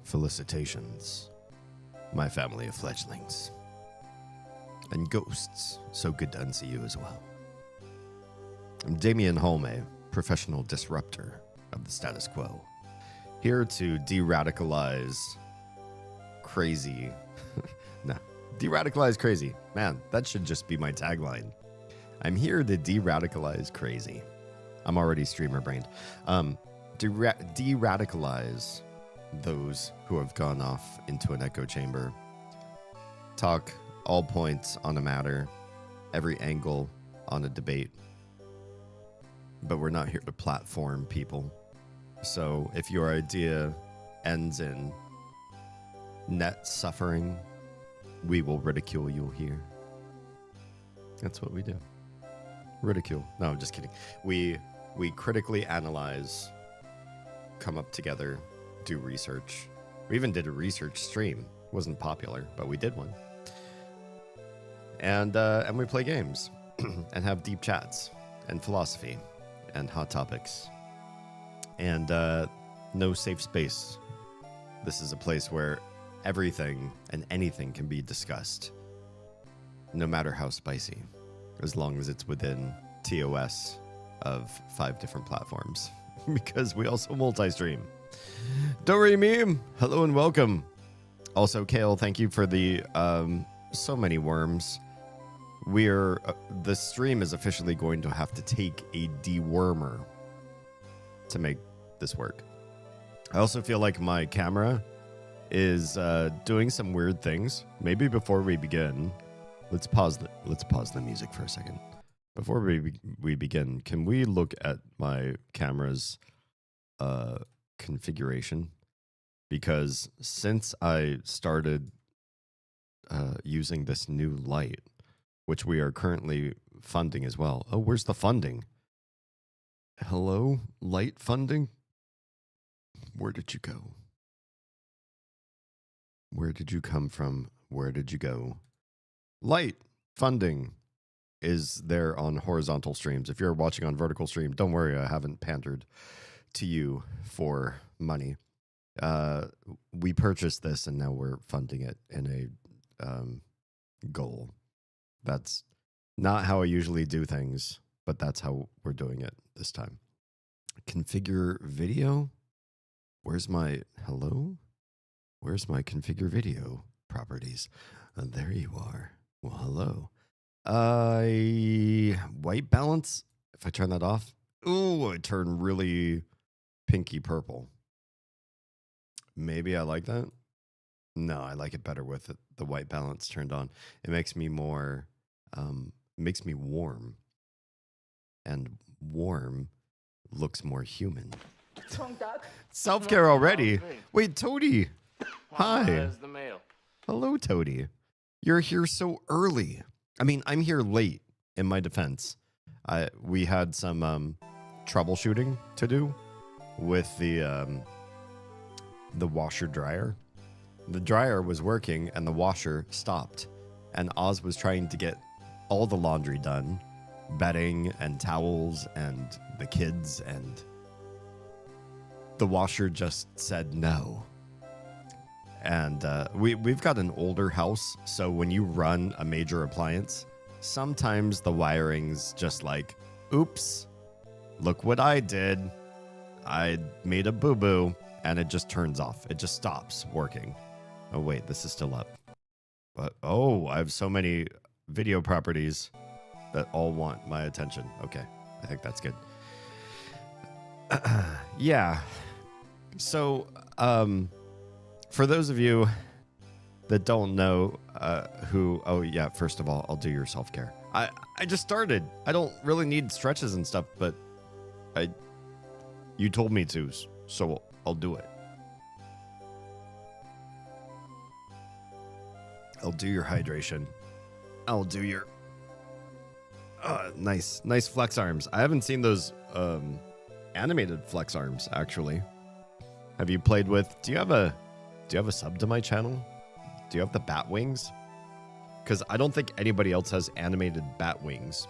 Felicitations, my family of fledglings. And ghosts, so good to unsee you as well. I'm Damien Holme, professional disruptor of the status quo, here to de-radicalize crazy. No, de-radicalize crazy. Man, that should just be my tagline. I'm here to de-radicalize crazy. I'm already streamer-brained. De-radicalize those who have gone off into an echo chamber. Talk all points on a matter, every angle on a debate. But we're not here to platform people. So if your idea ends in net suffering, we will ridicule you here. That's what we do. Ridicule. No, I'm just kidding. We critically analyze, come up together, do research. We even did a research stream. It wasn't popular, but we did one. And we play games and have deep chats and philosophy and hot topics. And no safe space. This is a place where everything and anything can be discussed, no matter how spicy, as long as it's within TOS of 5 different platforms, because we also multi-stream. Don't worry, meme. Hello and welcome. Also, Kale, thank you for the so many worms. The stream is officially going to have to take a dewormer to make this work. I also feel like my camera is doing some weird things. Maybe before we begin, let's pause the music for a second. Before we begin, can we look at my camera's configuration? Because since I started using this new light, which we are currently funding as well. Oh, where's the funding? Hello, light funding? Where did you go? Where did you come from? Where did you go? Light funding is there on horizontal streams. If you're watching on vertical stream, don't worry, I haven't pandered to you for money. We purchased this and now we're funding it in a goal. That's not how I usually do things, but that's how we're doing it this time. Configure video? Where's my configure video properties? There you are. Well, hello. White balance. If I turn that off, ooh, it turned really pinky purple. Maybe I like that. No, I like it better with the white balance turned on. It makes me more, makes me warm. And warm looks more human. Self-care already? Wait, Toady. Hi. The mail. Hello, Toady. You're here so early. I mean, I'm here late, in my defense. We had some troubleshooting to do with the washer dryer. The dryer was working and the washer stopped. And Oz was trying to get all the laundry done, bedding and towels and the kids, and the washer just said no. And we've got an older house, so when you run a major appliance, sometimes the wiring's just like, oops, look what I did. I made a boo-boo, and it just turns off. It just stops working. Oh, wait, this is still up. But, oh, I have so many video properties that all want my attention. Okay, I think that's good. Yeah. So, for those of you that don't know oh, yeah, first of all, I'll do your self-care. I just started. I don't really need stretches and stuff, but you told me to, so I'll do it. I'll do your hydration. I'll do your nice flex arms. I haven't seen those animated flex arms actually. Have you played with? Do you have a sub to my channel? Do you have the bat wings? Because I don't think anybody else has animated bat wings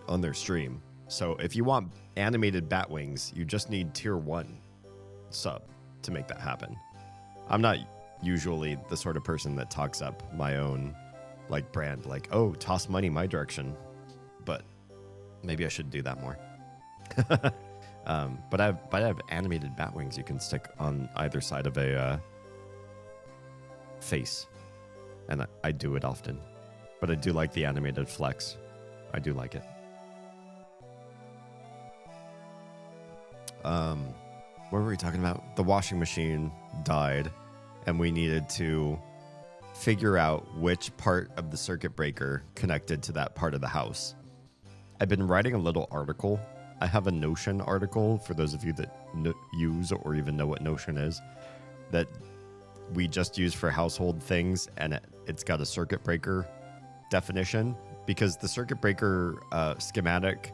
on their stream. So if you want animated bat wings, you just need tier 1 sub to make that happen. I'm not usually the sort of person that talks up my own like brand, like, oh, toss money my direction. But maybe I should do that more. But I have animated bat wings you can stick on either side of a face, and I do it often. But I do like the animated flex. I do like it. What were we talking about? The washing machine died, and we needed to figure out which part of the circuit breaker connected to that part of the house. I've been writing a little article. I have a Notion article for those of you that use or even know what Notion is, that we just use for household things, and it's got a circuit breaker definition, because the circuit breaker schematic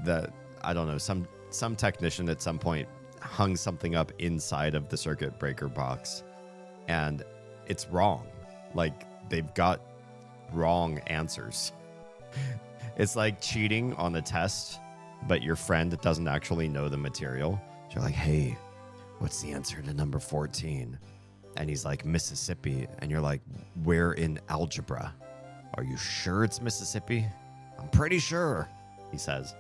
that, I don't know, some technician at some point hung something up inside of the circuit breaker box, and it's wrong. Like, they've got wrong answers. It's like cheating on a test, but your friend doesn't actually know the material. So you're like, hey, what's the answer to number 14? And he's like, Mississippi. And you're like, where in algebra? Are you sure it's Mississippi? I'm pretty sure, he says.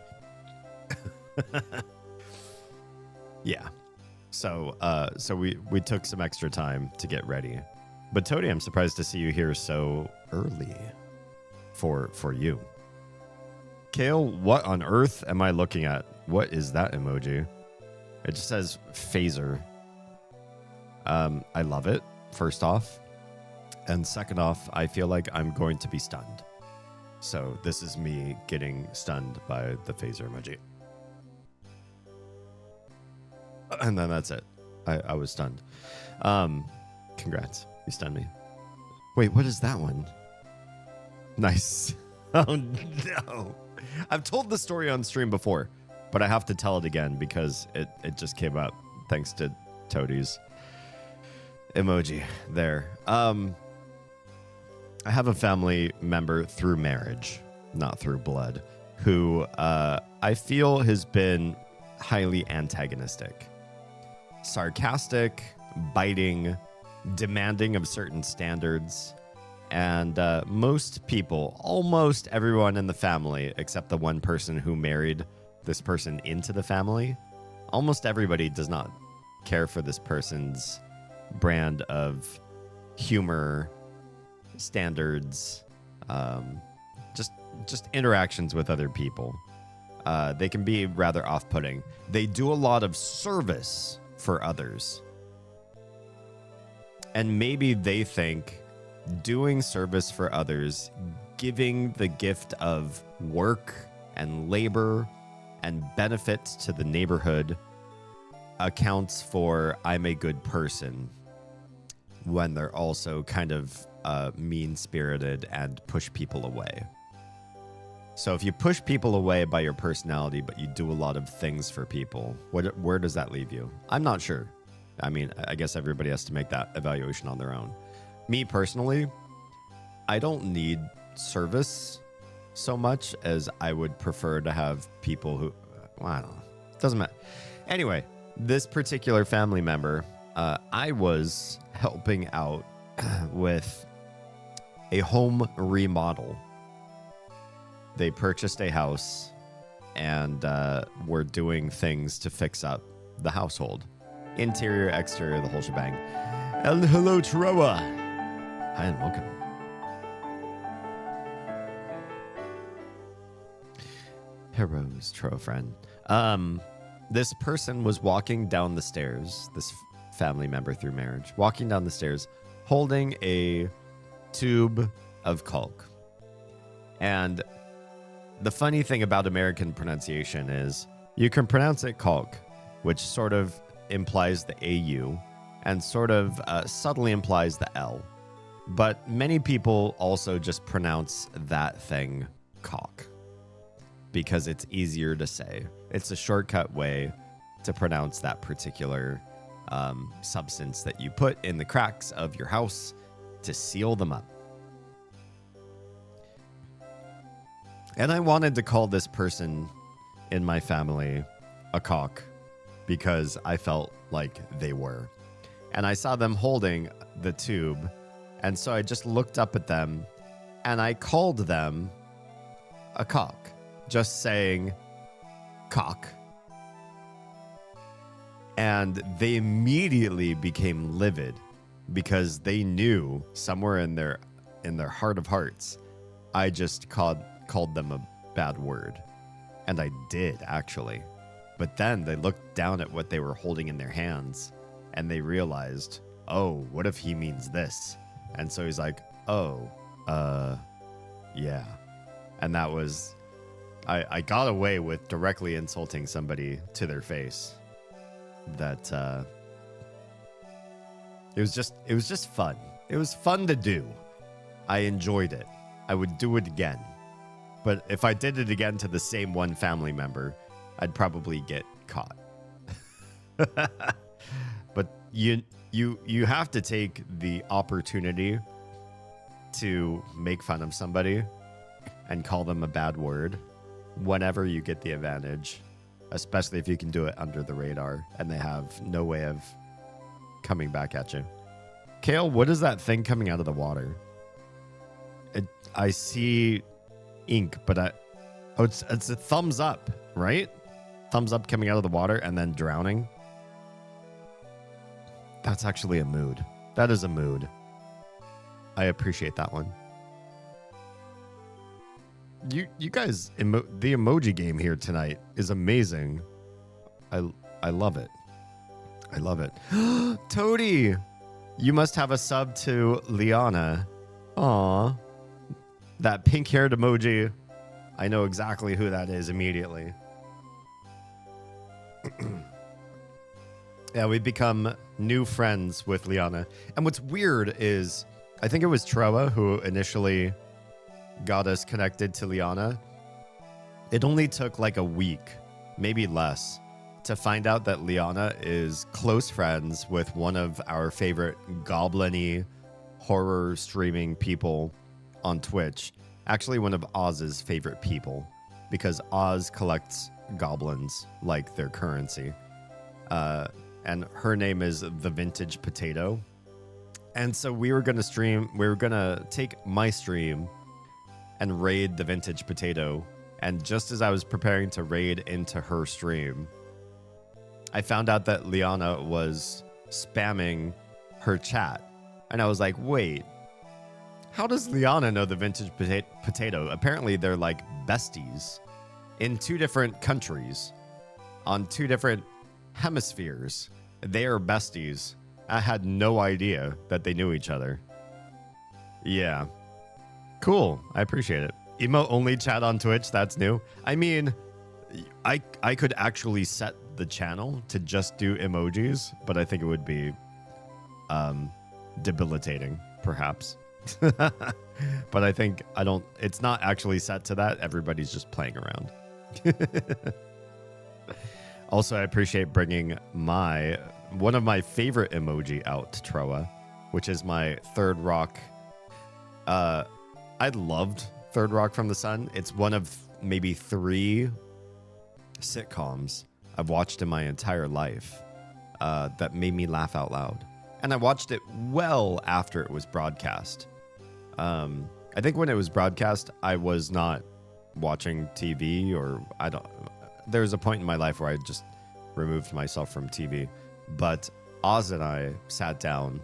Yeah. So we took some extra time to get ready. But Toady, I'm surprised to see you here so early for you. Kale, what on earth am I looking at? What is that emoji? It just says phaser. I love it, first off. And second off, I feel like I'm going to be stunned. So this is me getting stunned by the phaser emoji. And then that's it. I was stunned. Congrats. You stunned me. Wait, what is that one? Nice. Oh, no. I've told the story on stream before, but I have to tell it again because it just came up thanks to Toadie's emoji there. I have a family member through marriage, not through blood, who I feel has been highly antagonistic. Sarcastic, biting, demanding of certain standards. And most people, almost everyone in the family, except the one person who married this person into the family, almost everybody does not care for this person's brand of humor, standards, just interactions with other people. They can be rather off-putting. They do a lot of service for others. And maybe they think doing service for others, giving the gift of work and labor and benefits to the neighborhood accounts for I'm a good person, when they're also kind of mean-spirited and push people away. So if you push people away by your personality, but you do a lot of things for people, where does that leave you? I'm not sure. I mean, I guess everybody has to make that evaluation on their own. Me personally, I don't need service so much as I would prefer to have people who, well, I don't know. It doesn't matter. Anyway, this particular family member, I was helping out with a home remodel. They purchased a house and were doing things to fix up the household. Interior, exterior, the whole shebang. And hello, Troa. Hi and welcome. Heroes, Troa friend. This person was walking down the stairs, this family member through marriage, walking down the stairs, holding a tube of caulk. And the funny thing about American pronunciation is you can pronounce it caulk, which sort of implies the AU and sort of subtly implies the L. But many people also just pronounce that thing caulk because it's easier to say. It's a shortcut way to pronounce that particular substance that you put in the cracks of your house to seal them up. And I wanted to call this person in my family a caulk because I felt like they were. and I saw them holding the tube. And so I just looked up at them and I called them a cock, just saying cock. And they immediately became livid because they knew somewhere in their heart of hearts, I just called them a bad word. And I did, actually. But then they looked down at what they were holding in their hands and they realized, oh, what if he means this? And so he's like, oh, yeah. And that was, I got away with directly insulting somebody to their face. That, it was just fun. It was fun to do. I enjoyed it. I would do it again. But if I did it again to the same one family member, I'd probably get caught. But you have to take the opportunity to make fun of somebody and call them a bad word whenever you get the advantage, especially if you can do it under the radar and they have no way of coming back at you. Kale, what is that thing coming out of the water? I see ink, but it's a thumbs up, right? Thumbs up coming out of the water and then drowning. That's actually a mood. That is a mood. I appreciate that one. You guys, the emoji game here tonight is amazing. I love it. I love it. Toady, you must have a sub to Liana. Aw. That pink-haired emoji. I know exactly who that is immediately. Yeah, we've become new friends with Liana. And what's weird is, I think it was Troa who initially got us connected to Liana. It only took like a week, maybe less, to find out that Liana is close friends with one of our favorite goblin-y horror streaming people on Twitch. Actually, one of Oz's favorite people, because Oz collects goblins like their currency. And her name is The Vintage Potato. And so we were going to take my stream and raid The Vintage Potato. And just as I was preparing to raid into her stream, I found out that Liana was spamming her chat. And I was like, wait, how does Liana know The Vintage Potato? Apparently they're like besties in 2 different countries on 2 different hemispheres. They are besties. I had no idea that they knew each other. Yeah. Cool. I appreciate it. Emo only chat on Twitch. That's new. I mean, I could actually set the channel to just do emojis, but I think it would be debilitating, perhaps. But I think it's not actually set to that. Everybody's just playing around. Also, I appreciate bringing one of my favorite emoji out to Troa, which is my Third Rock. I loved Third Rock from the Sun. It's one of maybe 3 sitcoms I've watched in my entire life that made me laugh out loud. And I watched it well after it was broadcast. I think when it was broadcast, I was not watching TV, or there was a point in my life where I just removed myself from TV. But Oz and I sat down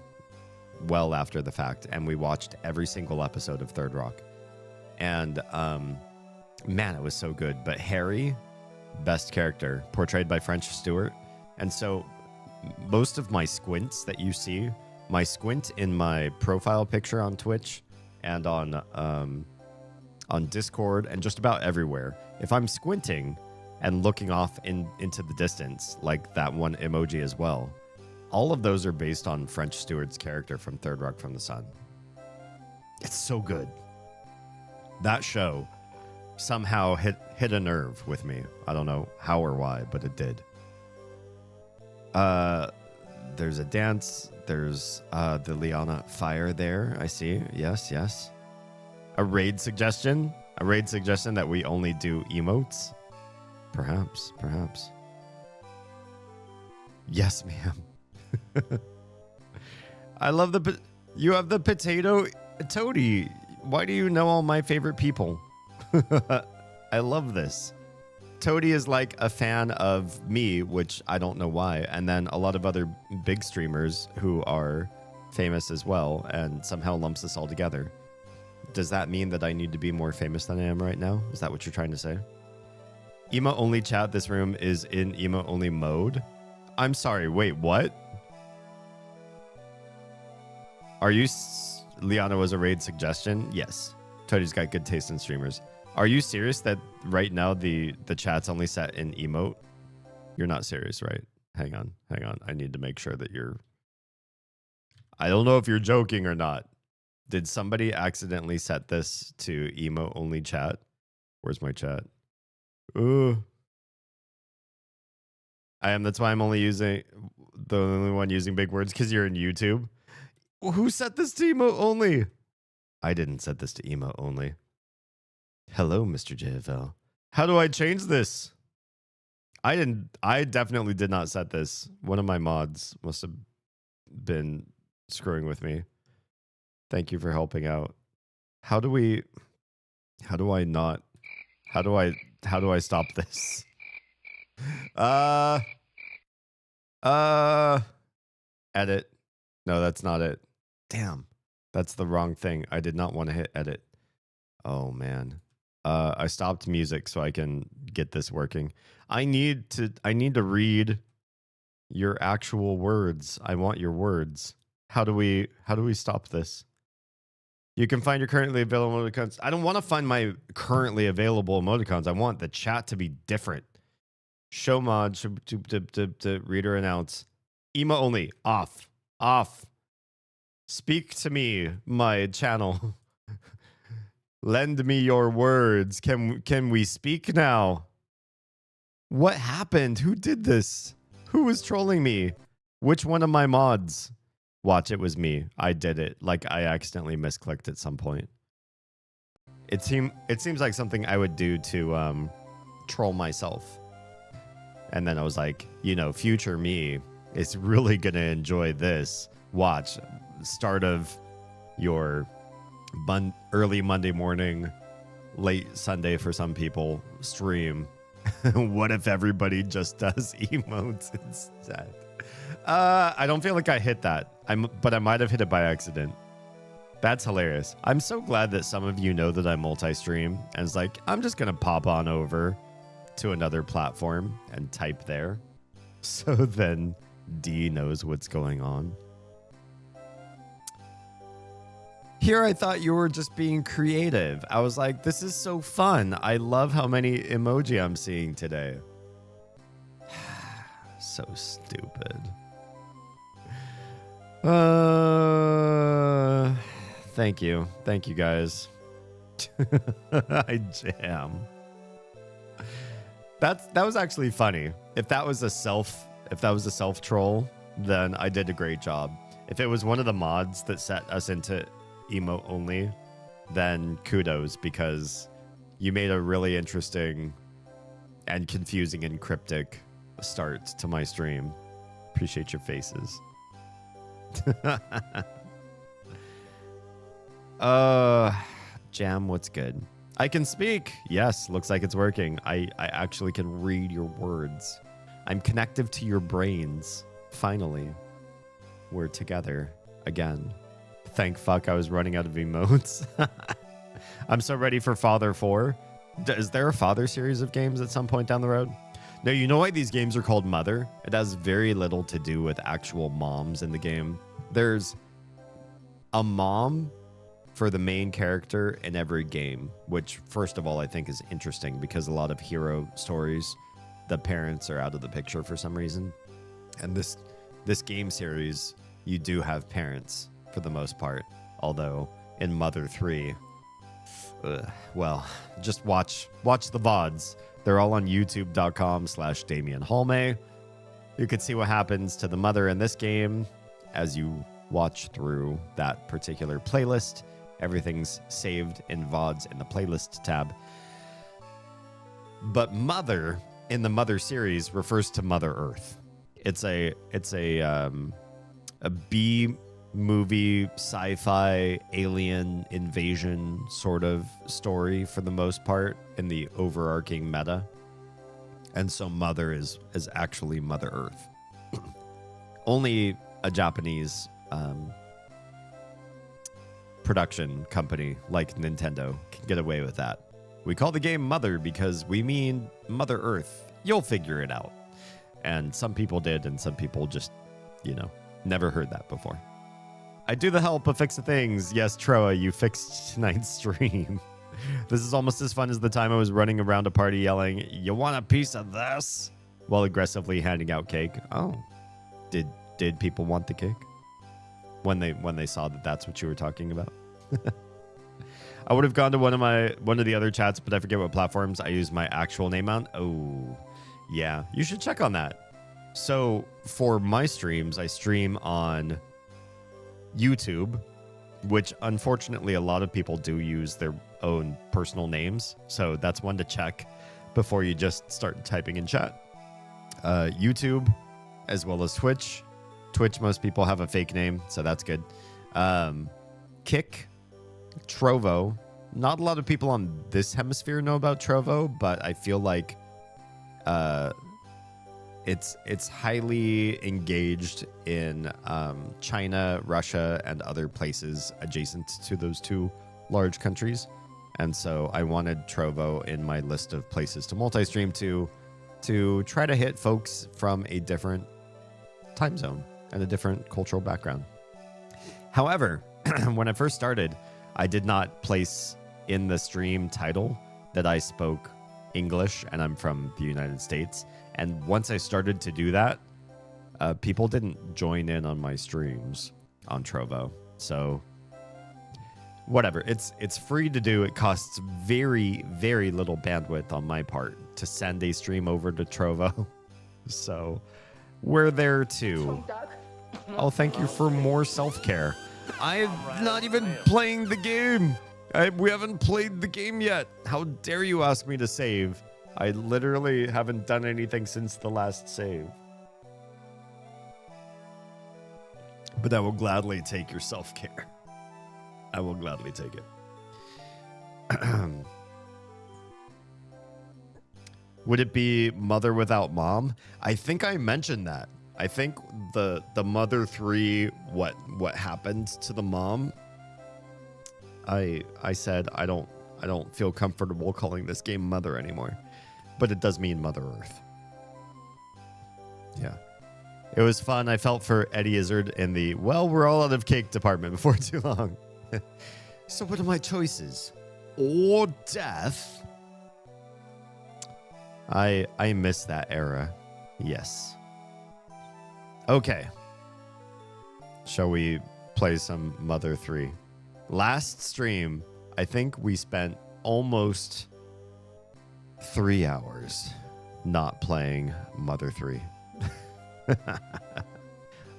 well after the fact, and we watched every single episode of Third Rock. And man, it was so good. But Harry, best character, portrayed by French Stewart. And so most of my squints that you see, my squint in my profile picture on Twitch and on Discord and just about everywhere, if I'm squinting and looking off into the distance, like that one emoji as well, all of those are based on French Stewart's character from Third Rock from the Sun. It's so good. That show somehow hit a nerve with me. I don't know how or why, but it did. There's a dance. There's the Liana fire there. I see. Yes. A raid suggestion? A raid suggestion that we only do emotes? Perhaps. Yes, ma'am. I love you have the potato toady. Why do you know all my favorite people? I love this. Toady is like a fan of me, which I don't know why, and then a lot of other big streamers who are famous as well, and somehow lumps us all together. Does that mean that I need to be more famous than I am right now? Is that what you're trying to say? Emo only chat. This room is in emo only mode. I'm sorry. Wait, what? Are you... Liana was a raid suggestion? Yes. Toadie's got good taste in streamers. Are you serious that right now the chat's only set in emote? You're not serious, right? Hang on. I need to make sure that you're... I don't know if you're joking or not. Did somebody accidentally set this to emo only chat? Where's my chat? Ooh. I am. That's why I'm only only one using big words, because you're in YouTube. Who set this to emo only? I didn't set this to emo only. Hello, Mr. JFL. How do I change this? I definitely did not set this. One of my mods must have been screwing with me. Thank you for helping out. How do I stop this? Edit. No, that's not it. Damn. That's the wrong thing. I did not want to hit edit. Oh man. I stopped music so I can get this working. I need to read your actual words. I want your words. How do we stop this? You can find your currently available emoticons. I don't want to find my currently available emoticons. I want the chat to be different. Show mod to reader announce. Emo only. Off. Speak to me, my channel. Lend me your words. Can we speak now? What happened? Who did this? Who was trolling me? Which one of my mods? Watch, it was me. I did it. Like I accidentally misclicked at some point. It seems like something I would do to troll myself. And then I was like, future me is really gonna enjoy this. Watch, start of your early Monday morning, late Sunday for some people stream. What if everybody just does emotes instead? I don't feel like I hit that. But I might have hit it by accident. That's hilarious. I'm so glad that some of you know that I multi-stream, and it's like, I'm just gonna pop on over to another platform and type there. So then D knows what's going on. Here I thought you were just being creative. I was like, this is so fun. I love how many emoji I'm seeing today. So stupid. Thank you. Thank you guys. I jam. That was actually funny. If that was a self troll, then I did a great job. If it was one of the mods that set us into emote only, then kudos, because you made a really interesting and confusing and cryptic start to my stream. Appreciate your faces. Jam, what's good? I can speak. Yes, looks like it's working. I actually can read your words. I'm connective to your brains. Finally, we're together again. Thank fuck I was running out of emotes. I'm so ready for Father 4. Is there a Father series of games at some point down the road? No, you know why these games are called Mother? It has very little to do with actual moms in the game. There's a mom for the main character in every game, which first of all I think is interesting, because a lot of hero stories, the parents are out of the picture for some reason. And this game series, you do have parents for the most part. Although in Mother 3, well, just watch the VODs. They're all on youtube.com/DamianHalme. You can see what happens to the mother in this game as you watch through that particular playlist. Everything's saved in VODs in the playlist tab. But Mother in the Mother series refers to Mother Earth. It's a B movie, sci-fi, alien invasion sort of story for the most part in the overarching meta. And so Mother is actually Mother Earth. Only a Japanese production company like Nintendo can get away with that. We call the game Mother because we mean Mother Earth. You'll figure it out. And some people did, and some people just, never heard that before. I do the help of fix the things. Yes, Troa, you fixed tonight's stream. This is almost as fun as the time I was running around a party yelling, "You want a piece of this?" while aggressively handing out cake. Oh, did people want the cake when they saw that that's what you were talking about? I would have gone to one of the other chats, but I forget what platforms I use my actual name on. Oh, yeah, you should check on that. So for my streams, I stream on YouTube, which unfortunately a lot of people do use their own personal names. So that's one to check before you just start typing in chat. YouTube, as well as Twitch. Twitch, most people have a fake name, so that's good. Kick, Trovo. Not a lot of people on this hemisphere know about Trovo, but I feel like it's highly engaged in China, Russia, and other places adjacent to those two large countries. And so I wanted Trovo in my list of places to multi-stream to try to hit folks from a different time zone and a different cultural background. However, when I first started, I did not place in the stream title that I spoke English and I'm from the United States. And once I started to do that, people didn't join in on my streams on Trovo. So whatever, it's free to do. It costs very, very little bandwidth on my part to send a stream over to Trovo. So we're there too. Oh, thank you for more self-care. I'm not even playing the game. We haven't played the game yet. How dare you ask me to save? I literally haven't done anything since the last save. But I will gladly take your self-care. I will gladly take it. Would it be Mother without Mom? I think I mentioned that. I think the Mother 3, what happened to the mom? I said I don't feel comfortable calling this game Mother anymore. But it does mean Mother Earth. Yeah. It was fun. I felt for Eddie Izzard in the, well, we're all out of cake department before too long. So what are my choices? Or death? I miss that era. Yes. Okay. Shall we play some Mother 3? Last stream, I think we spent almost 3 hours not playing Mother 3.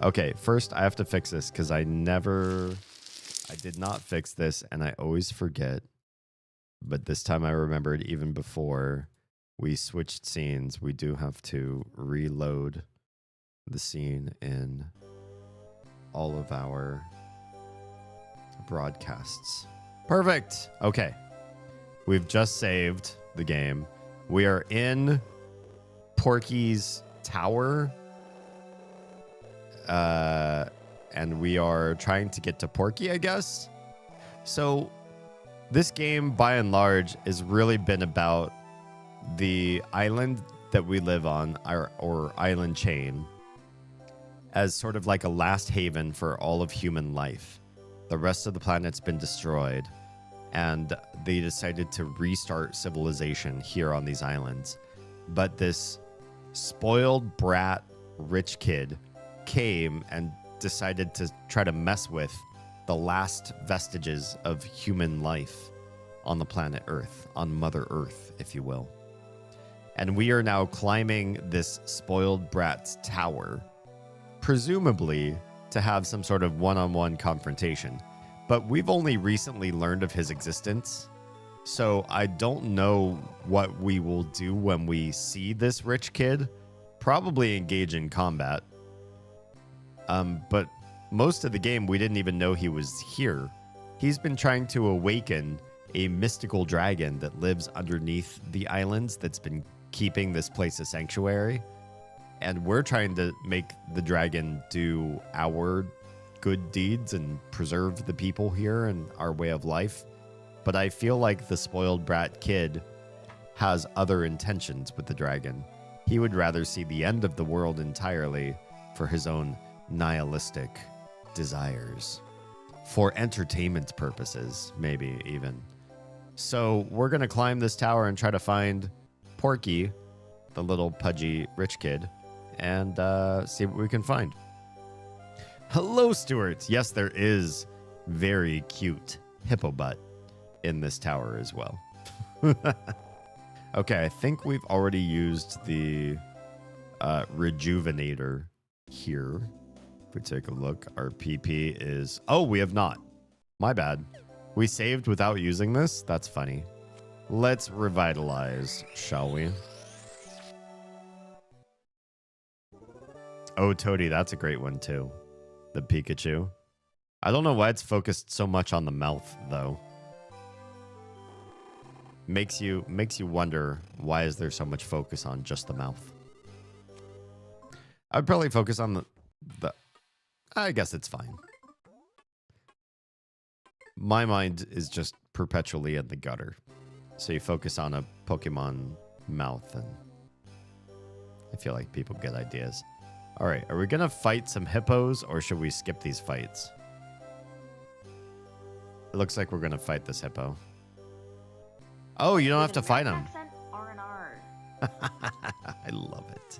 Okay, first I have to fix this because I did not fix this and I always forget. But this time I remembered even before we switched scenes, we do have to reload the scene in all of our broadcasts. Perfect. Okay. We've just saved the game. We are in Porky's tower. And we are trying to get to Porky, I guess. So this game, by and large, has really been about the island that we live on, or island chain, as sort of like a last haven for all of human life. The rest of the planet's been destroyed, and they decided to restart civilization here on these islands. But this spoiled brat rich kid came and decided to try to mess with the last vestiges of human life on the planet Earth, on Mother Earth, if you will. And we are now climbing this spoiled brat's tower, presumably to have some sort of one-on-one confrontation. But we've only recently learned of his existence, so I don't know what we will do when we see this rich kid. Probably engage in combat. But most of the game, we didn't even know he was here. He's been trying to awaken a mystical dragon that lives underneath the islands that's been keeping this place a sanctuary. And we're trying to make the dragon do our good deeds and preserve the people here and our way of life. But I feel like the spoiled brat kid has other intentions with the dragon. He would rather see the end of the world entirely for his own nihilistic desires. For entertainment purposes, maybe even. So we're going to climb this tower and try to find Porky, the little pudgy rich kid, and see what we can find. Hello, Stuart. Yes, there is very cute hippo butt in this tower as well. Okay, I think we've already used the rejuvenator here. If we take a look, our PP is... Oh, we have not. My bad. We saved without using this? That's funny. Let's revitalize, shall we? Oh, Toady, that's a great one too. The Pikachu. I don't know why it's focused so much on the mouth, though. Makes you wonder, why is there so much focus on just the mouth? I'd probably focus on the I guess it's fine. My mind is just perpetually in the gutter. So you focus on a Pokemon mouth and I feel like people get ideas. All right, are we going to fight some hippos or should we skip these fights? It looks like we're going to fight this hippo. Oh, you don't have to fight him. I love it.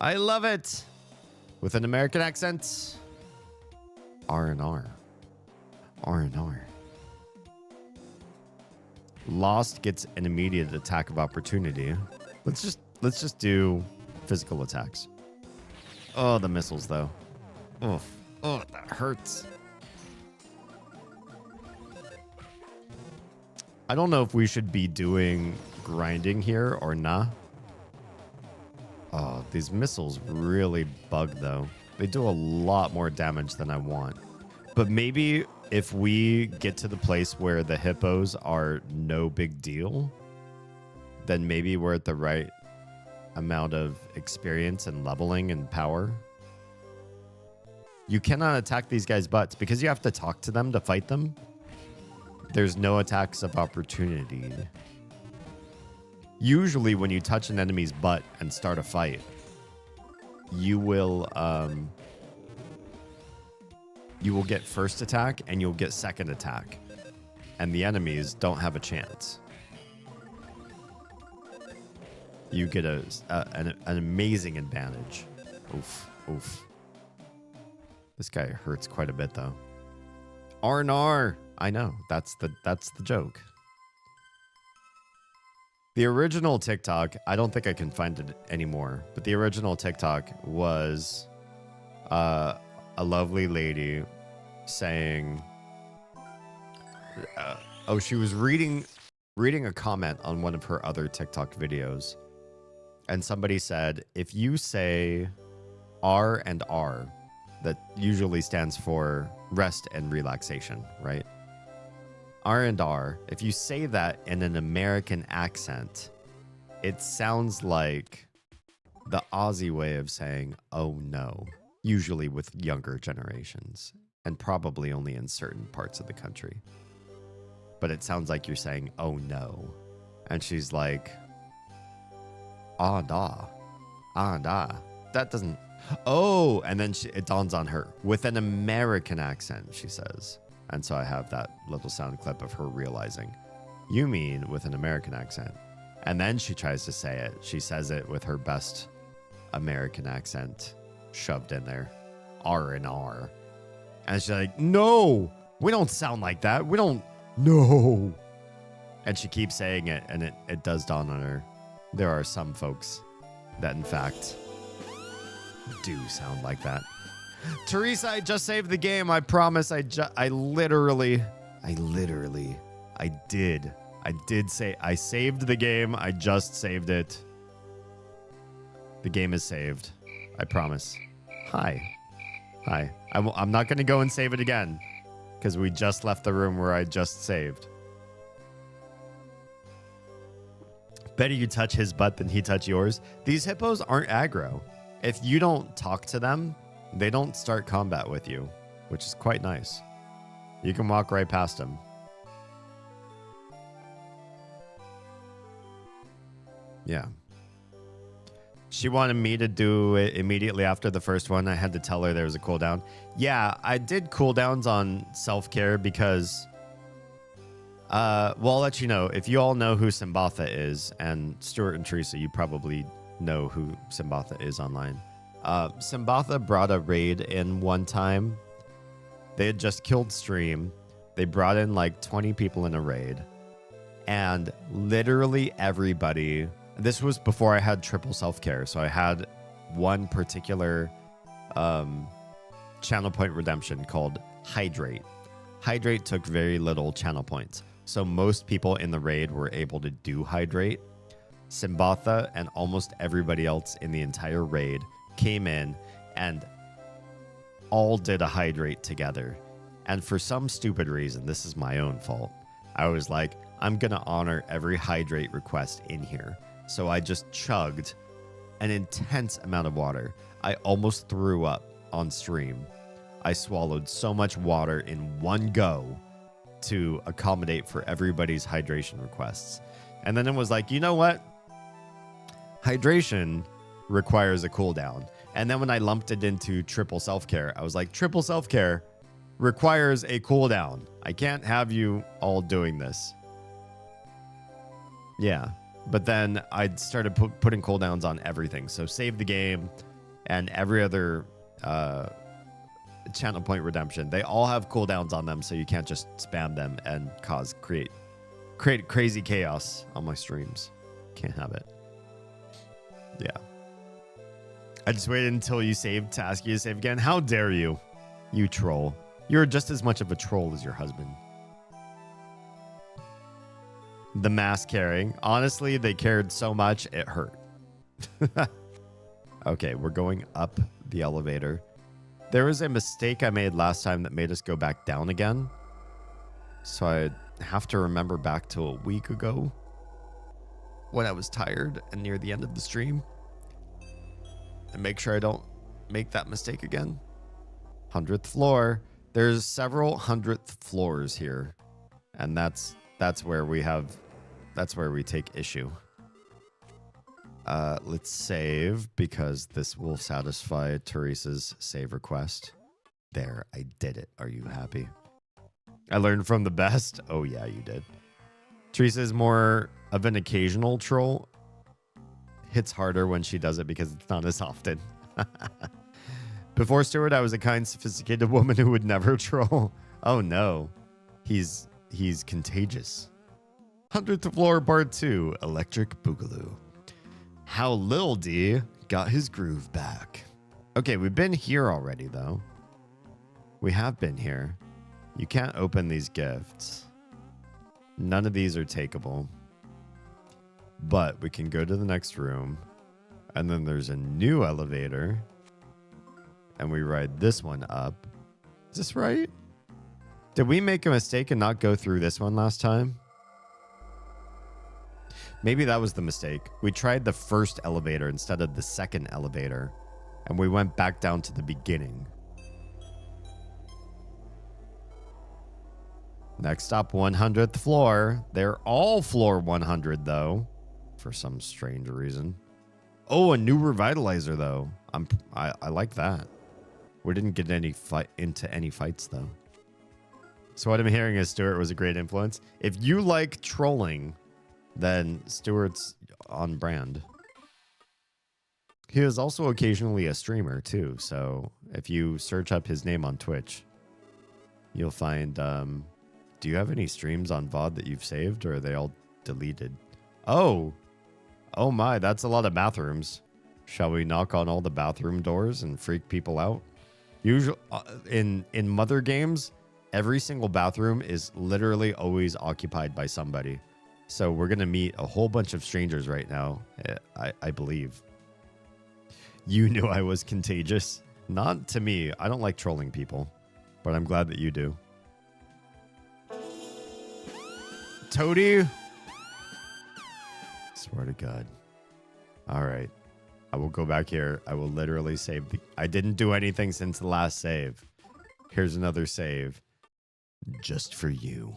I love it. With an American accent. R&R. R&R. Lost gets an immediate attack of opportunity. Let's just do physical attacks. Oh, the missiles though. Oof. Oh, that hurts. I don't know if we should be doing grinding here or not. Oh, these missiles really bug though. They do a lot more damage than I want. But maybe if we get to the place where the hippos are no big deal, then maybe we're at the right amount of experience and leveling and power. You cannot attack these guys' butts because you have to talk to them to fight them. There's no attacks of opportunity. Usually when you touch an enemy's butt and start a fight, you will get first attack and you'll get second attack. And the enemies don't have a chance. You get an amazing advantage. Oof, oof. This guy hurts quite a bit though. R&R. I know, that's the joke. The original TikTok, I don't think I can find it anymore, but the original TikTok was a lovely lady saying, she was reading a comment on one of her other TikTok videos, and somebody said, if you say R and R, that usually stands for rest and relaxation, right? R and R, if you say that in an American accent, it sounds like the Aussie way of saying, oh no, usually with younger generations, and probably only in certain parts of the country. But it sounds like you're saying, oh no. And she's like, ah, da, ah, da. That doesn't, oh, and then it dawns on her with an American accent, she says. And so I have that little sound clip of her realizing, you mean with an American accent. And then she tries to say it. She says it with her best American accent shoved in there. R and R. And she's like, no, we don't sound like that. We don't, no. And she keeps saying it, and it does dawn on her. There are some folks that, in fact, do sound like that. Teresa, I just saved the game. I promise. I literally did say I saved the game. I just saved it. The game is saved. I promise. Hi. I'm not going to go and save it again because we just left the room where I just saved. Better you touch his butt than he touch yours. These hippos aren't aggro. If you don't talk to them, they don't start combat with you, which is quite nice. You can walk right past them. Yeah. She wanted me to do it immediately after the first one. I had to tell her there was a cooldown. Yeah, I did cooldowns on self-care because... well, I'll let you know. If you all know who Simbatha is, and Stuart and Teresa, you probably know who Simbatha is online. Simbatha brought a raid in one time. They had just killed Stream. They brought in like 20 people in a raid. And literally everybody... This was before I had triple self-care, so I had one particular channel point redemption called Hydrate. Hydrate took very little channel points, so most people in the raid were able to do Hydrate. Simbatha and almost everybody else in the entire raid came in and all did a Hydrate together. And for some stupid reason, this is my own fault, I was like, I'm going to honor every Hydrate request in here. So I just chugged an intense amount of water. I almost threw up on stream. I swallowed so much water in one go to accommodate for everybody's hydration requests. And then it was like, you know what? Hydration requires a cooldown. And then when I lumped it into triple self-care, I was like, triple self-care requires a cooldown. I can't have you all doing this. Yeah. But then I started putting cooldowns on everything. So save the game and every other channel point redemption. They all have cooldowns on them, so you can't just spam them and create crazy chaos on my streams. Can't have it. Yeah. I just waited until you saved to ask you to save again. How dare you? You troll. You're just as much of a troll as your husband. The mask carrying. Honestly, they cared so much, it hurt. Okay, we're going up the elevator. There was a mistake I made last time that made us go back down again. So I have to remember back to a week ago when I was tired and near the end of the stream. And make sure I don't make that mistake again. 100th floor. There's several 100th floors here. And that's where we take issue. Let's save because this will satisfy Teresa's save request. There, I did it. Are you happy? I learned from the best. Oh yeah, you did. Teresa is more of an occasional troll. Hits harder when she does it because it's not as often. Before Stuart, I was a kind, sophisticated woman who would never troll. Oh no, he's contagious. 100th floor part 2, Electric Boogaloo. How Lil D got his groove back. Okay, we've been here already, though. We have been here. You can't open these gifts. None of these are takeable. But we can go to the next room. And then there's a new elevator. And we ride this one up. Is this right? Did we make a mistake and not go through this one last time? Maybe that was the mistake. We tried the first elevator instead of the second elevator, and we went back down to the beginning. Next up, 100th floor. They're all floor 100, though, for some strange reason. Oh, a new revitalizer, though. I like that. We didn't get into any fights, though. So what I'm hearing is Stuart was a great influence. If you like trolling, then Stuart's on brand. He is also occasionally a streamer too, so if you search up his name on Twitch, you'll find... do you have any streams on VOD that you've saved, or are they all deleted? Oh my, that's a lot of bathrooms. Shall we knock on all the bathroom doors and freak people out? Usually, in Mother games, every single bathroom is literally always occupied by somebody. So we're going to meet a whole bunch of strangers right now, I believe. You knew I was contagious. Not to me. I don't like trolling people, but I'm glad that you do. Toady? Swear to God. All right. I will go back here. I will literally save. I didn't do anything since the last save. Here's another save. Just for you,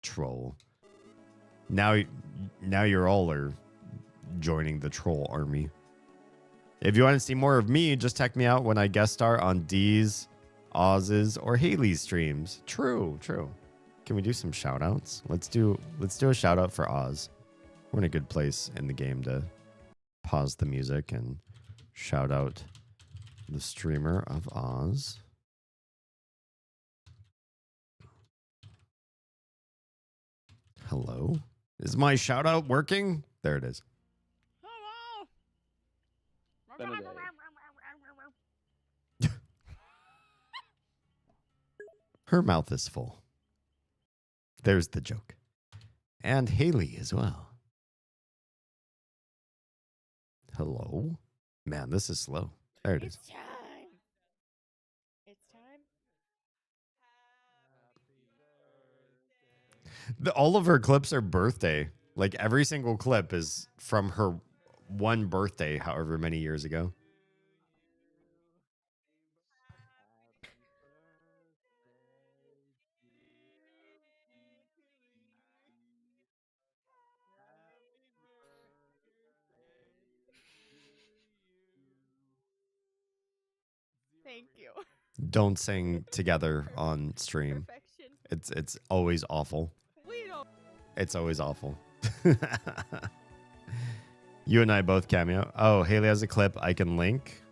troll. Now you're all are joining the troll army. If you want to see more of me, just check me out when I guest star on D's, Oz's, or Haley's streams. True. Can we do some shout outs? Let's do a shout out for Oz. We're in a good place in the game to pause the music and shout out the streamer of Oz. Hello? Is my shout out working? There it is. Her mouth is full. There's the joke. And Haley as well. Hello? Man, this is slow. There it is. It's time. It's time. All of her clips are birthday. Like every single clip is from her one birthday, however many years ago. Thank you. Don't sing together on stream. Perfection. It's always awful. We don't. It's always awful. You and I both cameo. Oh, Haley has a clip I can link.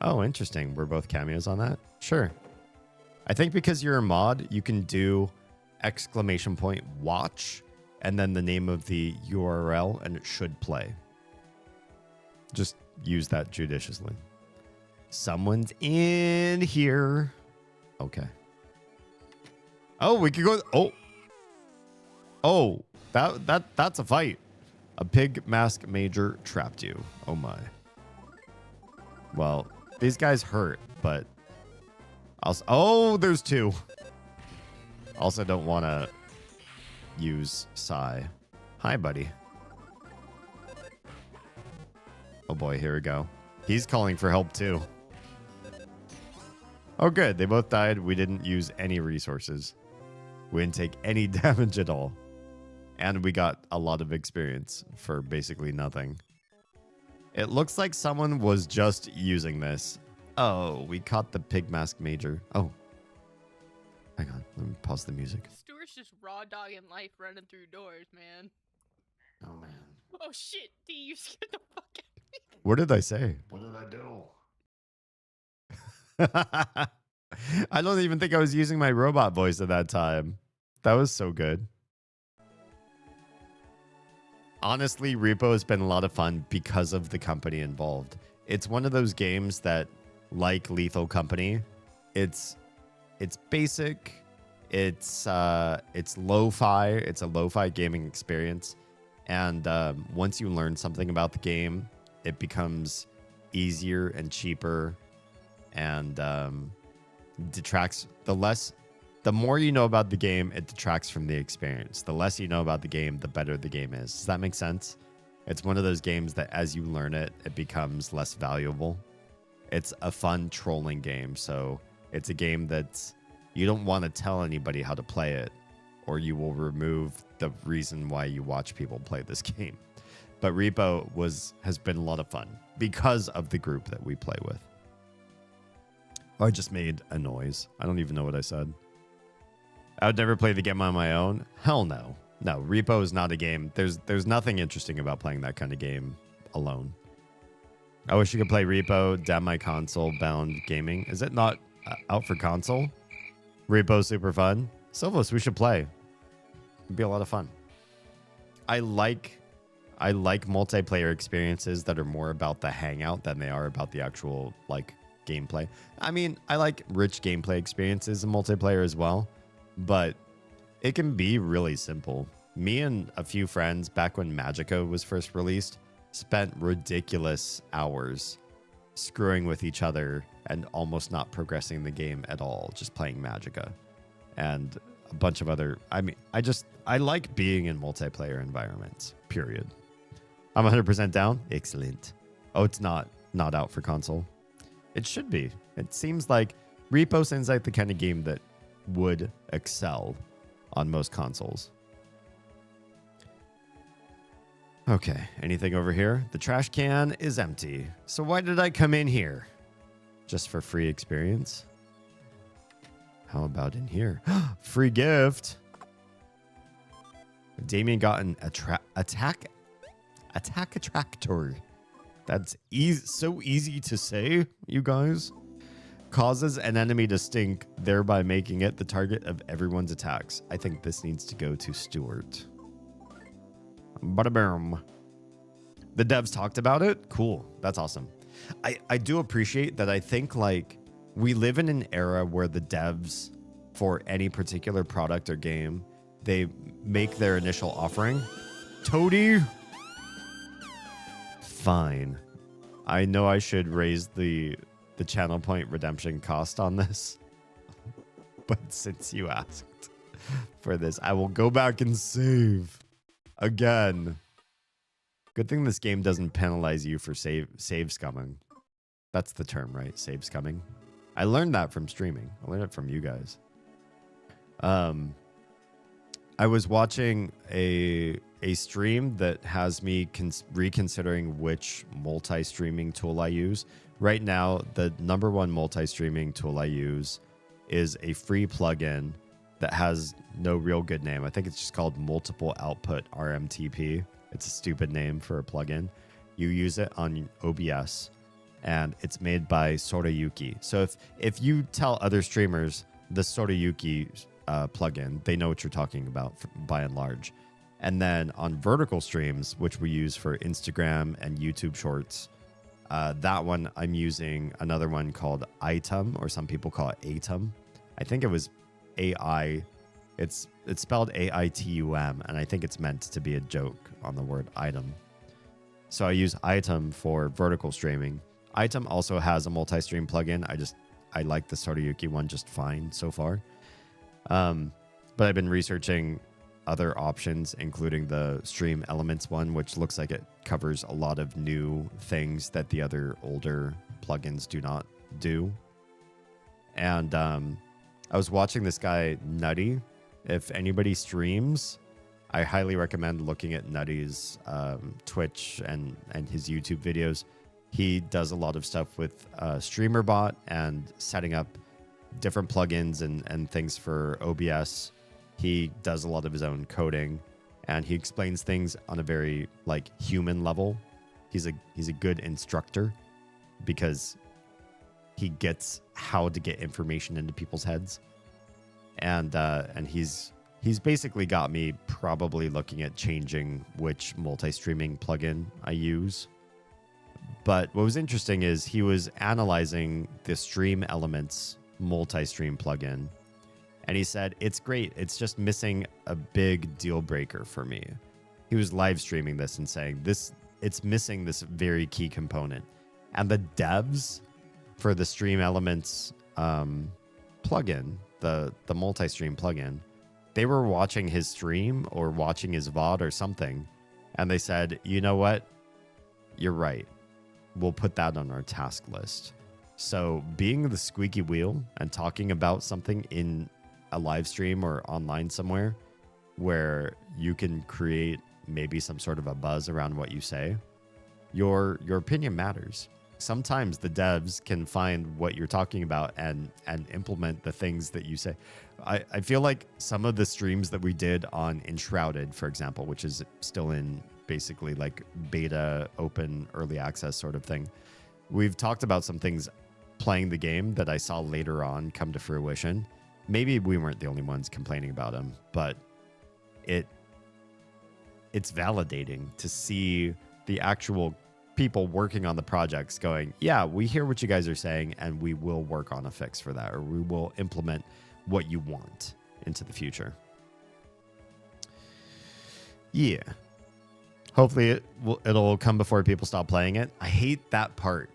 Oh, interesting. We're both cameos on that. Sure. I think because you're a mod, you can do !watch and then the name of the URL and it should play. Just use that judiciously. Someone's in here. Okay. Oh, we could go. Oh, that's a fight. A pig mask major trapped you. Oh my. Well, these guys hurt, but oh, there's two. Also don't want to use Psy. Hi, buddy. Oh boy, here we go. He's calling for help too. Oh good, they both died. We didn't use any resources. We didn't take any damage at all. And we got a lot of experience for basically nothing. It looks like someone was just using this. Oh, we caught the pig mask major. Oh. Hang on, let me pause the music. Stuart's just raw dogging life running through doors, man. Oh man. Oh shit, D, you scared the fuck out of me. What did I say? What did I do? I don't even think I was using my robot voice at that time. That was so good. Honestly, Repo has been a lot of fun because of the company involved. It's one of those games that, like Lethal Company, it's basic, it's lo-fi, it's a lo-fi gaming experience, and once you learn something about the game, it becomes easier and cheaper, and detracts the more you know about the game, it detracts from the experience. The less you know about the game, the better the game is. Does that make sense? It's one of those games that as you learn it, it becomes less valuable. It's a fun trolling game, so it's a game that you don't want to tell anybody how to play it, or you will remove the reason why you watch people play this game. But Repo has been a lot of fun because of the group that we play with. Oh, I just made a noise. I don't even know what I said. I would never play the game on my own. Hell no. No, Repo is not a game. There's nothing interesting about playing that kind of game alone. I wish you could play Repo, damn my console bound gaming. Is it not out for console? Repo super fun. Silvos, we should play. It'd be a lot of fun. I like multiplayer experiences that are more about the hangout than they are about the actual like gameplay. I mean, I like rich gameplay experiences in multiplayer as well, but it can be really simple. Me and a few friends back when Magica was first released spent ridiculous hours screwing with each other and almost not progressing the game at all, just playing Magica and a bunch of other. I mean, I like being in multiplayer environments, period. I'm 100% down. Excellent. Oh, it's not out for console. It should be. It seems like Repo seems like the kind of game that would excel on most consoles. Okay, anything over here? The trash can is empty. So why did I come in here? Just for free experience? How about in here? Free gift. Damien got an attack attractor. That's so easy to say, you guys. Causes an enemy to stink, thereby making it the target of everyone's attacks. I think this needs to go to Stuart. Bada boom. The devs talked about it. Cool. That's awesome. I do appreciate that. I think like we live in an era where the devs for any particular product or game, they make their initial offering. Toady. Fine. I know I should raise the channel point redemption cost on this. But since you asked for this, I will go back and save. Again. Good thing this game doesn't penalize you for save scumming. That's the term, right? Save scumming. I learned that from streaming. I learned it from you guys. I was watching a stream that has me reconsidering which multi-streaming tool I use. Right now, the number one multi-streaming tool I use is a free plugin that has no real good name. I think it's just called Multiple Output RMTP. It's a stupid name for a plugin. You use it on OBS, and it's made by Sorayuki. So if you tell other streamers the Sorayuki plugin, they know what you're talking about by and large. And then on vertical streams, which we use for Instagram and YouTube Shorts, that one I'm using another one called Item, or some people call it Atom. I think it was AI. It's spelled AITUM, and I think it's meant to be a joke on the word item. So I use Item for vertical streaming. Item also has a multi-stream plugin. I like the Sorayuki one just fine so far. But I've been researching other options, including the Stream Elements one, which looks like it covers a lot of new things that the other older plugins do not do. And I was watching this guy, Nutty. If anybody streams, I highly recommend looking at Nutty's Twitch and his YouTube videos. He does a lot of stuff with StreamerBot and setting up different plugins and things for OBS. He does a lot of his own coding, and he explains things on a very like human level. He's a good instructor because he gets how to get information into people's heads. And he's basically got me probably looking at changing which multi-streaming plugin I use. But what was interesting is he was analyzing the Stream Elements multi-stream plugin, and he said, it's great. It's just missing a big deal breaker for me. He was live streaming this and saying it's missing this very key component. And the devs for the Stream Elements plugin, the multi-stream plugin, they were watching his stream or watching his VOD or something, and they said, you know what? You're right. We'll put that on our task list. So being the squeaky wheel and talking about something in a live stream or online somewhere where you can create maybe some sort of a buzz around what you say, your opinion matters. Sometimes the devs can find what you're talking about and implement the things that you say. I feel like some of the streams that we did on Enshrouded, for example, which is still in basically like beta, open, early access sort of thing, we've talked about some things playing the game that I saw later on come to fruition. Maybe we weren't the only ones complaining about them, but it's validating to see the actual people working on the projects going, yeah, we hear what you guys are saying, and we will work on a fix for that, or we will implement what you want into the future. Yeah. Hopefully it'll come before people stop playing it. I hate that part.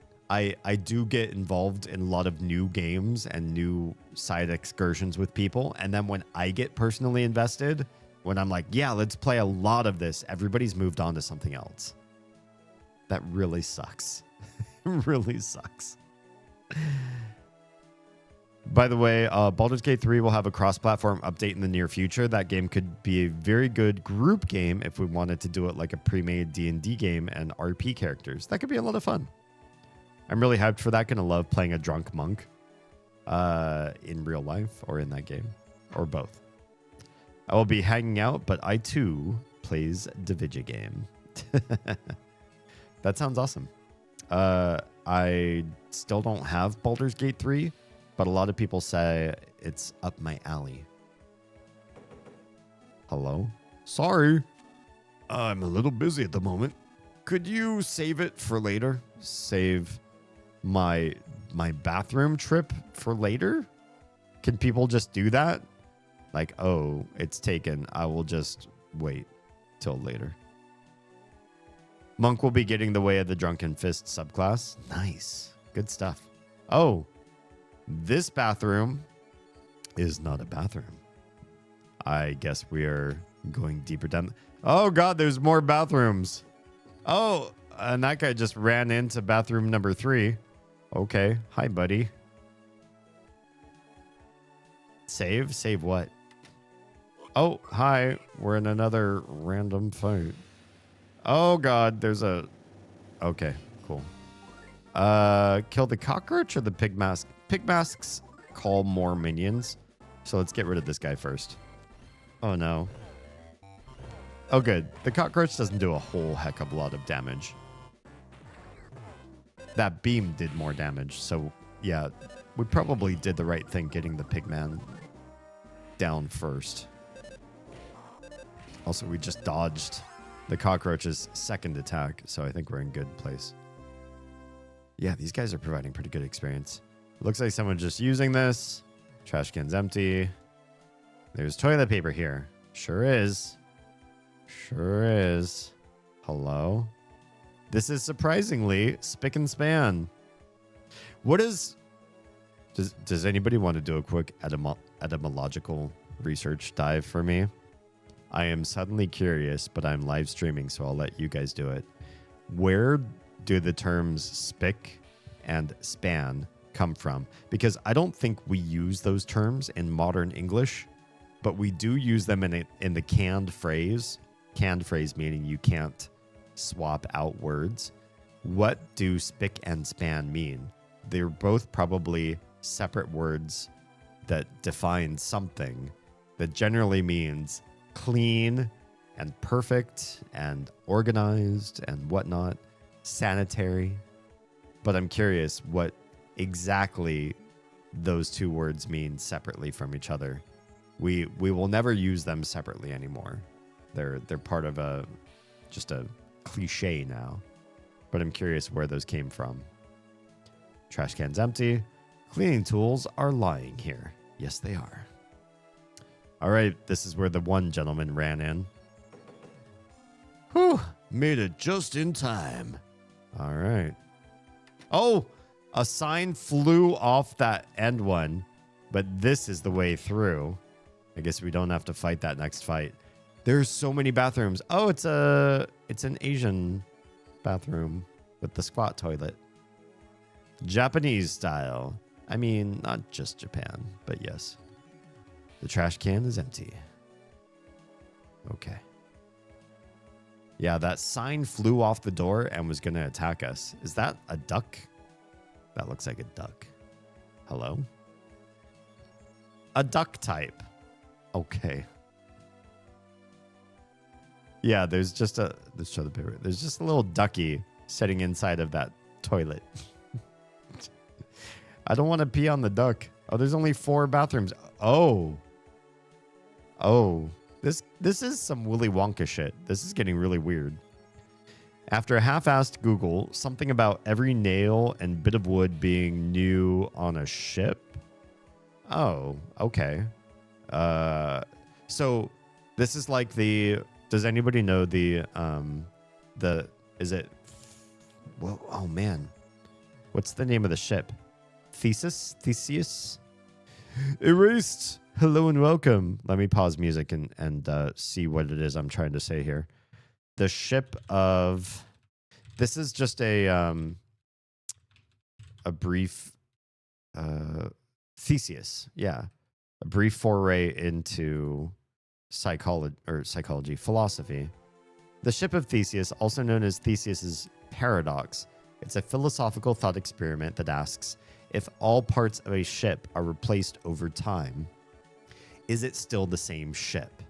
I do get involved in a lot of new games and new side excursions with people. And then when I get personally invested, when I'm like, yeah, let's play a lot of this, everybody's moved on to something else. That really sucks. Really sucks. By the way, Baldur's Gate 3 will have a cross-platform update in the near future. That game could be a very good group game if we wanted to do it like a pre-made D&D game and RP characters. That could be a lot of fun. I'm really hyped for that. Gonna love playing a drunk monk in real life or in that game, or both. I will be hanging out, but I too plays the video game. That sounds awesome. I still don't have Baldur's Gate 3, but a lot of people say it's up my alley. Hello? Sorry. I'm a little busy at the moment. Could you save it for later? Save my bathroom trip for later? Can people just do that? Like, oh, it's taken. I will just wait till later. Monk will be getting the way of the Drunken Fist subclass. Nice. Good stuff. Oh, this bathroom is not a bathroom. I guess we are going deeper down. Oh, God, there's more bathrooms. Oh, and that guy just ran into bathroom number 3. Okay. Hi, buddy. Save? Save what? Oh, hi. We're in another random fight. Oh, God. There's a... Okay, cool. Kill the cockroach or the pig mask? Pig masks call more minions. So let's get rid of this guy first. Oh, no. Oh, good. The cockroach doesn't do a whole heck of a lot of damage. That beam did more damage. So, yeah, we probably did the right thing getting the pigman down first. Also, we just dodged the cockroach's second attack, so I think we're in good place. Yeah, these guys are providing pretty good experience. Looks like someone's just using this. Trash can's empty. There's toilet paper here. Sure is. Sure is. Hello? This is surprisingly spick and span. What is... Does anybody want to do a quick etymological research dive for me? I am suddenly curious, but I'm live streaming, so I'll let you guys do it. Where do the terms spick and span come from? Because I don't think we use those terms in modern English, but we do use them in the canned phrase. Canned phrase meaning you can't swap out words. What do spick and span mean? They're both probably separate words that define something that generally means clean and perfect and organized and whatnot, sanitary. But I'm curious what exactly those two words mean separately from each other. We will never use them separately anymore. They're part of just a cliche now. But I'm curious where those came from. Trash can's empty. Cleaning tools are lying here. Yes, they are. All right, this is where the one gentleman ran in. Whew, made it just in time. All right. Oh, a sign flew off that end one, but this is the way through. I guess we don't have to fight that next fight. There's so many bathrooms. Oh, it's an Asian bathroom with the squat toilet. Japanese style. I mean, not just Japan, but yes. The trash can is empty. Okay. Yeah, that sign flew off the door and was going to attack us. Is that a duck? That looks like a duck. Hello? A duck type. Okay. Yeah, there's just a... Let's show the picture. There's just a little ducky sitting inside of that toilet. I don't want to pee on the duck. Oh, there's only 4 bathrooms. Oh. Oh. This is some Willy Wonka shit. This is getting really weird. After a half-assed Google, something about every nail and bit of wood being new on a ship? Oh, okay. So this is like the... Does anybody know the... Is it... Well, oh, man. What's the name of the ship? Theseus? Erased. Hello and welcome. Let me pause music and see what it is I'm trying to say here. The ship of... This is just a brief... Theseus, yeah. A brief foray into psychology, philosophy. The ship of Theseus, also known as Theseus's paradox, it's a philosophical thought experiment that asks, if all parts of a ship are replaced over time, is it still the same ship?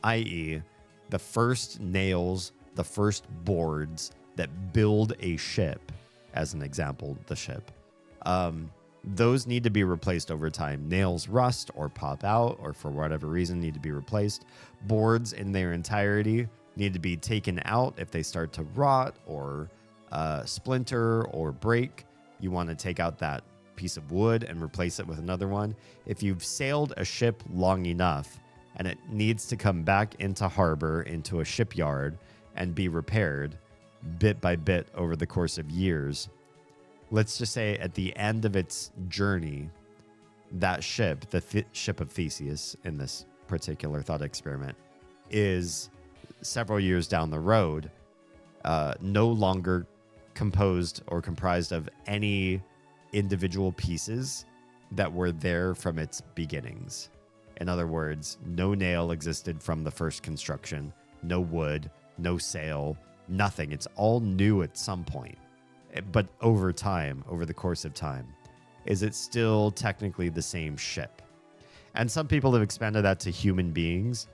I.e., the first nails, the first boards that build a ship, as an example, the ship, those need to be replaced over time. Nails rust or pop out or for whatever reason need to be replaced. Boards in their entirety need to be taken out if they start to rot or splinter or break. You want to take out that piece of wood and replace it with another one. If you've sailed a ship long enough and it needs to come back into harbor, into a shipyard, and be repaired bit by bit over the course of years, let's just say at the end of its journey, that ship, the ship of Theseus in this particular thought experiment, is several years down the road, no longer composed or comprised of any individual pieces that were there from its beginnings. In other words, no nail existed from the first construction, no wood, no sail, nothing. It's all new at some point. But over time, over the course of time, is it still technically the same ship? And some people have expanded that to human beings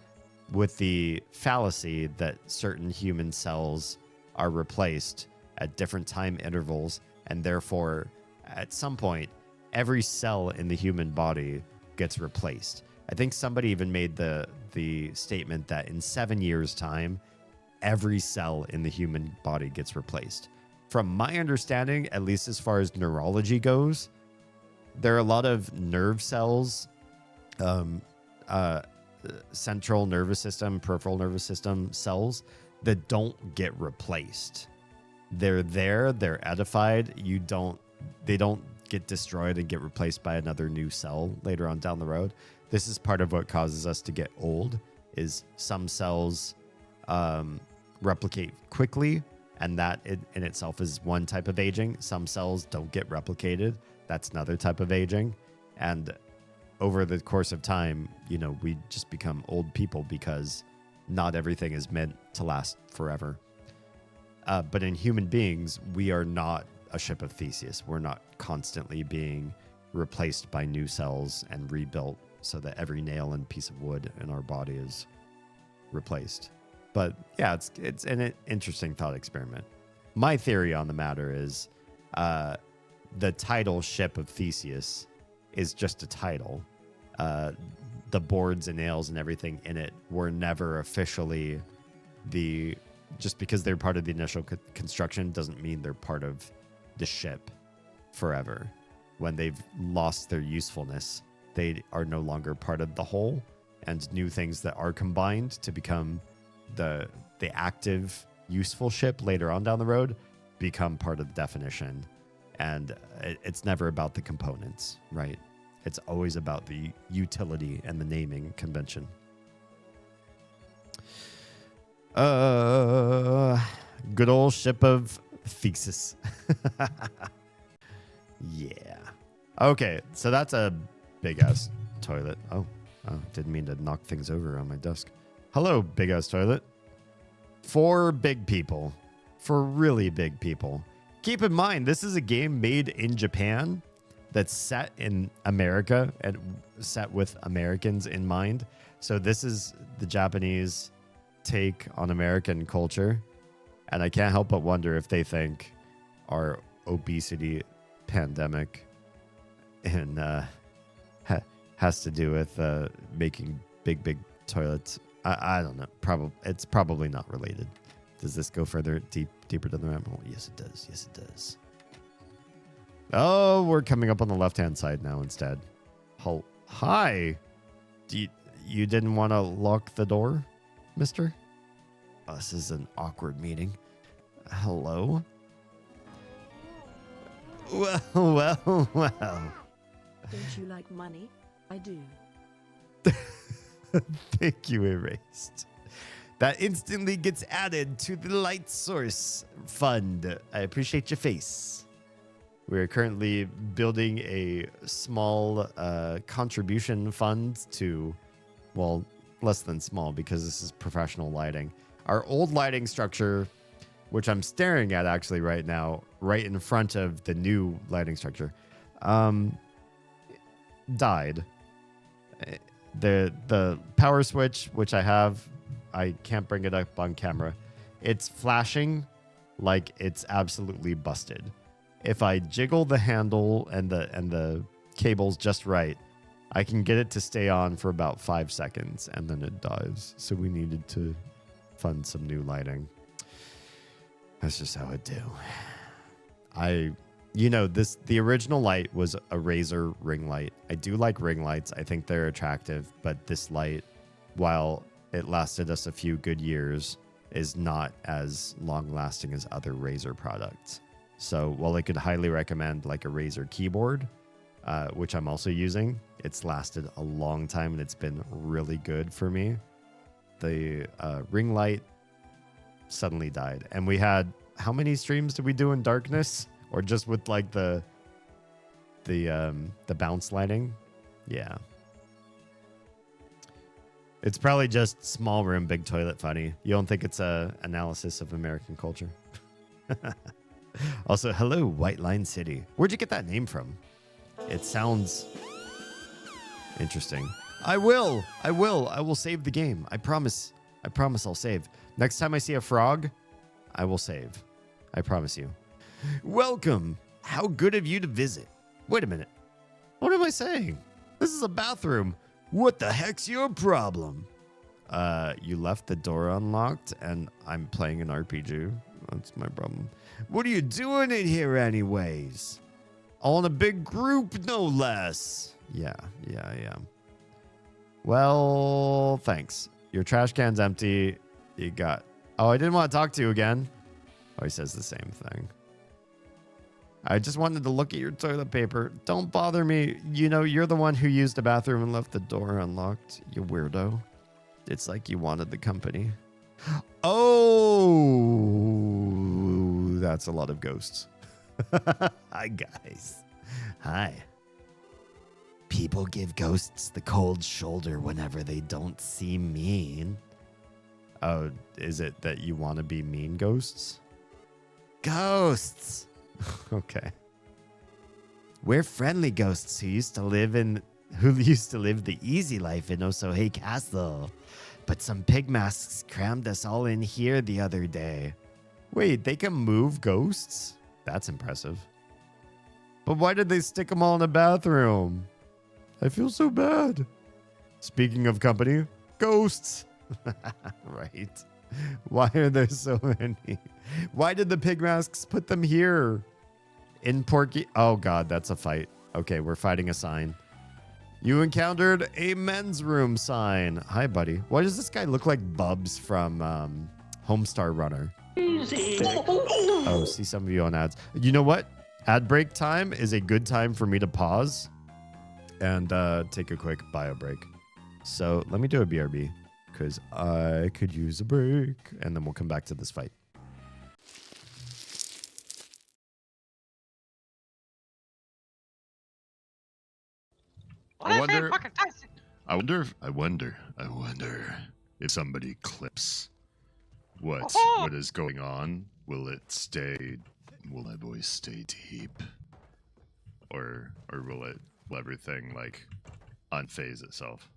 with the fallacy that certain human cells are replaced at different time intervals, and therefore, at some point, every cell in the human body gets replaced. I think somebody even made the statement that in 7 years' time, every cell in the human body gets replaced. From my understanding, at least as far as neurology goes, there are a lot of nerve cells, central nervous system, peripheral nervous system cells that don't get replaced. They're there, they're edified. They don't get destroyed and get replaced by another new cell later on down the road. This is part of what causes us to get old, is some cells replicate quickly, and that in itself is one type of aging. Some cells don't get replicated. That's another type of aging. And over the course of time, we just become old people because not everything is meant to last forever. But in human beings, we are not a ship of Theseus. We're not constantly being replaced by new cells and rebuilt so that every nail and piece of wood in our body is replaced. But yeah, it's an interesting thought experiment. My theory on the matter is the title Ship of Theseus is just a title. The boards and nails and everything in it were never officially just because they're part of the initial construction doesn't mean they're part of the ship forever. When they've lost their usefulness, they are no longer part of the whole, and new things that are combined to become the active, useful ship later on down the road become part of the definition. And it's never about the components, right? It's always about the utility and the naming convention. Good old Ship of Theseus. Yeah. Okay, so that's a big-ass toilet. Oh, didn't mean to knock things over on my desk. Hello, big-ass toilet. For big people. For really big people. Keep in mind, this is a game made in Japan that's set in America and set with Americans in mind. So this is the Japanese take on American culture. And I can't help but wonder if they think our obesity pandemic has to do with making big toilets. I don't know. It's probably not related. Does this go further deeper to the map? Oh, yes, it does. Yes, it does. Oh, we're coming up on the left-hand side now instead. Hi. You didn't want to lock the door, mister? Oh, this is an awkward meeting. Hello? Well. Don't you like money? I do. Thank you, Erased. That instantly gets added to the light source fund. I appreciate your face. We're currently building a small contribution fund to, well, less than small because this is professional lighting. Our old lighting structure, which I'm staring at actually right now, right in front of the new lighting structure, died. The power switch, which I have, I can't bring it up on camera. It's flashing like it's absolutely busted. If I jiggle the handle and the cables just right, I can get it to stay on for about 5 seconds and then it dies. So we needed to fund some new lighting. That's just how I do. The original light was a Razer ring light. I do like ring lights. I think they're attractive, but this light, while it lasted us a few good years, is not as long lasting as other Razer products. So while I could highly recommend like a Razer keyboard, which I'm also using, it's lasted a long time and it's been really good for me. The ring light suddenly died. And we had, how many streams did we do in darkness? Or just with like the bounce lighting? Yeah. It's probably just small room, big toilet funny. You don't think it's a analysis of American culture? Also, hello, White Line City. Where'd you get that name from? It sounds interesting. I will save the game. I promise I'll save. Next time I see a frog, I will save. I promise you. Welcome. How good of you to visit. Wait a minute. What am I saying? This is a bathroom. What the heck's your problem? You left the door unlocked and I'm playing an RPG. That's my problem. What are you doing in here anyways? All in a big group, no less. Yeah, I am. Well, thanks. Your trash can's empty. You got... Oh, I didn't want to talk to you again. Oh, he says the same thing. I just wanted to look at your toilet paper. Don't bother me. You know, you're the one who used the bathroom and left the door unlocked. You weirdo. It's like you wanted the company. Oh, that's a lot of ghosts. Hi, guys. Hi. People give ghosts the cold shoulder whenever they don't seem mean. Oh, is it that you want to be mean ghosts? Ghosts! Okay. We're friendly ghosts who used to live the easy life in Osohe Castle. But some pig masks crammed us all in here the other day. Wait, they can move ghosts? That's impressive. But why did they stick them all in a bathroom? I feel so bad. Speaking of company, ghosts. Right. Why are there so many? Why did the pig masks put them here? In Porky. Oh, God, that's a fight. Okay, we're fighting a sign. You encountered a men's room sign. Hi, buddy. Why does this guy look like Bubs from Homestar Runner? Oh, see some of you on ads. You know what? Ad break time is a good time for me to pause and take a quick bio break. So let me do a BRB because I could use a break and then we'll come back to this fight. I wonder if somebody clips what is going on. Will my voice stay deep? Or will everything like unphase itself?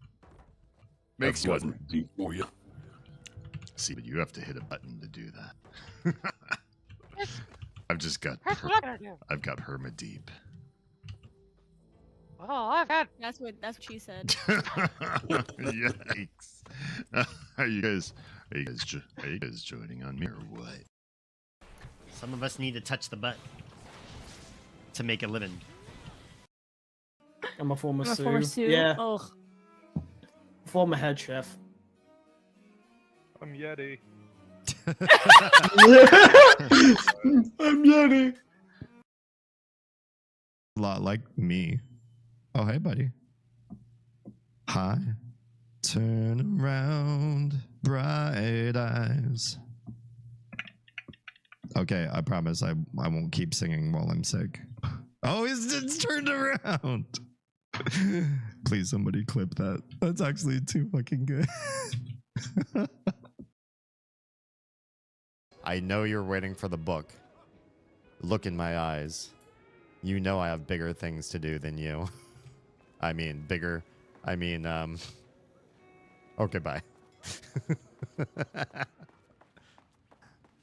Makes one deep for you. See, but you have to hit a button to do that. I've got perma deep. Oh, I've had. That's what she said. Yikes! Are you guys joining on me or what? Some of us need to touch the butt to make a living. I'm a former Sue. Former Sue? Yeah. Ugh. Former head chef. I'm Yeti. I'm Yeti. A lot like me. Oh, hey, buddy. Hi. Turn around, bright eyes. Okay, I promise I won't keep singing while I'm sick. Oh, it's turned around. Please, somebody clip that. That's actually too fucking good. I know you're waiting for the book. Look in my eyes. You know I have bigger things to do than you. I mean, bigger. I mean, okay, bye.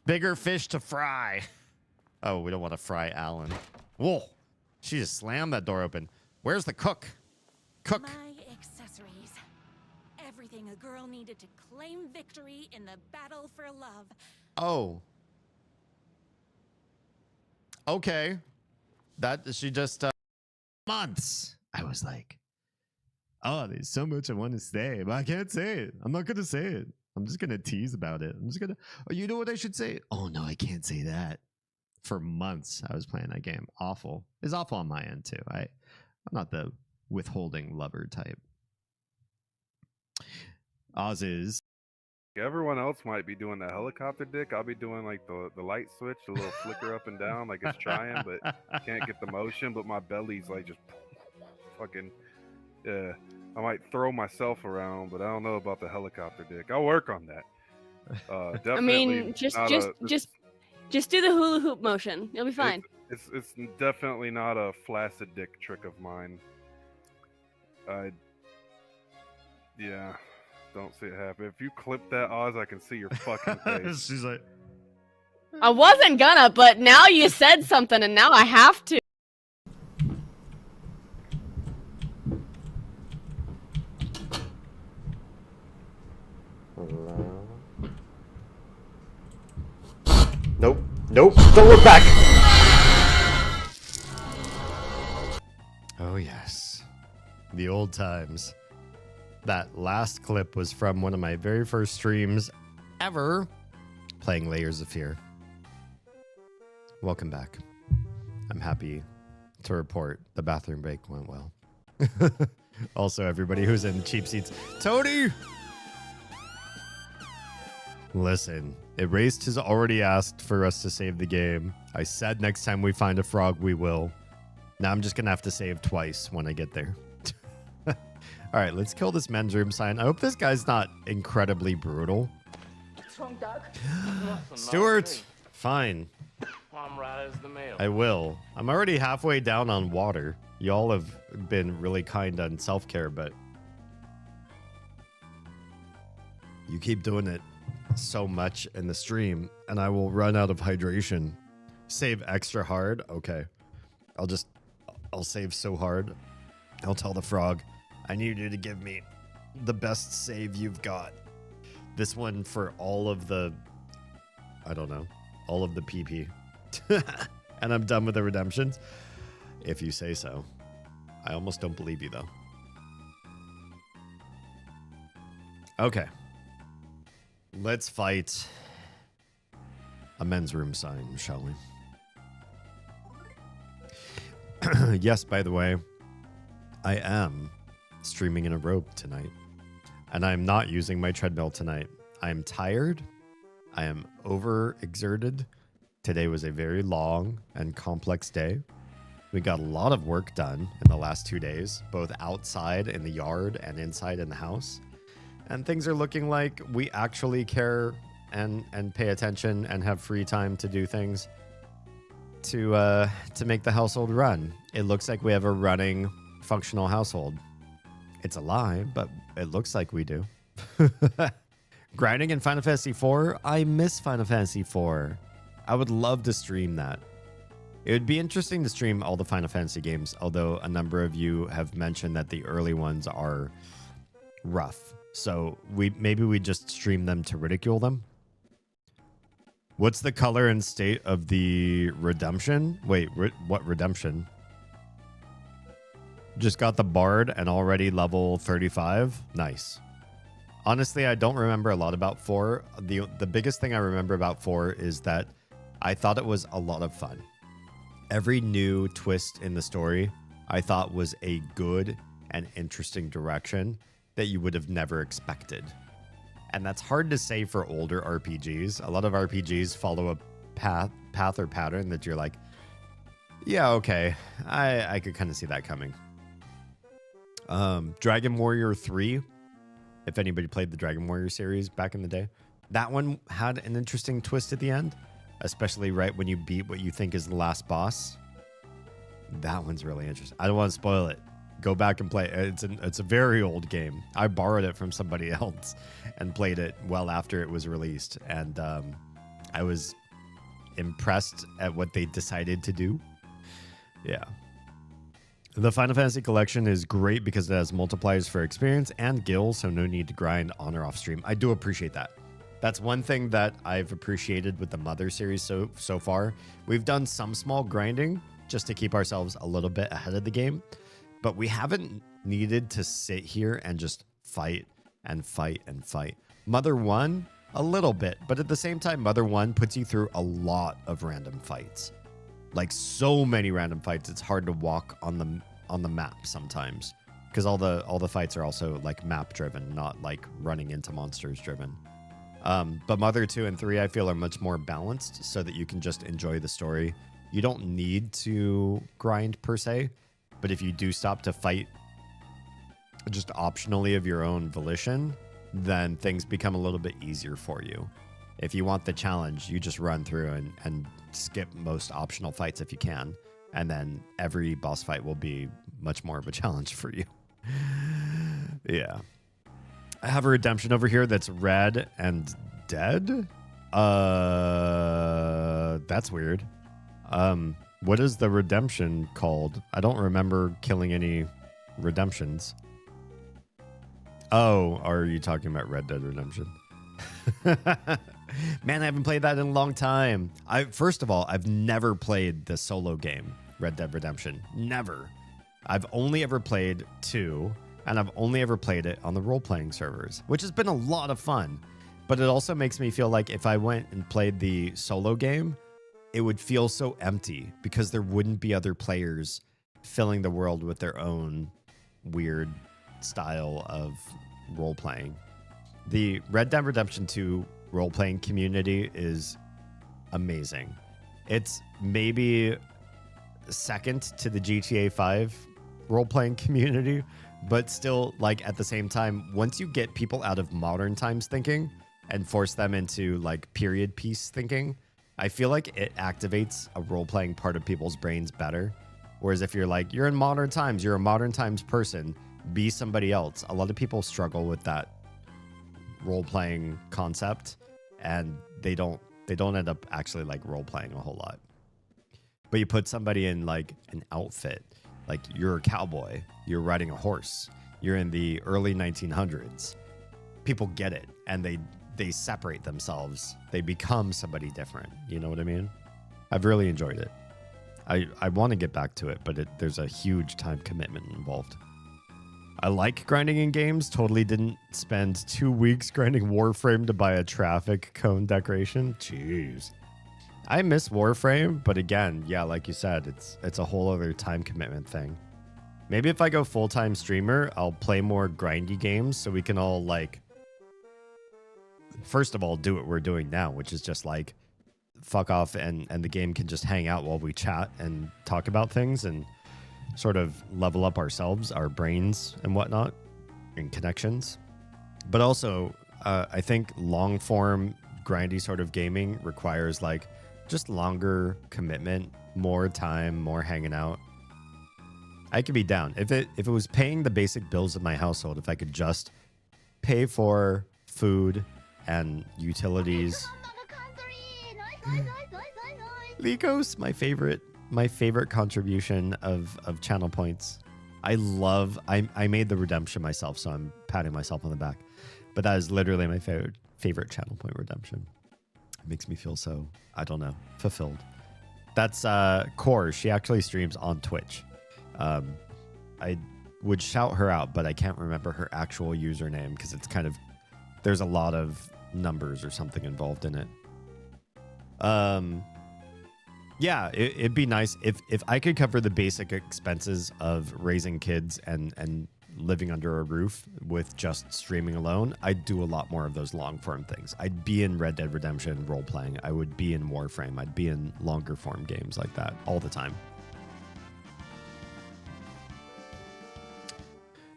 Bigger fish to fry. Oh, we don't want to fry Alan. Whoa. She just slammed that door open. Where's the cook? Cook. My accessories. Everything a girl needed to claim victory in the battle for love. Oh. Okay. That she just months. I was like, oh, there's so much I want to say, but I can't say it. I'm not gonna say it. I'm just gonna tease about it. I'm just gonna. Oh, you know what I should say? Oh no, I can't say that. For months, I was playing that game. Awful. It's awful on my end too. I'm not the withholding lover type. Oz is. Everyone else might be doing the helicopter dick. I'll be doing like the light switch, a little flicker up and down, like it's trying, but can't get the motion. But my belly's like just fucking. Yeah, I might throw myself around, but I don't know about the helicopter dick. I'll work on that. I Definitely. mean, just do the hula hoop motion. You'll be fine. It's definitely not a flaccid dick trick of mine. Yeah. Don't see it happen. If you clip that, Oz, I can see your fucking face. She's like, I wasn't gonna, but now you said something, and now I have to. nope. Nope. Don't look back. Oh, yes. The old times. That last clip was from one of my very first streams ever playing Layers of Fear. Welcome back. I'm happy to report the bathroom break went well. Also, everybody who's in cheap seats. Tony! Listen, Erased has already asked for us to save the game. I said next time we find a frog, we will. Now I'm just going to have to save twice when I get there. All right, let's kill this men's room sign. I hope this guy's not incredibly brutal. What's wrong, Doug? Stuart, fine. I'm right as the mail. I will. I'm already halfway down on water. Y'all have been really kind on self-care, but you keep doing it so much in the stream, and I will run out of hydration. Save extra hard? Okay. I'll save so hard. I'll tell the frog, I need you to give me the best save you've got. This one for all of the, I don't know, all of the PP. And I'm done with the redemptions. If you say so. I almost don't believe you, though. Okay. Let's fight a men's room sign, shall we? Yes, by the way, I am streaming in a robe tonight. And I'm not using my treadmill tonight. I'm tired. I am overexerted. Today was a very long and complex day. We got a lot of work done in the last 2 days, both outside in the yard and inside in the house. And things are looking like we actually care and pay attention and have free time to do things to make the household run. It looks like we have a running, functional household. It's a lie, but it looks like we do. Grinding in Final Fantasy IV? I miss Final Fantasy IV. I would love to stream that. It would be interesting to stream all the Final Fantasy games, although a number of you have mentioned that the early ones are rough. So maybe we just stream them to ridicule them. What's the color and state of the redemption? Wait, what redemption? Just got the Bard and already level 35. Nice. Honestly, I don't remember a lot about 4. The biggest thing I remember about 4 is that I thought it was a lot of fun. every new twist in the story I thought was a good and interesting direction that you would have never expected. And that's hard to say for older RPGs. A lot of RPGs follow a path or pattern that you're like, yeah, okay, I could kind of see that coming. Dragon Warrior 3, if anybody played the Dragon Warrior series back in the day, that one had an interesting twist at the end, especially right when you beat what you think is the last boss. That one's really interesting. I don't want to spoil it. Go back and play it. It's a very old game. I borrowed it from somebody else and played it well after it was released, and I was impressed at what they decided to do. Yeah. The Final Fantasy collection is great because it has multipliers for experience and gills, so no need to grind on or off stream. I do appreciate that. That's one thing that I've appreciated with the Mother series so far. We've done some small grinding just to keep ourselves a little bit ahead of the game, but we haven't needed to sit here and just fight and fight and fight. Mother 1, a little bit, but at the same time, Mother 1 puts you through a lot of random fights. Like so many random fights, it's hard to walk on the map sometimes, because all the fights are also like map driven, not like running into monsters driven. But Mother 2 and 3 I feel are much more balanced so that you can just enjoy the story. You don't need to grind per se, but if you do stop to fight just optionally of your own volition, then things become a little bit easier for you. If you want the challenge, you just run through and skip most optional fights if you can. And then every boss fight will be much more of a challenge for you. Yeah. I have a redemption over here that's red and dead. That's weird. What is the redemption called? I don't remember killing any redemptions. Oh, are you talking about Red Dead Redemption? Man, I haven't played that in a long time. First of all, I've never played the solo game, Red Dead Redemption. Never. I've only ever played 2, and I've only ever played it on the role-playing servers, which has been a lot of fun. But it also makes me feel like if I went and played the solo game, it would feel so empty because there wouldn't be other players filling the world with their own weird style of role-playing. The Red Dead Redemption 2 role-playing community is amazing. It's maybe second to the GTA 5 role-playing community, but still, like, at the same time, once you get people out of modern times thinking and force them into like period piece thinking, I feel like it activates a role-playing part of people's brains better. Whereas if you're like, you're in modern times, you're a modern times person, be somebody else. A lot of people struggle with that role-playing concept, and they don't end up actually like role-playing a whole lot. But you put somebody in like an outfit, like you're a cowboy, you're riding a horse, you're in the early 1900s. People get it, and they separate themselves. They become somebody different. You know what I mean? I've really enjoyed it. I want to get back to it, but there's a huge time commitment involved. I like grinding in games. Totally didn't spend 2 weeks grinding Warframe to buy a traffic cone decoration. Jeez. I miss Warframe, but again, yeah, like you said, it's a whole other time commitment thing. Maybe if I go full-time streamer, I'll play more grindy games so we can all like, first of all, do what we're doing now, which is just like fuck off and the game can just hang out while we chat and talk about things and sort of level up ourselves, our brains and whatnot, and connections. But also, I think long form grindy sort of gaming requires like just longer commitment, more time, more hanging out. I could be down if it was paying the basic bills of my household. If I could just pay for food and utilities. Lycos, my favorite contribution of channel points. I made the redemption myself, so I'm patting myself on the back. But that is literally my favorite channel point redemption. It makes me feel so, I don't know, fulfilled. That's Core. She actually streams on Twitch. I would shout her out, but I can't remember her actual username because it's kind of, there's a lot of numbers or something involved in it. Yeah, it'd be nice if I could cover the basic expenses of raising kids and living under a roof with just streaming alone. I'd do a lot more of those long form things. I'd be in Red Dead Redemption role playing. I would be in Warframe. I'd be in longer form games like that all the time.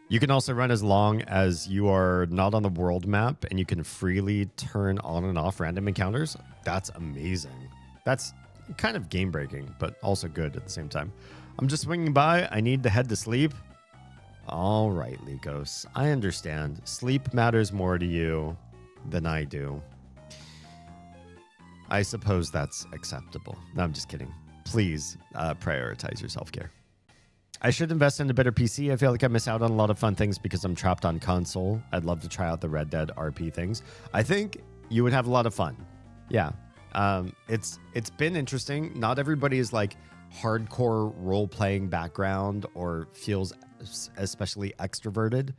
You can also run as long as you are not on the world map, and you can freely turn on and off random encounters. That's amazing. That's kind of game breaking, but also good at the same time. I'm just swinging by. I need to head to sleep. All right, Likos. I understand. Sleep matters more to you than I do. I suppose that's acceptable. No, I'm just kidding. Please prioritize your self-care. I should invest in a better PC. I feel like I miss out on a lot of fun things because I'm trapped on console. I'd love to try out the Red Dead RP things. I think you would have a lot of fun. Yeah. It's been interesting. Not everybody is like hardcore role-playing background or feels especially extroverted.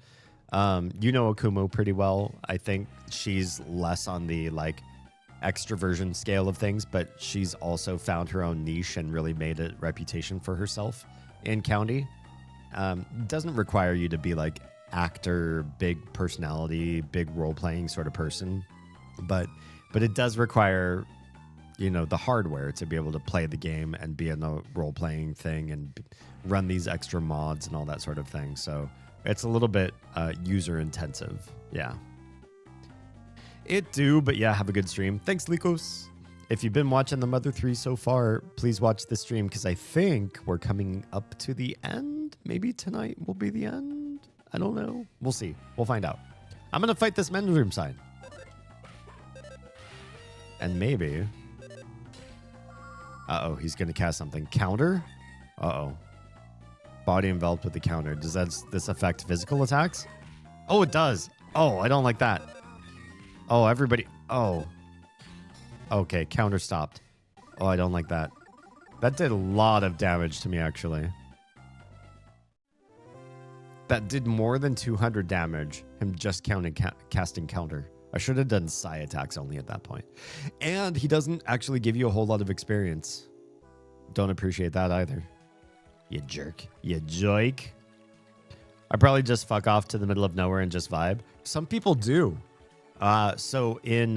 You know Akumo pretty well. I think she's less on the like extroversion scale of things, but she's also found her own niche and really made a reputation for herself in County. Doesn't require you to be like actor, big personality, big role-playing sort of person, but it does require, you know, the hardware to be able to play the game and be in the role-playing thing and run these extra mods and all that sort of thing. So it's a little bit user intensive. Yeah. It do, but yeah, have a good stream. Thanks, Likos. If you've been watching the Mother 3 so far, please watch the stream because I think we're coming up to the end. Maybe tonight will be the end. I don't know. We'll see. We'll find out. I'm going to fight this men's room sign. And maybe... Uh-oh, he's going to cast something. Counter? Uh-oh. Body enveloped with the counter. Does this affect physical attacks? Oh, it does. Oh, I don't like that. Oh, everybody. Oh. Okay, counter stopped. Oh, I don't like that. That did a lot of damage to me, actually. That did more than 200 damage, him just casting counter. I should have done psi attacks only at that point. And he doesn't actually give you a whole lot of experience. Don't appreciate that either. You jerk. You joik. I probably just fuck off to the middle of nowhere and just vibe. Some people do. So in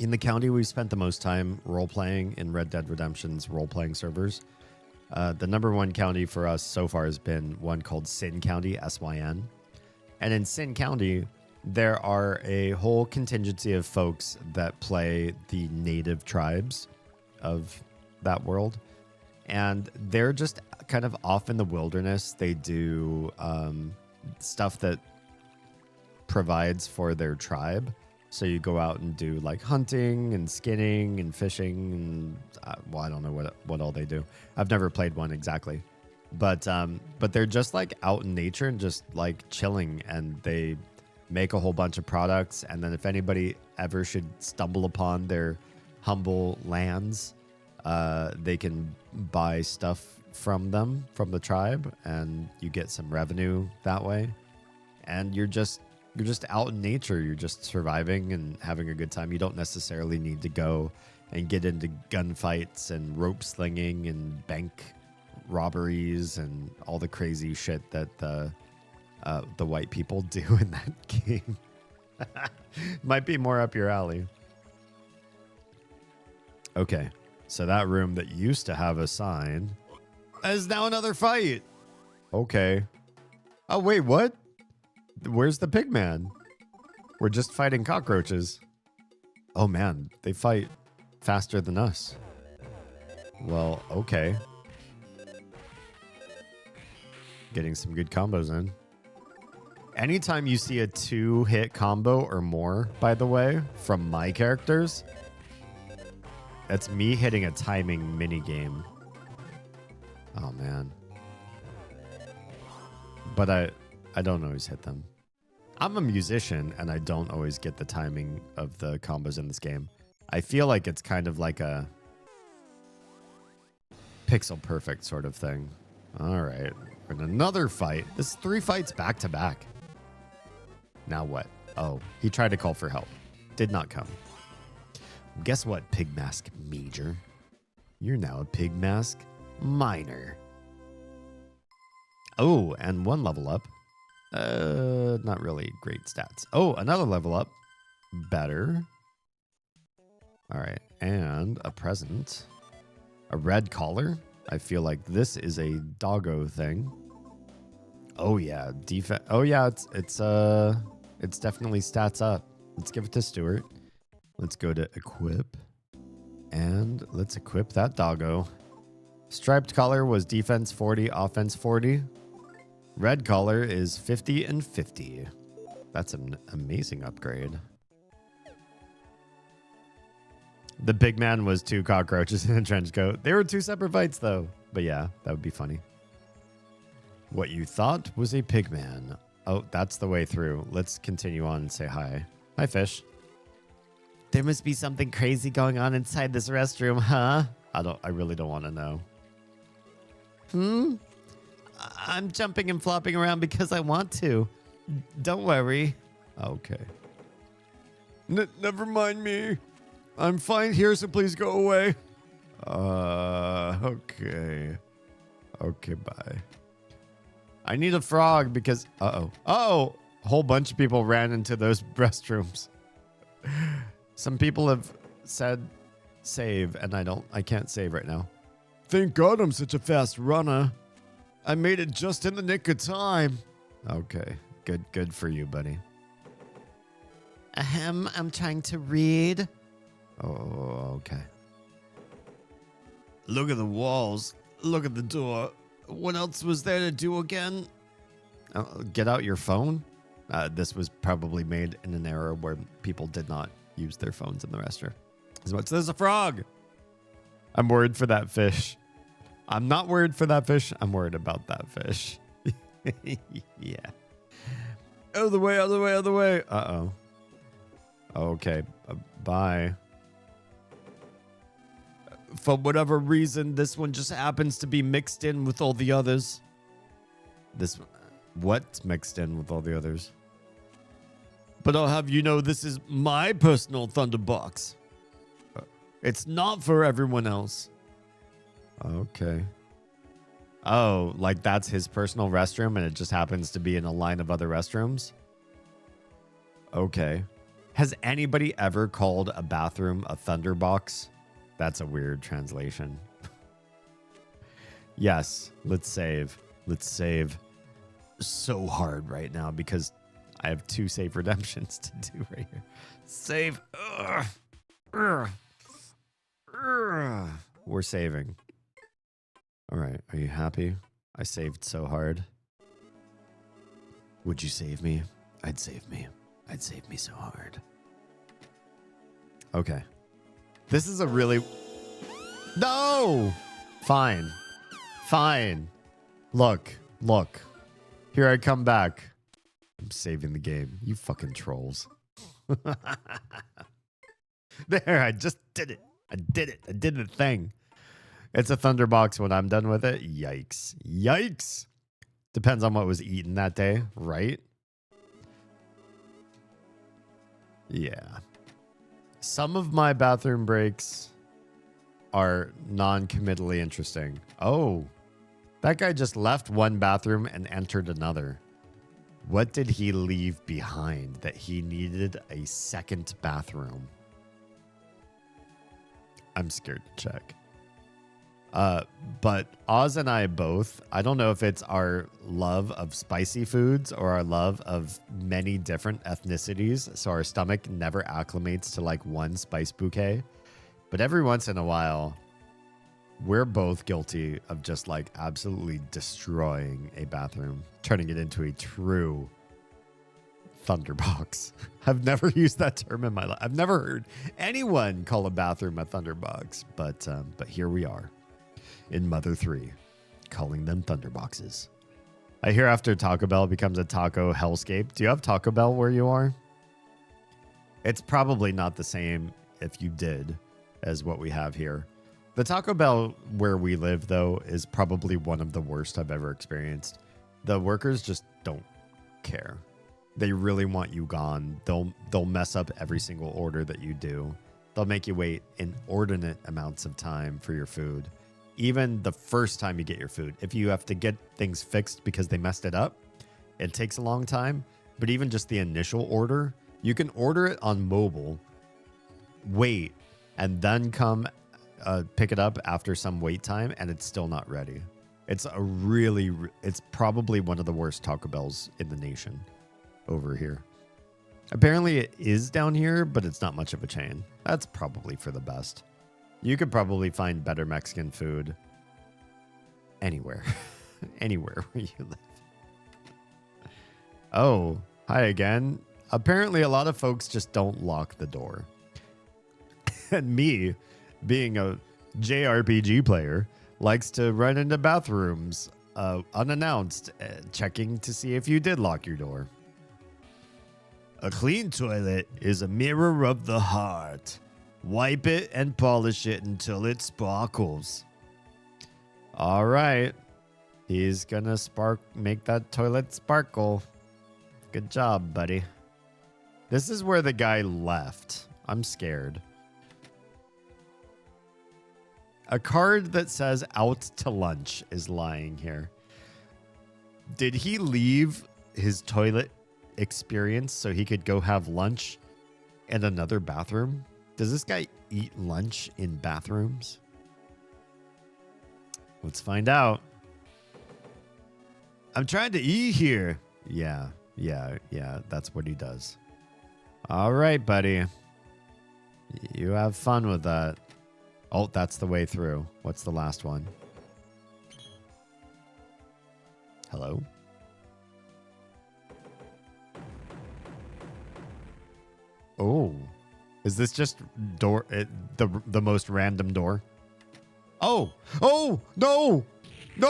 the county, we spent the most time role-playing in Red Dead Redemption's role-playing servers. The number one county for us so far has been one called Sin County, S-Y-N. And in Sin County, there are a whole contingency of folks that play the native tribes of that world. And they're just kind of off in the wilderness. They do stuff that provides for their tribe. So you go out and do like hunting and skinning and fishing and well, I don't know what all they do. I've never played one exactly, but they're just like out in nature and just like chilling, and they make a whole bunch of products. And then if anybody ever should stumble upon their humble lands, they can buy stuff from them, from the tribe, and you get some revenue that way. And you're just out in nature. You're just surviving and having a good time. You don't necessarily need to go and get into gunfights and rope slinging and bank robberies and all the crazy shit that the white people do in that game. Might be more up your alley. Okay, so that room that used to have a sign is now another fight. Okay. Oh, wait, what? Where's the pig man? We're just fighting cockroaches. Oh man, they fight faster than us. Well, okay. Getting some good combos in. Anytime you see a 2-hit combo or more, by the way, from my characters, that's me hitting a timing mini game. Oh man. But I don't always hit them. I'm a musician, and I don't always get the timing of the combos in this game. I feel like it's kind of like a pixel perfect sort of thing. All right, we're in another fight. This is 3 fights back to back. Now what? Oh, he tried to call for help. Did not come. Guess what, Pig Mask Major? You're now a pig mask miner. Oh, and one level up. Not really great stats. Oh, another level up. Better. All right, and a present. A red collar. I feel like this is a doggo thing. Oh yeah, defense. Oh yeah, it's definitely stats up. Let's give it to Stuart. Let's go to equip, and let's equip that doggo. Striped collar was defense 40, offense 40. Red collar is 50 and 50. That's an amazing upgrade. The big man was 2 cockroaches in a trench coat. They were 2 separate fights, though. But yeah, that would be funny. What you thought was a pig man. Oh, that's the way through. Let's continue on and say hi. Hi, fish. There must be something crazy going on inside this restroom, huh? I really don't want to know. I'm jumping and flopping around because I want to. Don't worry. Okay. Never mind me. I'm fine here, so please go away. Okay. Okay, bye. I need a frog because... Uh-oh. Oh! A whole bunch of people ran into those restrooms. Some people have said save, and I can't save right now. Thank God I'm such a fast runner. I made it just in the nick of time. Okay. Good for you, buddy. Ahem, I'm trying to read. Oh, okay. Look at the walls. Look at the door. What else was there to do again? Get out your phone. This was probably made in an era where people did not use their phones in the restroom. As much as there's a frog. I'm worried for that fish. I'm not worried for that fish. I'm worried about that fish. Yeah. Out of the way, out of the way, out of the way. Uh-oh. Okay. Bye. For whatever reason, this one just happens to be mixed in with all the others. What's mixed in with all the others? But I'll have you know this is my personal Thunderbox. It's not for everyone else. Okay. Oh, like that's his personal restroom and it just happens to be in a line of other restrooms? Okay. Has anybody ever called a bathroom a Thunderbox? That's a weird translation. Yes, let's save. Let's save so hard right now because I have 2 save redemptions to do right here. Save. Ugh. Ugh. Ugh. We're saving. All right, are you happy? I saved so hard. Would you save me? I'd save me. I'd save me so hard. Okay. This is a really... No! Fine. Fine. Look. Here I come back. I'm saving the game. You fucking trolls. There, I just did it. I did it. I did the thing. It's a Thunderbox when I'm done with it. Yikes. Yikes. Depends on what was eaten that day, right? Yeah. Some of my bathroom breaks are non-committally interesting. Oh, that guy just left one bathroom and entered another. What did he leave behind that he needed a second bathroom? I'm scared to check. But Oz and I both, I don't know if it's our love of spicy foods or our love of many different ethnicities. So our stomach never acclimates to like one spice bouquet. But every once in a while, we're both guilty of just like absolutely destroying a bathroom, turning it into a true Thunderbox. I've never used that term in my life. I've never heard anyone call a bathroom a Thunderbox, but here we are. In Mother 3, calling them Thunderboxes. I hear after Taco Bell becomes a taco hellscape. Do you have Taco Bell where you are? It's probably not the same if you did as what we have here. The Taco Bell where we live, though, is probably one of the worst I've ever experienced. The workers just don't care. They really want you gone. They'll mess up every single order that you do. they'll make you wait inordinate amounts of time for your food. Even the first time you get your food. If you have to get things fixed because they messed it up, it takes a long time. But even just the initial order, you can order it on mobile, wait, and then come pick it up after some wait time, and it's still not ready. It's it's probably one of the worst Taco Bells in the nation over here. Apparently it is down here, but it's not much of a chain. That's probably for the best. You could probably find better Mexican food anywhere. Anywhere where you live. Oh, hi again. Apparently a lot of folks just don't lock the door. And me, being a JRPG player, likes to run into bathrooms unannounced, checking to see if you did lock your door. A clean toilet is a mirror of the heart. Wipe it and polish it until it sparkles. All right. He's gonna make that toilet sparkle. Good job, buddy. This is where the guy left. I'm scared. A card that says out to lunch is lying here. Did he leave his toilet experience so he could go have lunch in another bathroom? Does this guy eat lunch in bathrooms? Let's find out. I'm trying to eat here. Yeah, that's what he does. All right, buddy. You have fun with that. Oh, that's the way through. What's the last one? Hello? Oh. Is this just the most random door? Oh! Oh! No! No!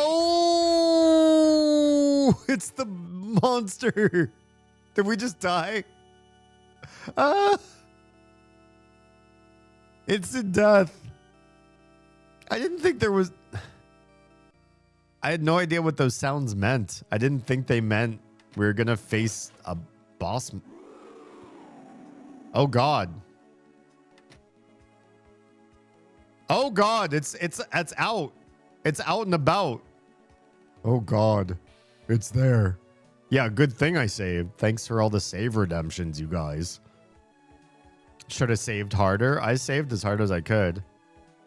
It's the monster! Did we just die? Ah! Instant death. I didn't think there was... I had no idea what those sounds meant. I didn't think they meant we were gonna face a boss. Oh God. Oh God, it's out. It's out and about. Oh God. It's there. Yeah, good thing I saved. Thanks for all the save redemptions, you guys. Should have saved harder. I saved as hard as I could.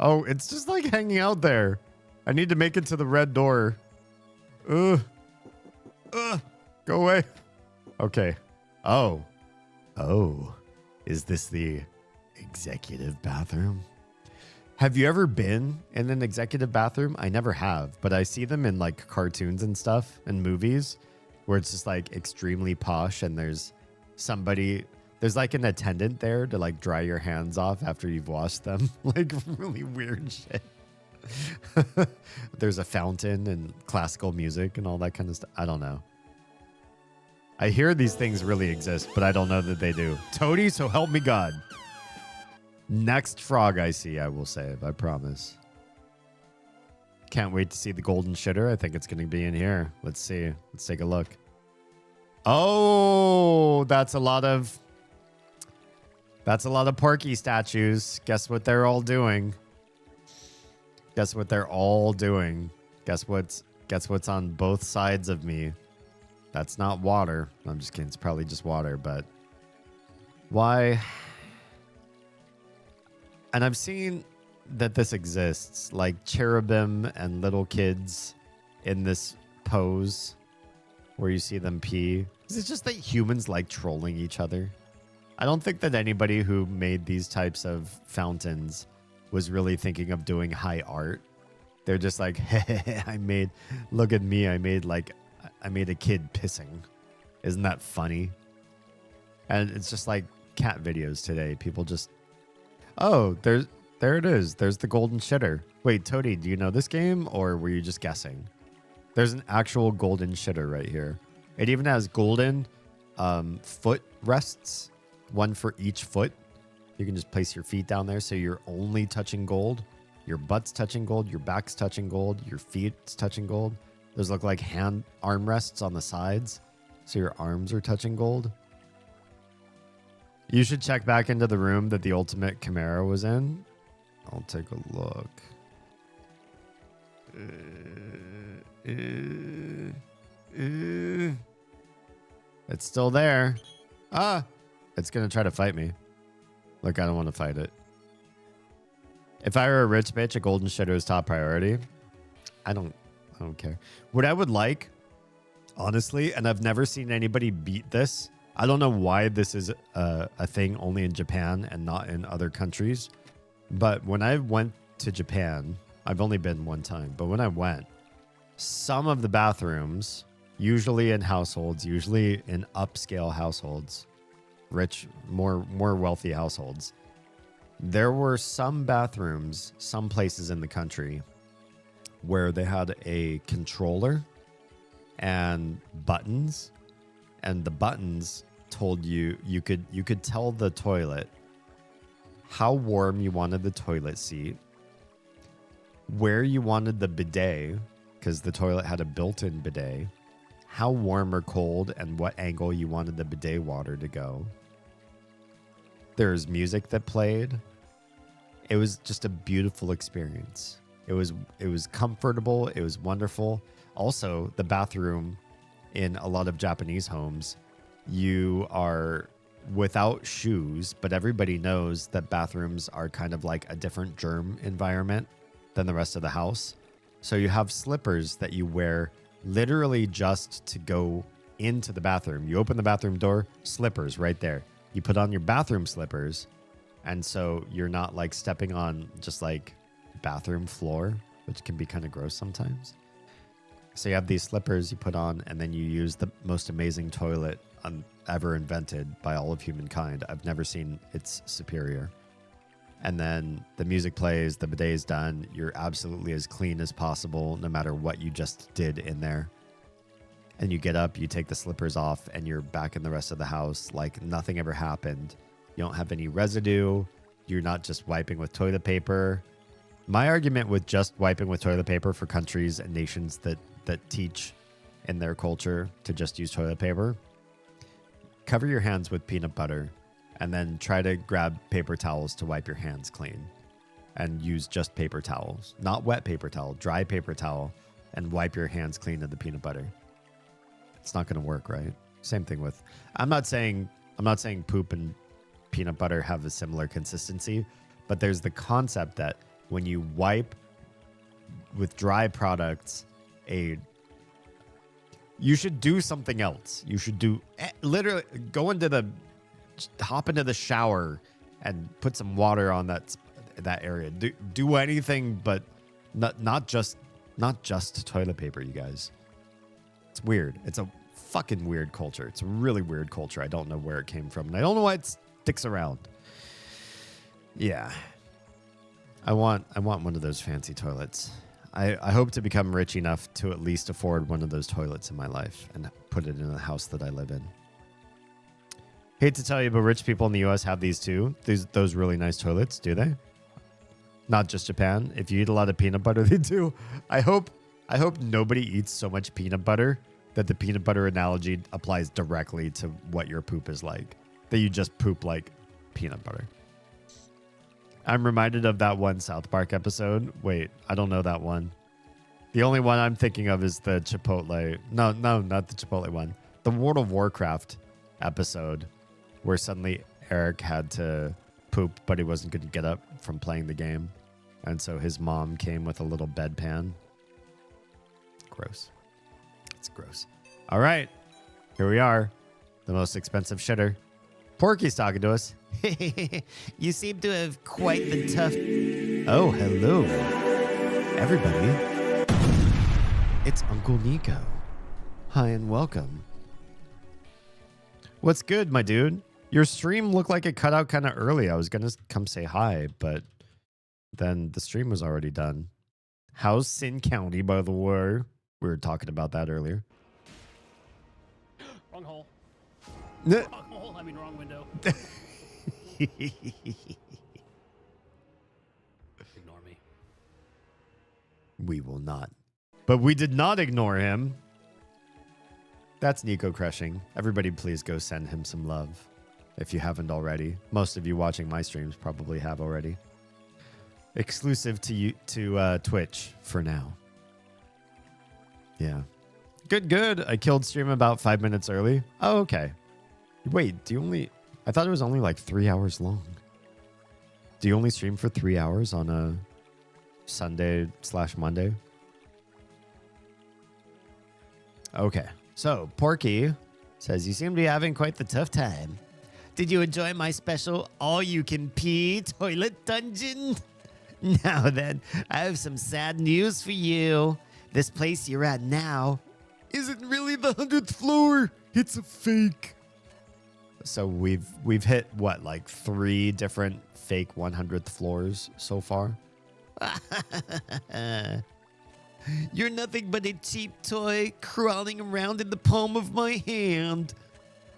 Oh, it's just like hanging out there. I need to make it to the red door. Ugh. Ugh. Go away. Okay. Oh. Oh. Is this the executive bathroom? Have you ever been in an executive bathroom? I never have, but I see them in like cartoons and stuff and movies where it's just like extremely posh and there's like an attendant there to like dry your hands off after you've washed them. Like really weird shit. There's a fountain and classical music and all that kind of stuff. I don't know. I hear these things really exist, but I don't know that they do. Toady, so help me God. Next frog I see, I will save. I promise. Can't wait to see the golden shitter. I think it's going to be in here. Let's see. Let's take a look. Oh, that's a lot of Porky statues. Guess what they're all doing? Guess what they're all doing? Guess what's on both sides of me? That's not water. I'm just kidding. It's probably just water, but why? And I've seen that this exists, like cherubim and little kids in this pose where you see them pee. Is it just that humans like trolling each other? I don't think that anybody who made these types of fountains was really thinking of doing high art. They're just like, hey, look at me. I made a kid pissing. Isn't that funny? And it's just like cat videos today. People just, oh, there it is. There's the golden shitter. Wait, Toady, do you know this game or were you just guessing? There's an actual golden shitter right here. It even has golden foot rests, one for each foot. You can just place your feet down there so you're only touching gold. Your butt's touching gold. Your back's touching gold. Your feet's touching gold. Those look like arm rests on the sides, so your arms are touching gold. You should check back into the room that the ultimate Chimera was in. I'll take a look. It's still there. Ah, it's going to try to fight me. Look, I don't want to fight it. If I were a rich bitch, a golden shitter is top priority. I don't care. What I would like, honestly, and I've never seen anybody beat this. I don't know why this is a thing only in Japan and not in other countries. But when I went to Japan, I've only been one time, but when I went, some of the bathrooms, usually in households, usually in upscale households, rich, more wealthy households, there were some bathrooms, some places in the country where they had a controller and buttons, and the buttons told you could tell the toilet how warm you wanted the toilet seat, where you wanted the bidet, because the toilet had a built-in bidet, how warm or cold and what angle you wanted the bidet water to go. There's music that played. It was just a beautiful experience. It was comfortable. It was wonderful. Also, the bathroom in a lot of Japanese homes, you are without shoes, but everybody knows that bathrooms are kind of like a different germ environment than the rest of the house. So you have slippers that you wear literally just to go into the bathroom. You open the bathroom door, slippers right there. You put on your bathroom slippers, and so you're not like stepping on just like bathroom floor, which can be kind of gross sometimes. So you have these slippers you put on, and then you use the most amazing toilet ever invented by all of humankind. I've never seen its superior. And then the music plays, the bidet is done. You're absolutely as clean as possible, no matter what you just did in there. And you get up, you take the slippers off, and you're back in the rest of the house like nothing ever happened. You don't have any residue. You're not just wiping with toilet paper. My argument with just wiping with toilet paper for countries and nations that teach in their culture to just use toilet paper, cover your hands with peanut butter and then try to grab paper towels to wipe your hands clean, and use just paper towels, not wet paper towel, dry paper towel, and wipe your hands clean in the peanut butter. It's not going to work, right? Same thing with, I'm not saying poop and peanut butter have a similar consistency, but there's the concept that when you wipe with dry products, you should do something else. You should do literally hop into the shower and put some water on that area. Do anything, but not just toilet paper, you guys. It's weird. It's a fucking weird culture. It's a really weird culture. I don't know where it came from, and I don't know why it sticks around. Yeah. I want one of those fancy toilets. I hope to become rich enough to at least afford one of those toilets in my life and put it in the house that I live in. Hate to tell you, but rich people in the U.S. have these too. Those really nice toilets, do they? Not just Japan. If you eat a lot of peanut butter, they do. I hope nobody eats so much peanut butter that the peanut butter analogy applies directly to what your poop is like. That you just poop like peanut butter. I'm reminded of that one South Park episode. Wait, I don't know that one. The only one I'm thinking of is the Chipotle. No, not the Chipotle one. The World of Warcraft episode where suddenly Eric had to poop, but he wasn't going to get up from playing the game. And so his mom came with a little bedpan. Gross. It's gross. All right. Here we are. The most expensive shitter. Porky's talking to us. You seem to have quite the tough... Oh, hello. Everybody. It's Uncle Nico. Hi and welcome. What's good, my dude? Your stream looked like it cut out kind of early. I was going to come say hi, but then the stream was already done. How's Sin County, by the way? We were talking about that earlier. Wrong hole. Wrong hole. I mean, wrong window. Ignore me. We will not. But we did not ignore him. That's Nico crushing. Everybody please go send him some love. if you haven't already. Most of you watching my streams probably have already. Exclusive to Twitch for now. Yeah. Good. I killed stream about 5 minutes early. Oh, okay. Wait, I thought it was only like 3 hours long. Do you only stream for 3 hours on a Sunday/Monday? Okay. So, Porky says, you seem to be having quite the tough time. Did you enjoy my special all-you-can-pee toilet dungeon? Now then, I have some sad news for you. This place you're at now isn't really the 100th floor. It's a fake. So we've hit what, like 3 different fake 100th floors so far? You're nothing but a cheap toy crawling around in the palm of my hand.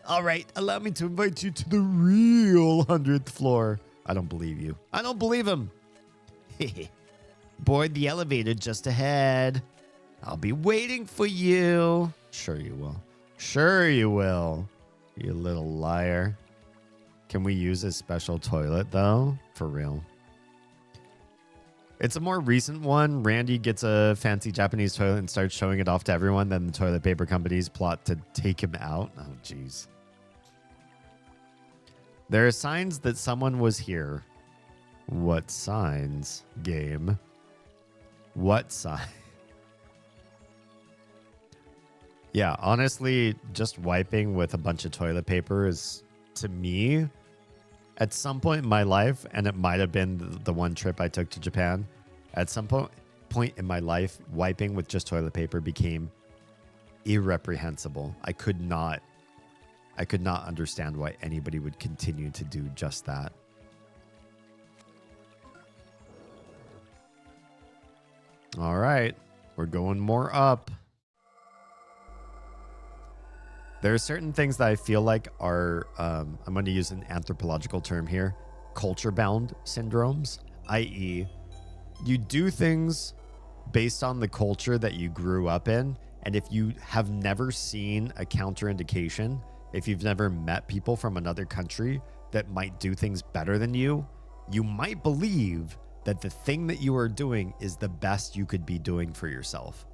All right, allow me to invite you to the real 100th floor. I don't believe you. I don't believe him. Board the elevator just ahead. I'll be waiting for you. Sure you will. Sure you will. You little liar. Can we use a special toilet, though? For real. It's a more recent one. Randy gets a fancy Japanese toilet and starts showing it off to everyone. Then the toilet paper companies plot to take him out. Oh, jeez. There are signs that someone was here. What signs, game? What sign? Yeah, honestly, just wiping with a bunch of toilet paper is, to me, at some point in my life, and it might have been the one trip I took to Japan, at some point in my life, wiping with just toilet paper became irreprehensible. I could not understand why anybody would continue to do just that. All right, we're going more up. There are certain things that I feel like are, I'm going to use an anthropological term here, culture-bound syndromes, i.e., you do things based on the culture that you grew up in, and if you have never seen a counterindication, if you've never met people from another country that might do things better than you, you might believe that the thing that you are doing is the best you could be doing for yourself.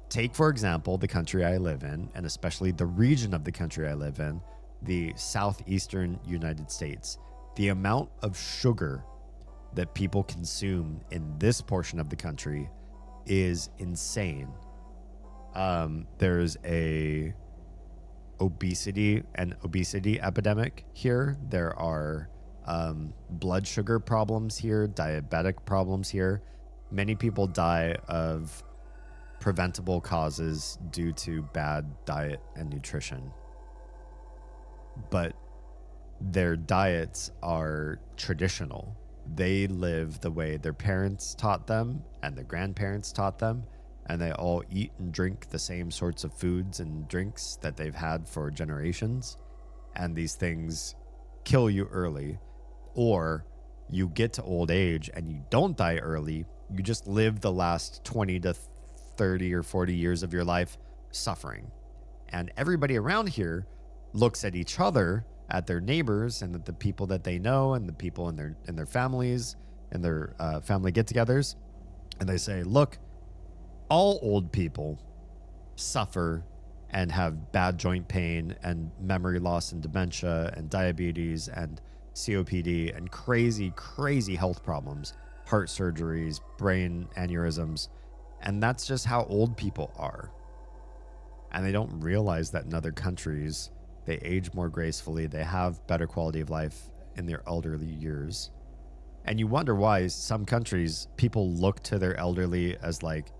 Take, for example, the country I live in, and especially the region of the country I live in, the southeastern United States. The amount of sugar that people consume in this portion of the country is insane. There's a obesity epidemic here. There are blood sugar problems here, diabetic problems here. Many people die of preventable causes due to bad diet and nutrition. But their diets are traditional. They live the way their parents taught them and their grandparents taught them, and they all eat and drink the same sorts of foods and drinks that they've had for generations. And these things kill you early, or you get to old age and you don't die early. You just live the last 20 to 30 or 40 years of your life suffering. And everybody around here looks at each other, at their neighbors, and at the people that they know, and the people in their families, and their family get-togethers, and they say, look, all old people suffer and have bad joint pain and memory loss and dementia and diabetes and COPD and crazy health problems, heart surgeries, brain aneurysms. And that's just how old people are. And they don't realize that in other countries, they age more gracefully. They have better quality of life in their elderly years. And you wonder why some countries, people look to their elderly as like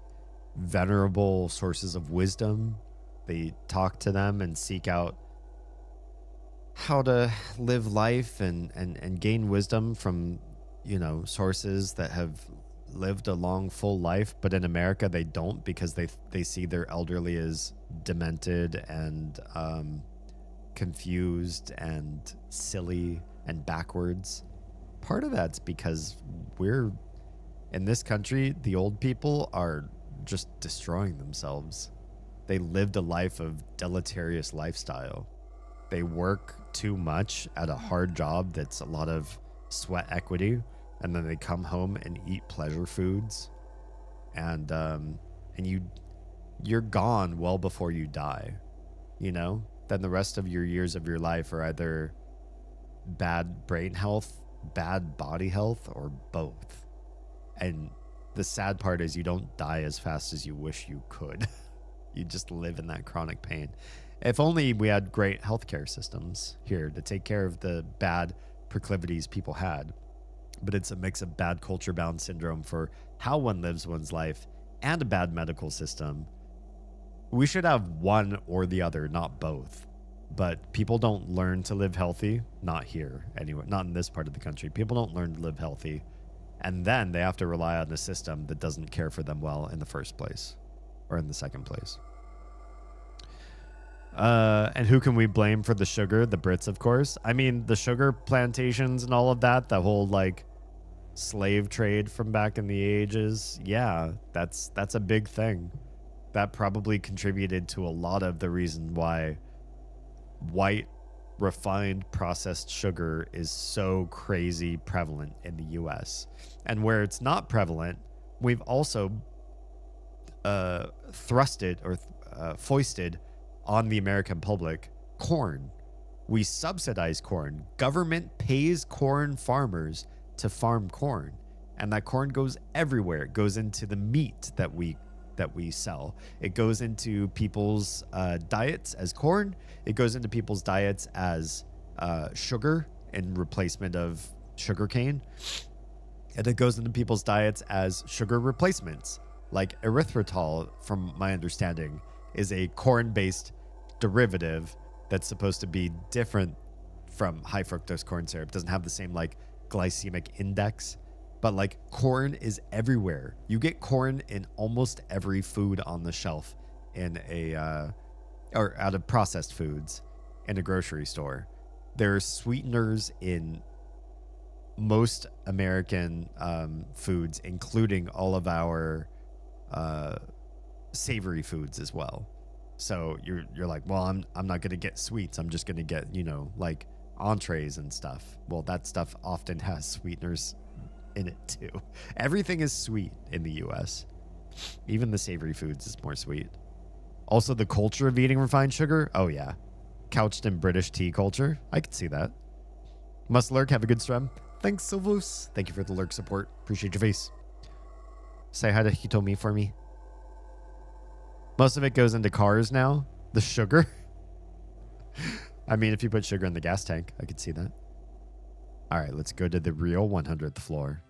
venerable sources of wisdom. They talk to them and seek out how to live life and gain wisdom from, sources that have lived a long, full life. But in America, they don't, because they see their elderly as demented and confused and silly and backwards. Part of that's because in this country, the old people are just destroying themselves. They lived a life of deleterious lifestyle. they work too much at a hard job that's a lot of sweat equity, and then they come home and eat pleasure foods, and you're gone well before you die, you know? Then the rest of your years of your life are either bad brain health, bad body health, or both. And the sad part is you don't die as fast as you wish you could. You just live in that chronic pain. If only we had great healthcare systems here to take care of the bad proclivities people had. But it's a mix of bad culture bound syndrome for how one lives one's life and a bad medical system. We should have one or the other, not both. But people don't learn to live healthy, not here anyway, not in this part of the country. People don't learn to live healthy, and then they have to rely on a system that doesn't care for them well in the first place, or in the second place. And who can we blame for the sugar? The Brits, of course. I mean, the sugar plantations and all of that, the whole like slave trade from back in the ages. Yeah, that's a big thing. That probably contributed to a lot of the reason why white refined processed sugar is so crazy prevalent in the US. And where it's not prevalent, we've also thrusted or foisted on the American public corn. We subsidize corn. Government pays corn farmers to farm corn, and that corn goes everywhere. It goes into the meat that we sell. It goes into people's diets as corn. It goes into people's diets as sugar in replacement of sugar cane. And it goes into people's diets as sugar replacements. Like erythritol, from my understanding, is a corn-based derivative that's supposed to be different from high fructose corn syrup. It doesn't have the same like glycemic index. But like corn is everywhere. You get corn in almost every food on the shelf in a or out of processed foods in a grocery store. There are sweeteners in most American foods, including all of our savory foods as well. So you're like, well, I'm not gonna get sweets. I'm just gonna get, you know, like entrees and stuff. Well, that stuff often has sweeteners in it too. Everything is sweet in the US. Even the savory foods is more sweet. Also, the culture of eating refined sugar. Oh yeah, couched in British tea culture. I could see that. Must lurk. Have a good stream. Thanks, Silvus. Thank you for the lurk support. Appreciate your face. Say hi to Hitomi for me. Most of it goes into cars now. The sugar. I mean, if you put sugar in the gas tank, I could see that. All right, let's go to the real 100th floor.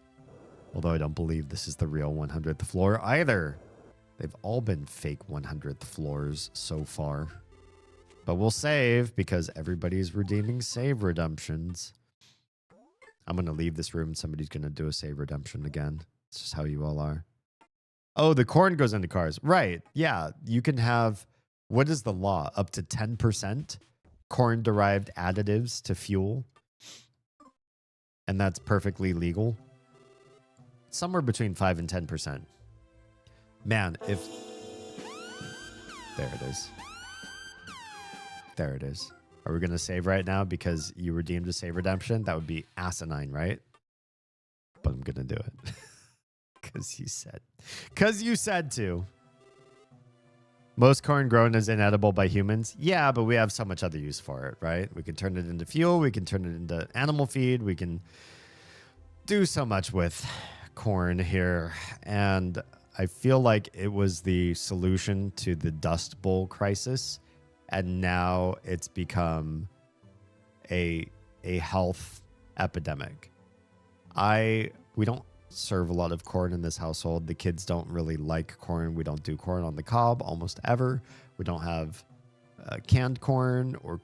Although I don't believe this is the real 100th floor either. They've all been fake 100th floors so far. But we'll save because everybody's redeeming save redemptions. I'm going to leave this room. Somebody's going to do a save redemption again. It's just how you all are. Oh, the corn goes into cars. Right. Yeah. You can have, what is the law? Up to 10% corn-derived additives to fuel. And that's perfectly legal. Somewhere between 5 and 10%. Man, if... There it is. There it is. Are we going to save right now because you redeemed a save redemption? That would be asinine, right? But I'm going to do it. Because you said. Because you said to. Most corn grown is inedible by humans. Yeah, but we have so much other use for it, right? We can turn it into fuel. We can turn it into animal feed. We can do so much with corn here. And I feel like it was the solution to the Dust Bowl crisis. And now it's become a health epidemic. We don't serve a lot of corn in this household. The kids don't really like corn. We don't do corn on the cob almost ever. We don't have canned corn or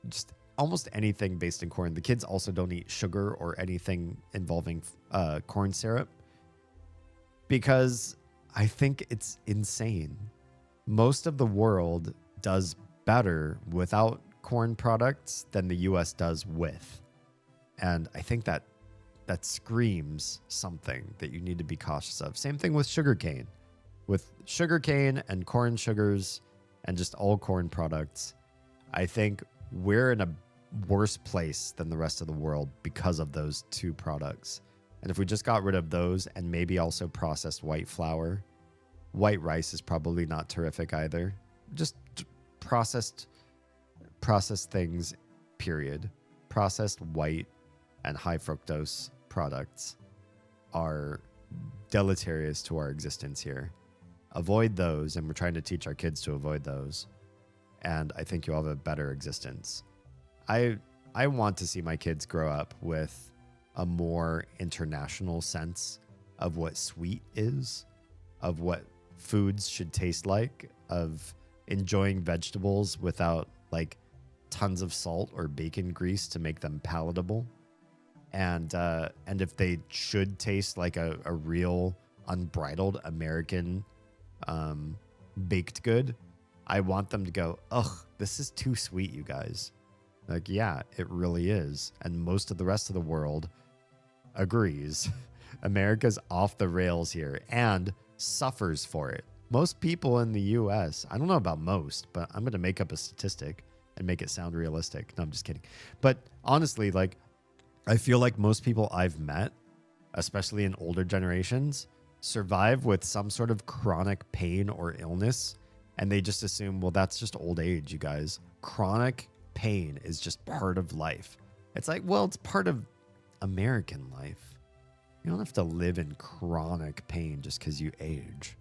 just almost anything based in corn. The kids also don't eat sugar or anything involving corn syrup because I think it's insane. Most of the world does better without corn products than the US does with. And I think that screams something that you need to be cautious of. Same thing with sugarcane. With sugarcane and corn sugars and just all corn products, I think we're in a worse place than the rest of the world because of those two products. And if we just got rid of those and maybe also processed white flour, white rice is probably not terrific either. Just processed things, period. Processed white and high fructose products are deleterious to our existence here. Avoid those, and we're trying to teach our kids to avoid those. And I think you'll have a better existence. I want to see my kids grow up with a more international sense of what sweet is, of what foods should taste like, of enjoying vegetables without like tons of salt or bacon grease to make them palatable. And if they should taste like a real unbridled American baked good, I want them to go, ugh, this is too sweet, you guys. Like, yeah, it really is. And most of the rest of the world agrees. America's off the rails here and suffers for it. Most people in the US, I don't know about most, but I'm going to make up a statistic and make it sound realistic. No, I'm just kidding. But honestly, like, I feel like most people I've met, especially in older generations, survive with some sort of chronic pain or illness. And they just assume, well, that's just old age, you guys. Chronic pain is just part of life. It's like, well, it's part of American life. You don't have to live in chronic pain just because you age.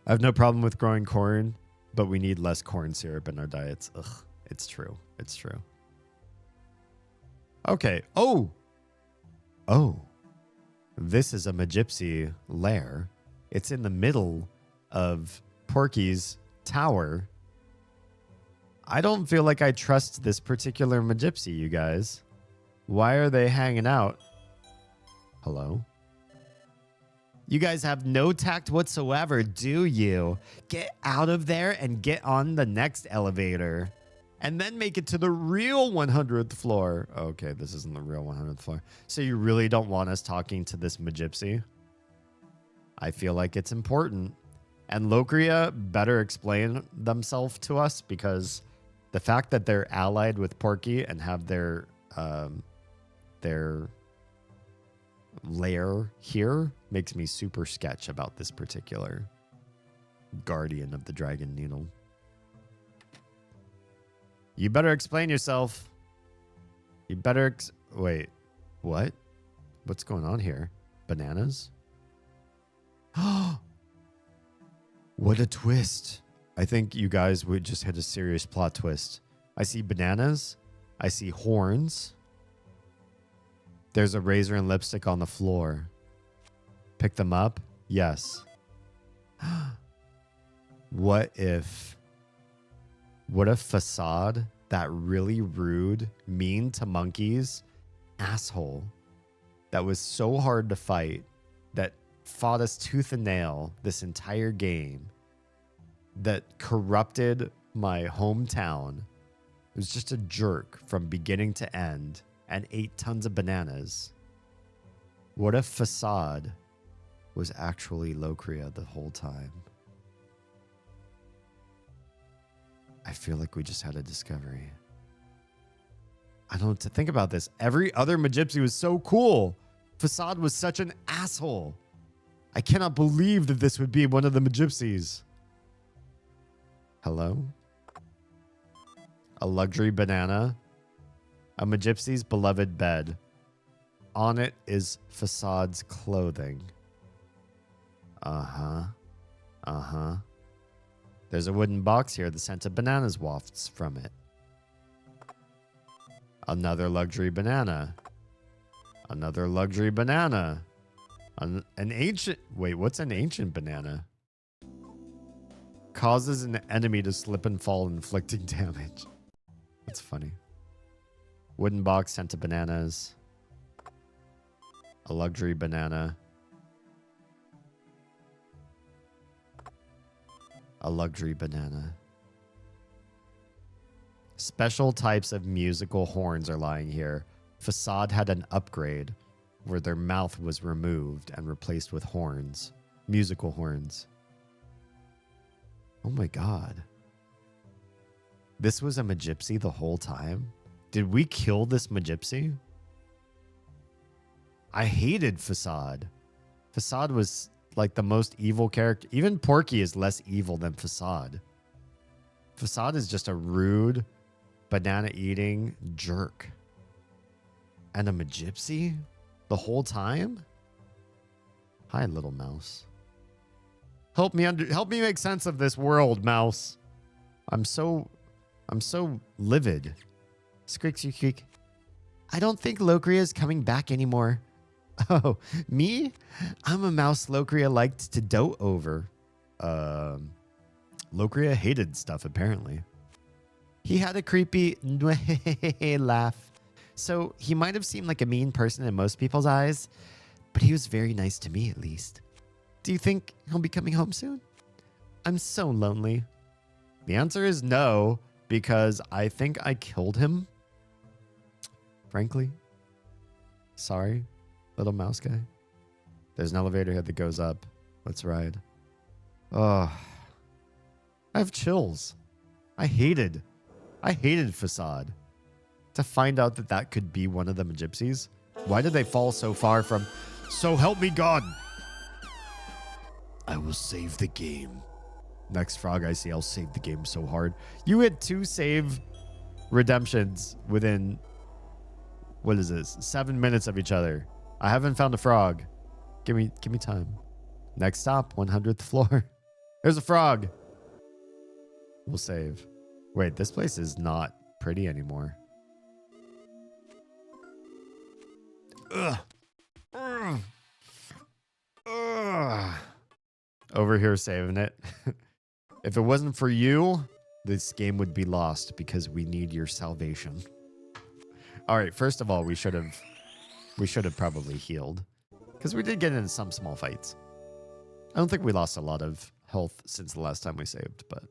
I have no problem with growing corn, but we need less corn syrup in our diets. Ugh, it's true. It's true. Okay. Oh. This is a Magypsy lair. It's in the middle of Porky's tower. I don't feel like I trust this particular Magypsy, you guys. Why are they hanging out? Hello? You guys have no tact whatsoever, do you? Get out of there and get on the next elevator. And then make it to the real 100th floor. Okay, this isn't the real 100th floor. So you really don't want us talking to this Magypsy? I feel like it's important. And Locria better explain themselves to us, because the fact that they're allied with Porky and have their lair here makes me super sketch about this particular guardian of the Dragon Needle. You better explain yourself. You better... Wait. What? What's going on here? Bananas? What a twist. I think you guys would just hit a serious plot twist. I see bananas. I see horns. There's a razor and lipstick on the floor. Pick them up? Yes. What if Facade, that really rude, mean to monkeys asshole that was so hard to fight, that fought us tooth and nail this entire game, that corrupted my hometown, was just a jerk from beginning to end and ate tons of bananas. What if Facade was actually Locria the whole time? I feel like we just had a discovery. I don't know what to think about this. Every other Magypsy was so cool. Facade was such an asshole. I cannot believe that this would be one of the Magypsies. Hello? A luxury banana. A Magypsy's beloved bed. On it is Facade's clothing. Uh-huh. Uh-huh. There's a wooden box here. The scent of bananas wafts from it. Another luxury banana. Another luxury banana. An ancient... Wait, what's an ancient banana? Causes an enemy to slip and fall, inflicting damage. That's funny. Wooden box, scent of bananas. A luxury banana. A luxury banana. Special types of musical horns are lying here. Facade had an upgrade where their mouth was removed and replaced with horns. Musical horns. Oh my god. This was a Magypsy the whole time? Did we kill this Magypsy? I hated Facade. Facade was like the most evil character. Even Porky is less evil than Facade. Facade is just a rude, banana-eating jerk. And a Magypsy the whole time? Hi, little mouse. Help me make sense of this world, mouse. I'm so livid. Squeak, squeak, squeak. I don't think Locria is coming back anymore. Oh, me? I'm a mouse Locria liked to dote over. Locria hated stuff, apparently. He had a creepy laugh. So he might have seemed like a mean person in most people's eyes, but he was very nice to me, at least. Do you think he'll be coming home soon? I'm so lonely. The answer is no, because I think I killed him. Frankly. Sorry, little mouse guy. There's an elevator here that goes up. Let's ride. Oh, I have chills. I hated Facade. To find out that that could be one of the Magypsies. Why did they fall so far from... So help me God! I will save the game. Next frog I see, I'll save the game so hard. You had 2 save redemptions within... What is this? 7 minutes of each other. I haven't found a frog. Give me time. Next stop, 100th floor. There's a frog. We'll save. Wait, this place is not pretty anymore. Ugh. Ugh. Ugh. Over here saving it. If it wasn't for you, this game would be lost because we need your salvation. All right, first of all, we should have probably healed because we did get into some small fights. I don't think we lost a lot of health since the last time we saved, but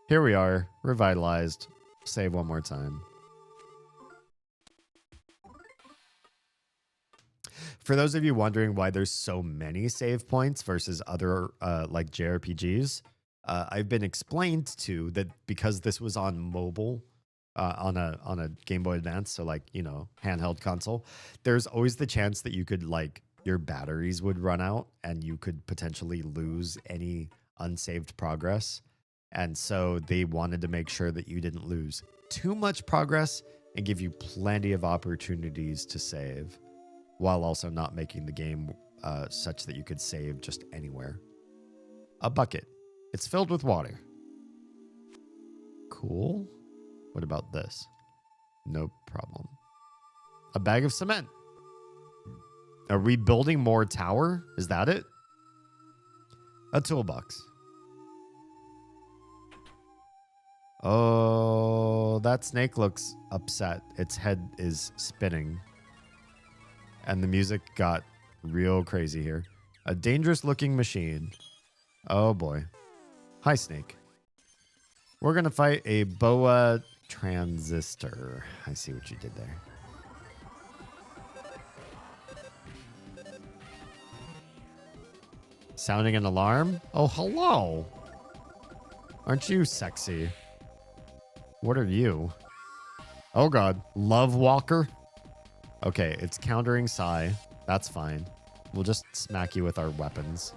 here we are, revitalized. Save one more time. For those of you wondering why there's so many save points versus other like JRPGs, I've been explained to that because this was on mobile, on a Game Boy Advance, so like, you know, handheld console, there's always the chance that you could like your batteries would run out and you could potentially lose any unsaved progress. And so they wanted to make sure that you didn't lose too much progress and give you plenty of opportunities to save, while also not making the game such that you could save just anywhere. A bucket. It's filled with water. Cool. What about this? No problem. A bag of cement. Are we building more tower? Is that it? A toolbox. Oh, that snake looks upset. Its head is spinning. And the music got real crazy here. A dangerous looking machine. Oh boy. Hi, snake. We're going to fight a boa transistor. I see what you did there. Sounding an alarm? Oh, hello. Aren't you sexy? What are you? Oh God. Love Walker? Okay, it's countering Psy. That's fine. We'll just smack you with our weapons.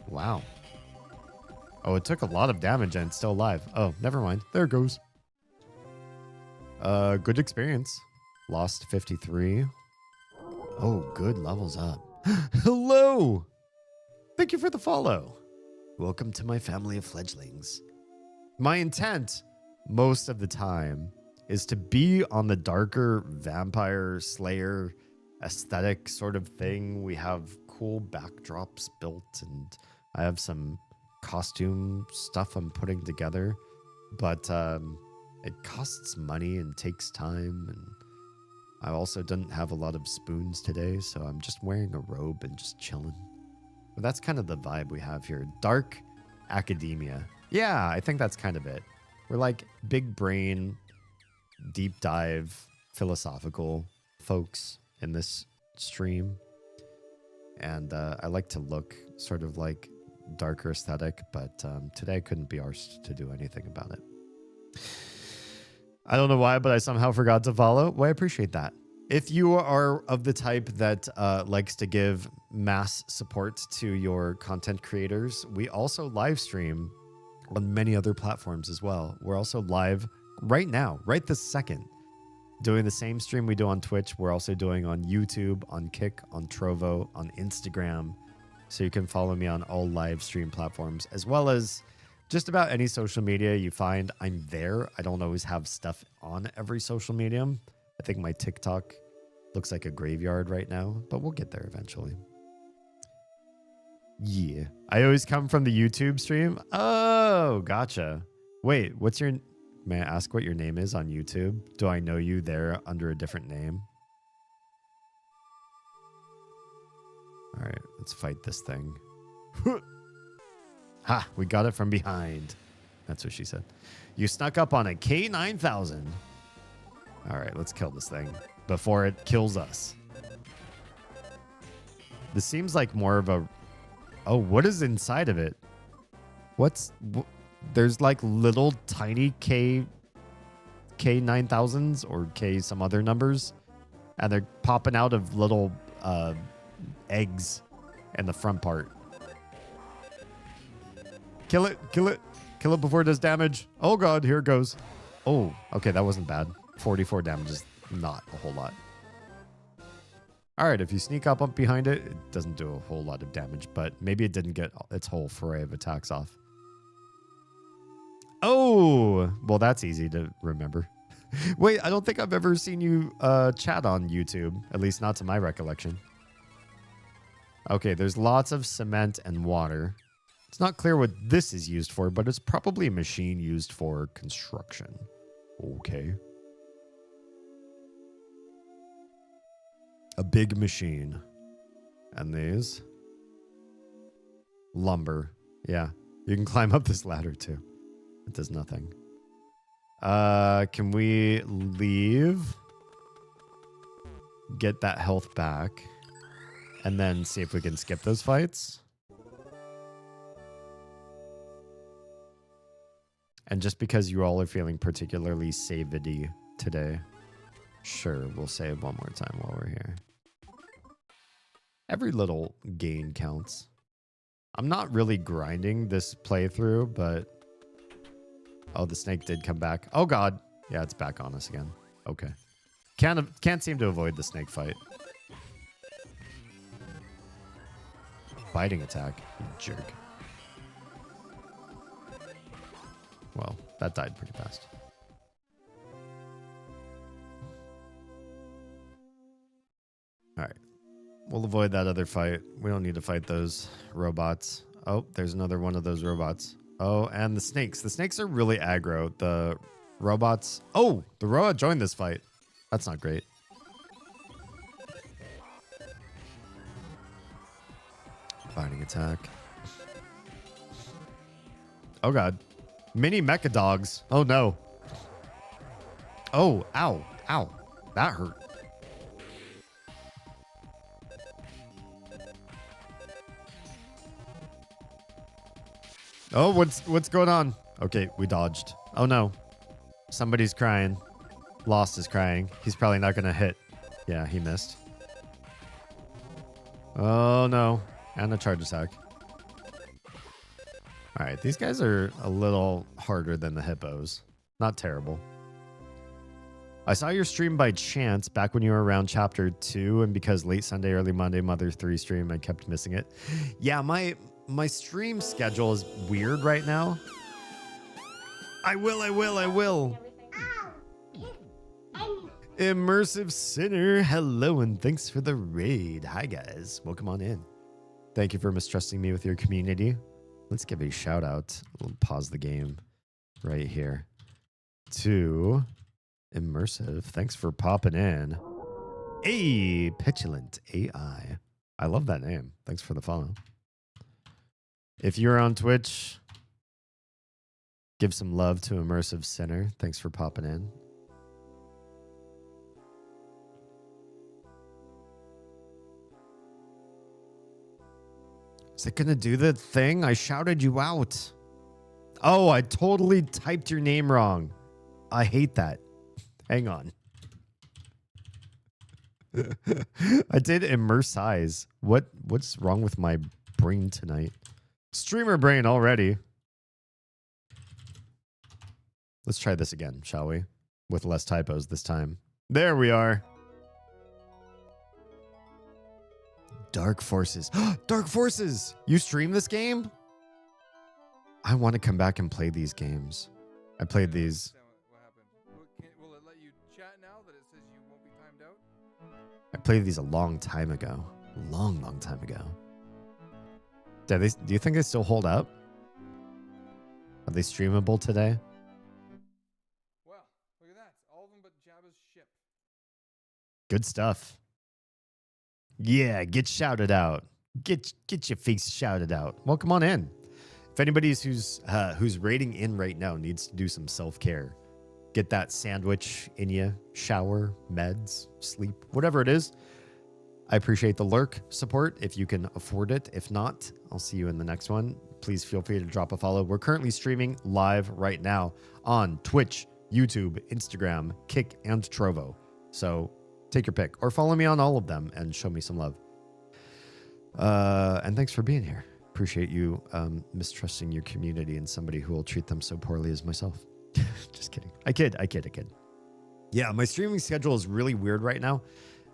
Wow. Oh, it took a lot of damage and it's still alive. Oh, never mind. There it goes. Good experience. Lost 53. Oh, good. Levels up. Hello! Thank you for the follow. Welcome to my family of fledglings. My intent, most of the time, is to be on the darker vampire slayer aesthetic sort of thing. We have cool backdrops built and I have some costume stuff I'm putting together, but it costs money and takes time, and I also didn't have a lot of spoons today, so I'm just wearing a robe and just chilling. But that's kind of the vibe we have here. Dark academia. Yeah, I think that's kind of it. We're like big brain, deep dive, philosophical folks in this stream. And I like to look sort of like darker aesthetic, but today I couldn't be arsed to do anything about it. I don't know why, but I somehow forgot to follow. Well, I appreciate that. If you are of the type that likes to give mass support to your content creators, we also live stream on many other platforms as well. We're also live right now, right this second, doing the same stream we do on Twitch. We're also doing on YouTube, on Kick, on Trovo, on Instagram. So you can follow me on all live stream platforms, as well as just about any social media you find. I'm there. I don't always have stuff on every social medium. I think my TikTok looks like a graveyard right now, but we'll get there eventually. Yeah. I always come from the YouTube stream. Oh, gotcha. Wait, what's your... May I ask what your name is on YouTube? Do I know you there under a different name? All right, let's fight this thing. Ha, we got it from behind. That's what she said. You snuck up on a K9000. All right, let's kill this thing before it kills us. This seems like more of a... Oh, what is inside of it? There's like little tiny K9000s or K some other numbers. And they're popping out of little eggs in the front part. Kill it, kill it. Kill it before it does damage. Oh god, here it goes. Oh, okay, that wasn't bad. 44 damage is not a whole lot. All right, if you sneak up behind it, it doesn't do a whole lot of damage, but maybe it didn't get its whole foray of attacks off. Oh, well, that's easy to remember. Wait, I don't think I've ever seen you chat on YouTube, at least not to my recollection. Okay, there's lots of cement and water. It's not clear what this is used for, but it's probably a machine used for construction. Okay. A big machine. And these? Lumber. Yeah, you can climb up this ladder too. It does nothing. Can we leave? Get that health back. And then see if we can skip those fights. And just because you all are feeling particularly savedy today, sure, we'll save one more time while we're here. Every little gain counts. I'm not really grinding this playthrough, but... Oh, the snake did come back. Oh, God. Yeah, it's back on us again. Okay. Can't seem to avoid the snake fight. Biting attack, you jerk. Well, that died pretty fast. All right. We'll avoid that other fight. We don't need to fight those robots. Oh, there's another one of those robots. Oh, and the snakes. The snakes are really aggro. The robots... Oh, the robot joined this fight. That's not great. Biting attack. Oh, God. Mini mecha dogs. Oh, no. Oh, ow. Ow. That hurt. Oh, what's going on? Okay, we dodged. Oh, no. Somebody's crying. Lost is crying. He's probably not going to hit. Yeah, he missed. Oh, no. And a charge attack. All right, these guys are a little harder than the hippos. Not terrible. I saw your stream by chance back when you were around chapter 2, and because late Sunday, early Monday, Mother 3 stream, I kept missing it. Yeah, my stream schedule is weird right now. I will. Immersive Sinner, hello, and thanks for the raid. Hi, guys. Welcome on in. Thank you for mistrusting me with your community. Let's give a shout out. We'll pause the game right here to Immersive. Thanks for popping in. Hey, Petulant AI. I love that name. Thanks for the follow. If you're on Twitch, give some love to Immersive Sinner. Thanks for popping in. Is it going to do the thing? I shouted you out. Oh, I totally typed your name wrong. I hate that. Hang on. I did immerse size. What's wrong with my brain tonight? Streamer brain already. Let's try this again, shall we? With less typos this time. There we are. Dark Forces. Dark Forces! You stream this game? I want to come back and play these games. I played these. What happened? Will it let you chat now that it says you won't be timed out? I played these a long time ago. Long time ago. Do you think they still hold up? Are they streamable today? Wow, look at that. All of them but Jabba's ship. Good stuff. Yeah, get shouted out. Get your face shouted out. Welcome on in. If anybody's who's raiding in right now needs to do some self-care, get that sandwich in you, shower, meds, sleep, whatever it is. I appreciate the lurk support if you can afford it. If not, I'll see you in the next one. Please feel free to drop a follow. We're currently streaming live right now on Twitch, YouTube, Instagram, Kick, and Trovo. So take your pick or follow me on all of them and show me some love. And thanks for being here. Appreciate you mistrusting your community and somebody who will treat them so poorly as myself. Just kidding. I kid. Yeah, my streaming schedule is really weird right now.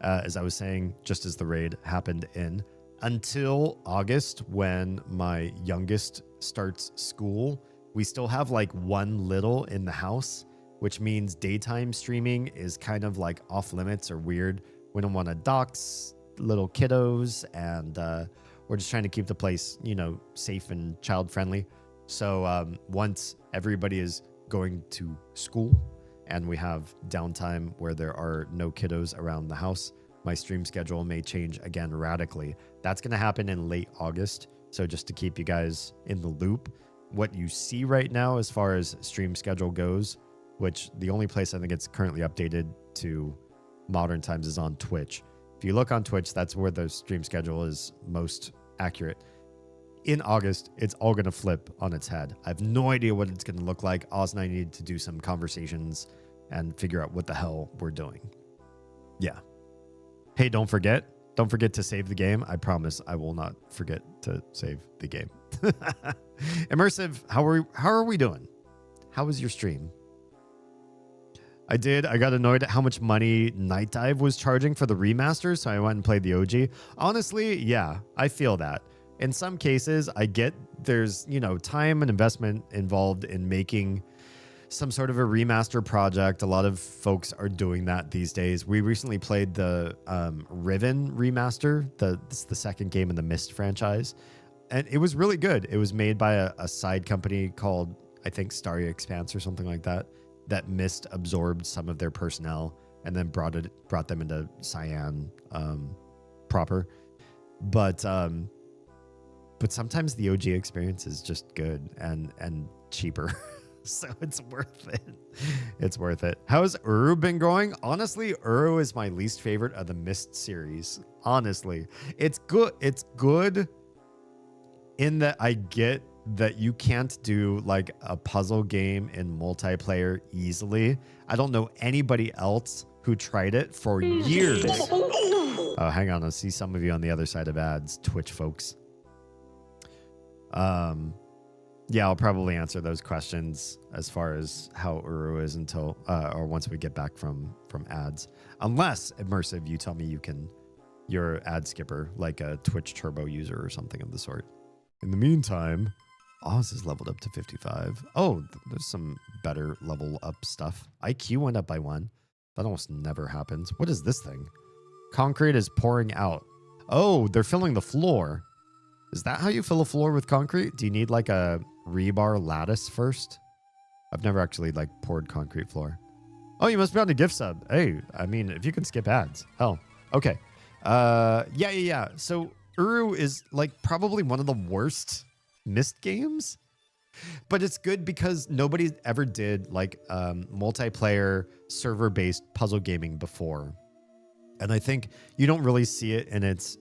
As I was saying, just as the raid happened in, until August when my youngest starts school, we still have like one little in the house, which means daytime streaming is kind of like off limits or weird. We don't want to dox little kiddos, and we're just trying to keep the place, safe and child friendly. So once everybody is going to school and we have downtime where there are no kiddos around the house, my stream schedule may change again radically. That's going to happen in late August. So just to keep you guys in the loop, what you see right now as far as stream schedule goes, which the only place I think it's currently updated to modern times is on Twitch. If you look on Twitch, that's where the stream schedule is most accurate. In August, it's all going to flip on its head. I have no idea what it's going to look like. Oz and I need to do some conversations and figure out what the hell we're doing. Yeah. Hey, don't forget to save the game. I promise I will not forget to save the game. Immersive, how are we doing? How was your stream? I got annoyed at how much money Night Dive was charging for the remaster, so I went and played the OG. Honestly, yeah, I feel that. In some cases, I get there's, time and investment involved in making some sort of a remaster project. A lot of folks are doing that these days. We recently played the Riven remaster. It's the second game in the Myst franchise. And it was really good. It was made by a side company called, I think, Starry Expanse or something like that. That Myst absorbed some of their personnel and then brought them into Cyan proper. But sometimes the OG experience is just good and cheaper. So it's worth it. It's worth it. How's Uru been going? Honestly, Uru is my least favorite of the Myst series. Honestly, it's good. It's good in that I get that you can't do like a puzzle game in multiplayer easily. I don't know anybody else who tried it for years. Oh, hang on. I see some of you on the other side of ads, Twitch folks. Yeah, I'll probably answer those questions as far as how Uru is until or once we get back from ads. Unless, Immersive, you tell me you're ad skipper, like a Twitch Turbo user or something of the sort. In the meantime, Oz is leveled up to 55. Oh, there's some better level up stuff. IQ went up by 1. That almost never happens. What is this thing? Concrete is pouring out. Oh, they're filling the floor. Is that how you fill a floor with concrete? Do you need like a rebar lattice first? I've never actually like poured concrete floor. Oh, you must be on a gift sub. Hey, I mean, if you can skip ads. Hell, okay. Yeah. So Uru is like probably one of the worst Myst games, but it's good because nobody ever did like multiplayer server-based puzzle gaming before. And I think you don't really see it in its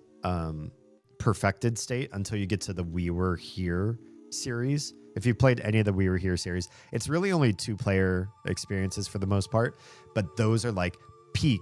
perfected state until you get to the We Were Here series. If you've played any of the We Were Here series, it's really only 2-player experiences for the most part, but those are like peak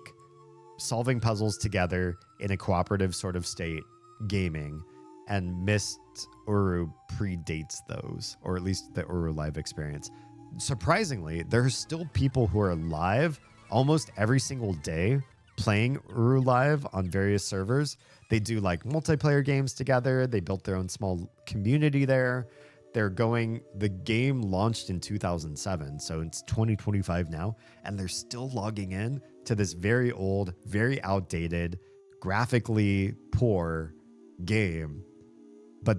solving puzzles together in a cooperative sort of state gaming, and Myst Uru predates those, or at least the Uru Live experience. Surprisingly, there are still people who are live almost every single day playing Uru Live on various servers. They do like multiplayer games together. They built their own small community there. The game launched in 2007, so it's 2025 now, and they're still logging in to this very old, very outdated, graphically poor game, but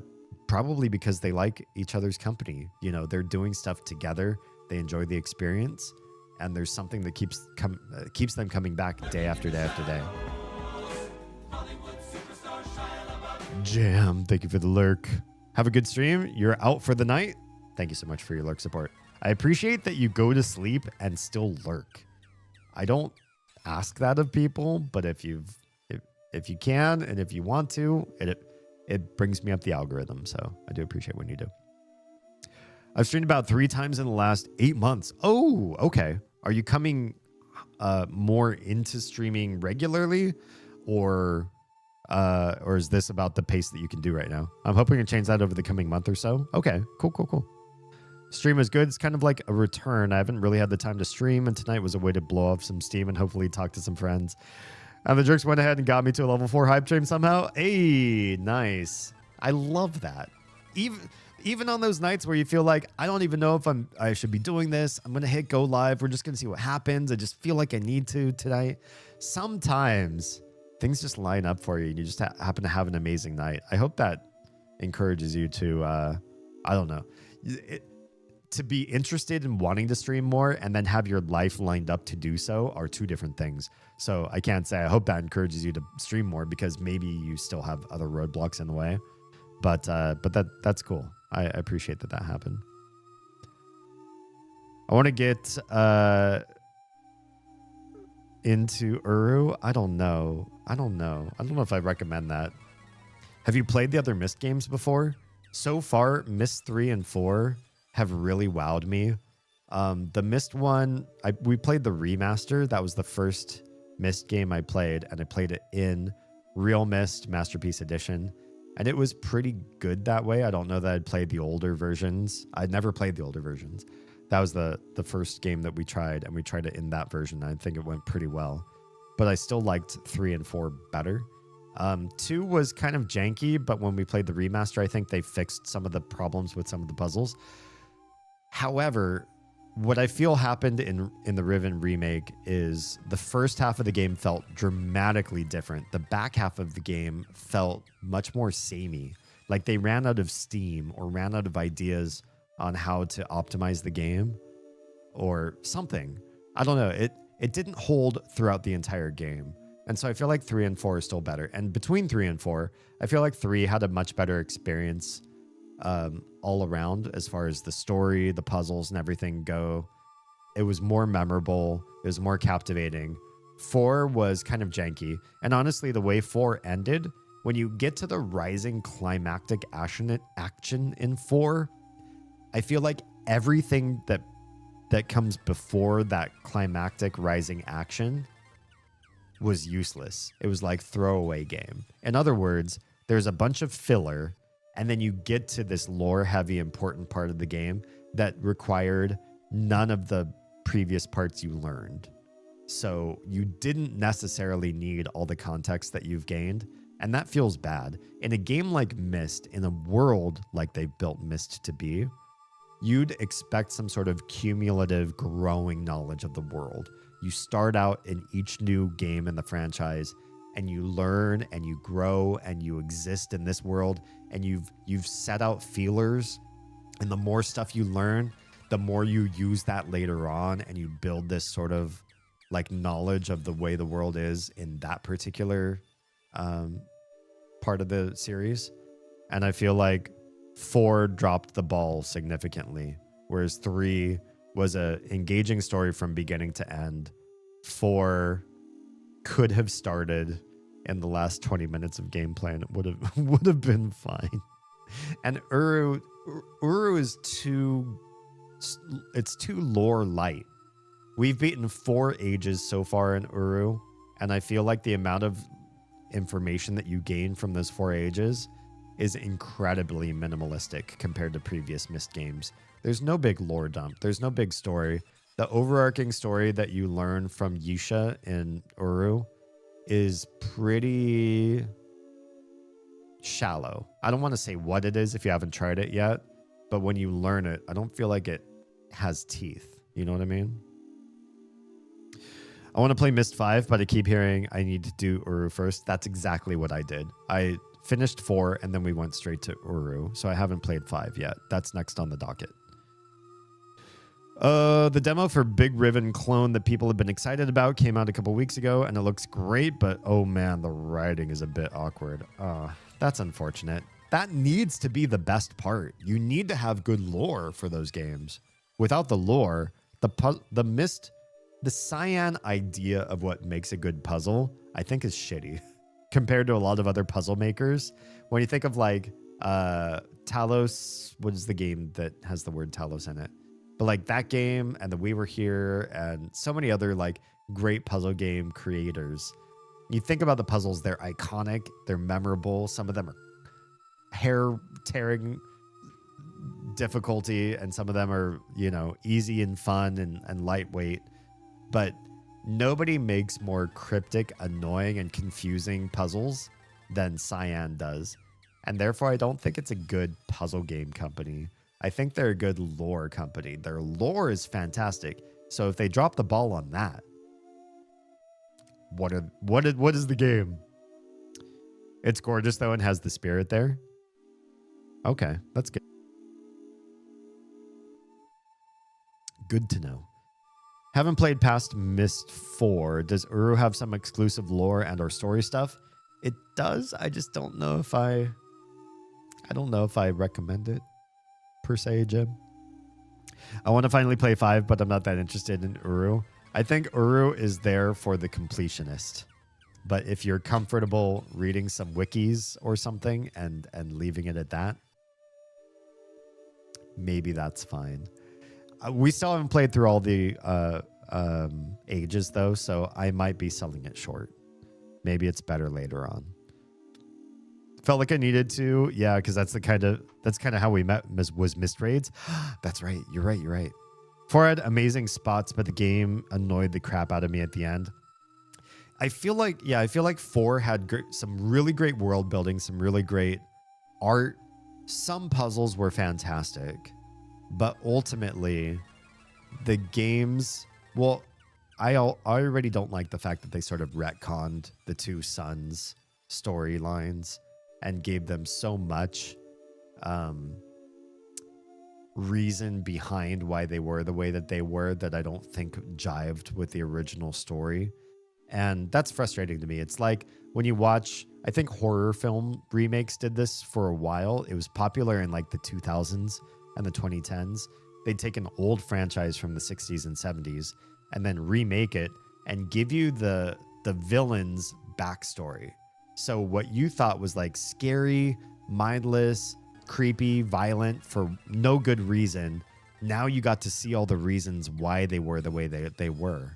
probably because they like each other's company. You know, they're doing stuff together. They enjoy the experience, and there's something that keeps them coming back day after day after day. Jam, thank you for the lurk. Have a good stream. You're out for the night. Thank you so much for your lurk support. I appreciate that you go to sleep and still lurk. I don't ask that of people, but if you can and if you want to, it brings me up the algorithm. So I do appreciate when you do. I've streamed about 3 times in the last 8 months. Oh, okay. Are you coming more into streaming regularly, or is this about the pace that you can do right now? I'm hoping to change that over the coming month or so. Okay, cool. Stream is good. It's kind of like a return. I haven't really had the time to stream, and tonight was a way to blow off some steam and hopefully talk to some friends. And the jerks went ahead and got me to a level 4 hype stream somehow. Hey, nice. I love that. Even on those nights where you feel like, I don't even know if I should be doing this. I'm going to hit go live. We're just going to see what happens. I just feel like I need to tonight. Sometimes things just line up for you and you just happen to have an amazing night. I hope that encourages you to, I don't know, to be interested in wanting to stream more and then have your life lined up to do so are 2 different things. So I can't say I hope that encourages you to stream more, because maybe you still have other roadblocks in the way. But that's cool. I appreciate that happened. I want to get into Uru. I don't know if I recommend that. Have you played the other Myst games before? So far, Myst 3 and 4 have really wowed me. The Myst one, we played the remaster. That was the first Myst game I played, and I played it in Real Myst Masterpiece Edition, and it was pretty good that way. I don't know that I'd played the older versions. I'd never played the older versions. That was the first game that we tried, and we tried it in that version. I think it went pretty well, but I still liked 3 and 4 better. 2 was kind of janky, but when we played the remaster, I think they fixed some of the problems with some of the puzzles. However, what I feel happened in the Riven remake is the first half of the game felt dramatically different. The back half of the game felt much more samey. Like they ran out of steam or ran out of ideas on how to optimize the game or something. I don't know. It didn't hold throughout the entire game. And so I feel like 3 and 4 are still better. And between 3 and 4, I feel like 3 had a much better experience all around as far as the story, the puzzles, and everything go. It was more memorable. It was more captivating. 4 was kind of janky. And honestly, the way 4 ended, when you get to the rising climactic action in 4, I feel like everything that comes before that climactic rising action was useless. It was like throwaway game. In other words, there's a bunch of filler, and then you get to this lore-heavy, important part of the game that required none of the previous parts you learned. So you didn't necessarily need all the context that you've gained, and that feels bad. In a game like Myst, in a world like they built Myst to be, you'd expect some sort of cumulative, growing knowledge of the world. You start out in each new game in the franchise, and you learn and you grow and you exist in this world, and you've set out feelers, and the more stuff you learn, the more you use that later on, and you build this sort of like knowledge of the way the world is in that particular part of the series. And I feel like 4 dropped the ball significantly, whereas 3 was a engaging story from beginning to end. 4 could have started in the last 20 minutes of gameplay and it would have been fine. And Uru Uru is too. It's too lore light. We've beaten 4 ages so far in Uru, and I feel like the amount of information that you gain from those 4 ages is incredibly minimalistic compared to previous Myst games. There's no big lore dump. There's no big story. The overarching story that you learn from Yisha in Uru is pretty shallow. I don't want to say what it is if you haven't tried it yet, but when you learn it, I don't feel like it has teeth. You know what I mean? I want to play Myst 5, but I keep hearing I need to do Uru first. That's exactly what I did. I finished 4, and then we went straight to Uru, so I haven't played 5 yet. That's next on the docket. The demo for Big Riven Clone that people have been excited about came out a couple weeks ago, and it looks great, but oh man, the writing is a bit awkward. That's unfortunate. That needs to be the best part. You need to have good lore for those games. Without the lore, the Myst... The Cyan idea of what makes a good puzzle, I think, is shitty compared to a lot of other puzzle makers. When you think of like Talos, what is the game that has the word Talos in it? But like that game and the We Were Here and so many other like great puzzle game creators. You think about the puzzles, they're iconic, they're memorable. Some of them are hair-tearing difficulty, and some of them are, you know, easy and fun and lightweight. But nobody makes more cryptic, annoying, and confusing puzzles than Cyan does. And therefore, I don't think it's a good puzzle game company. I think they're a good lore company. Their lore is fantastic. So if they drop the ball on that, what is the game? It's gorgeous, though, and has the spirit there. Okay, that's good. Good to know. Haven't played past Myst 4. Does Uru have some exclusive lore and or story stuff? It does. I just don't know if I don't know if I recommend it per se, Jim. I want to finally play 5, but I'm not that interested in Uru. I think Uru is there for the completionist. But if you're comfortable reading some wikis or something and leaving it at that, maybe that's fine. We still haven't played through all the ages, though, so I might be selling it short. Maybe it's better later on. Felt like I needed to, yeah, because that's kind of how we met was Myst raids. That's right. You're right. 4 had amazing spots, but the game annoyed the crap out of me at the end. I feel like 4 had some really great world building, some really great art. Some puzzles were fantastic. But ultimately, the games... Well, I already don't like the fact that they sort of retconned the 2 sons' storylines and gave them so much reason behind why they were the way that they were that I don't think jived with the original story. And that's frustrating to me. It's like when you watch... I think horror film remakes did this for a while. It was popular in like the 2000s. And the 2010s, they'd take an old franchise from the 60s and 70s and then remake it and give you the villain's backstory. So what you thought was like scary, mindless, creepy, violent for no good reason, now you got to see all the reasons why they were the way they were.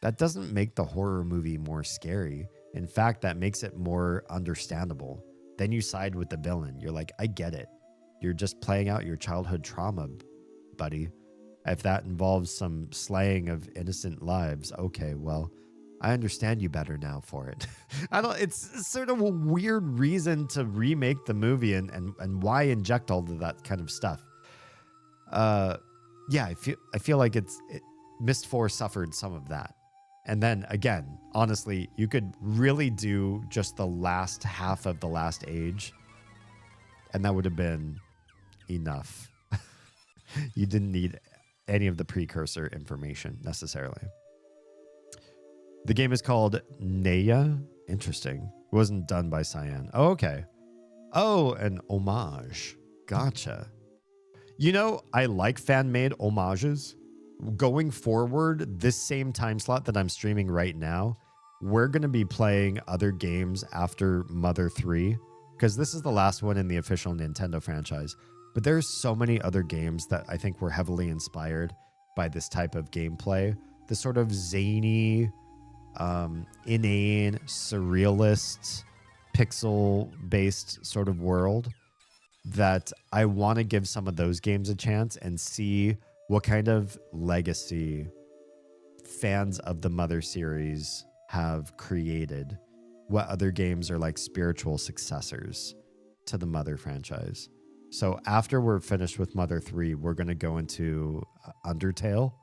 That doesn't make the horror movie more scary. In fact, that makes it more understandable. Then you side with the villain. You're like, I get it. You're just playing out your childhood trauma, buddy. If that involves some slaying of innocent lives, okay, well, I understand you better now for it. It's sort of a weird reason to remake the movie and why inject all of that kind of stuff. Yeah, I feel like Myst 4 suffered some of that. And then again, honestly, you could really do just the last half of the last age, and that would have been enough. You didn't need any of the precursor information necessarily. The game is called Naya. Interesting. It wasn't done by Cyan. Oh, okay. Oh, an homage. Gotcha. You know, I like fan-made homages. Going forward, this same time slot that I'm streaming right now, we're going to be playing other games after Mother 3, because this is the last one in the official Nintendo franchise. But there's so many other games that I think were heavily inspired by this type of gameplay. The sort of zany, inane, surrealist, pixel-based sort of world that I want to give some of those games a chance and see what kind of legacy fans of the Mother series have created. What other games are like spiritual successors to the Mother franchise. So after we're finished with Mother 3, we're going to go into Undertale,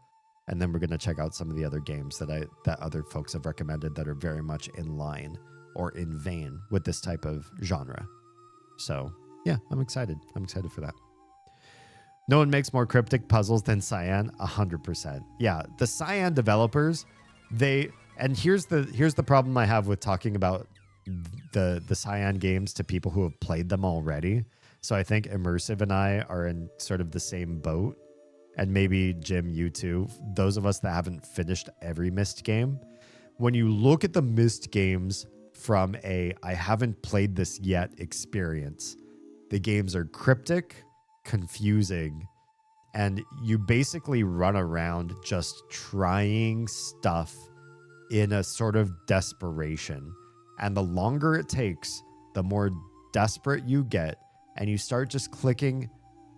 and then we're going to check out some of the other games that other folks have recommended that are very much in line or in vein with this type of genre. So yeah, I'm excited. I'm excited for that. No one makes more cryptic puzzles than Cyan. 100%. Yeah, the Cyan developers, and here's the problem I have with talking about the Cyan games to people who have played them already. So I think Immersive and I are in sort of the same boat, and maybe Jim, you too. Those of us that haven't finished every Myst game, when you look at the Myst games from a I haven't played this yet experience, the games are cryptic, confusing, and you basically run around just trying stuff in a sort of desperation. And the longer it takes, the more desperate you get, and you start just clicking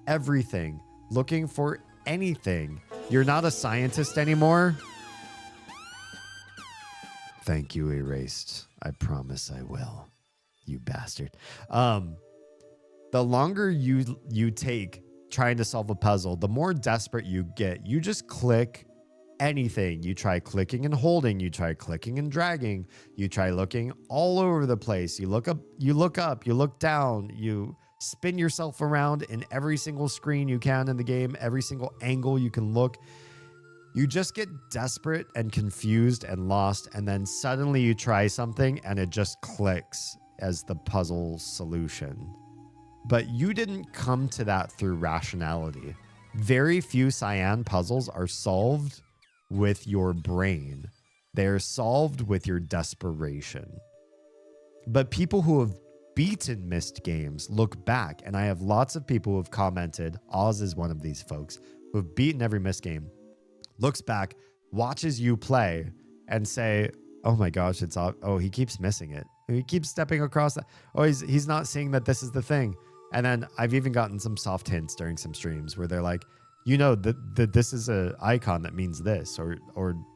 everything, looking for anything. You're not a scientist anymore. Thank you, Erased. I promise I will. You bastard. The longer you take trying to solve a puzzle, the more desperate you get. You just click anything. You try clicking and holding. You try clicking and dragging. You try looking all over the place. You look up, you look down, you spin yourself around in every single screen you can in the game, every single angle you can look. You just get desperate and confused and lost, and then suddenly you try something and it just clicks as the puzzle solution. But you didn't come to that through rationality. Very few Cyan puzzles are solved with your brain. They're solved with your desperation. But people who have beaten Myst games look back, and I have lots of people who have commented, Oz is one of these folks, who have beaten every Myst game, looks back, watches you play, and say, oh my gosh, he keeps missing it. He keeps stepping across that. Oh, he's not seeing that this is the thing. And then I've even gotten some soft hints during some streams where they're like, this is an icon that means this, or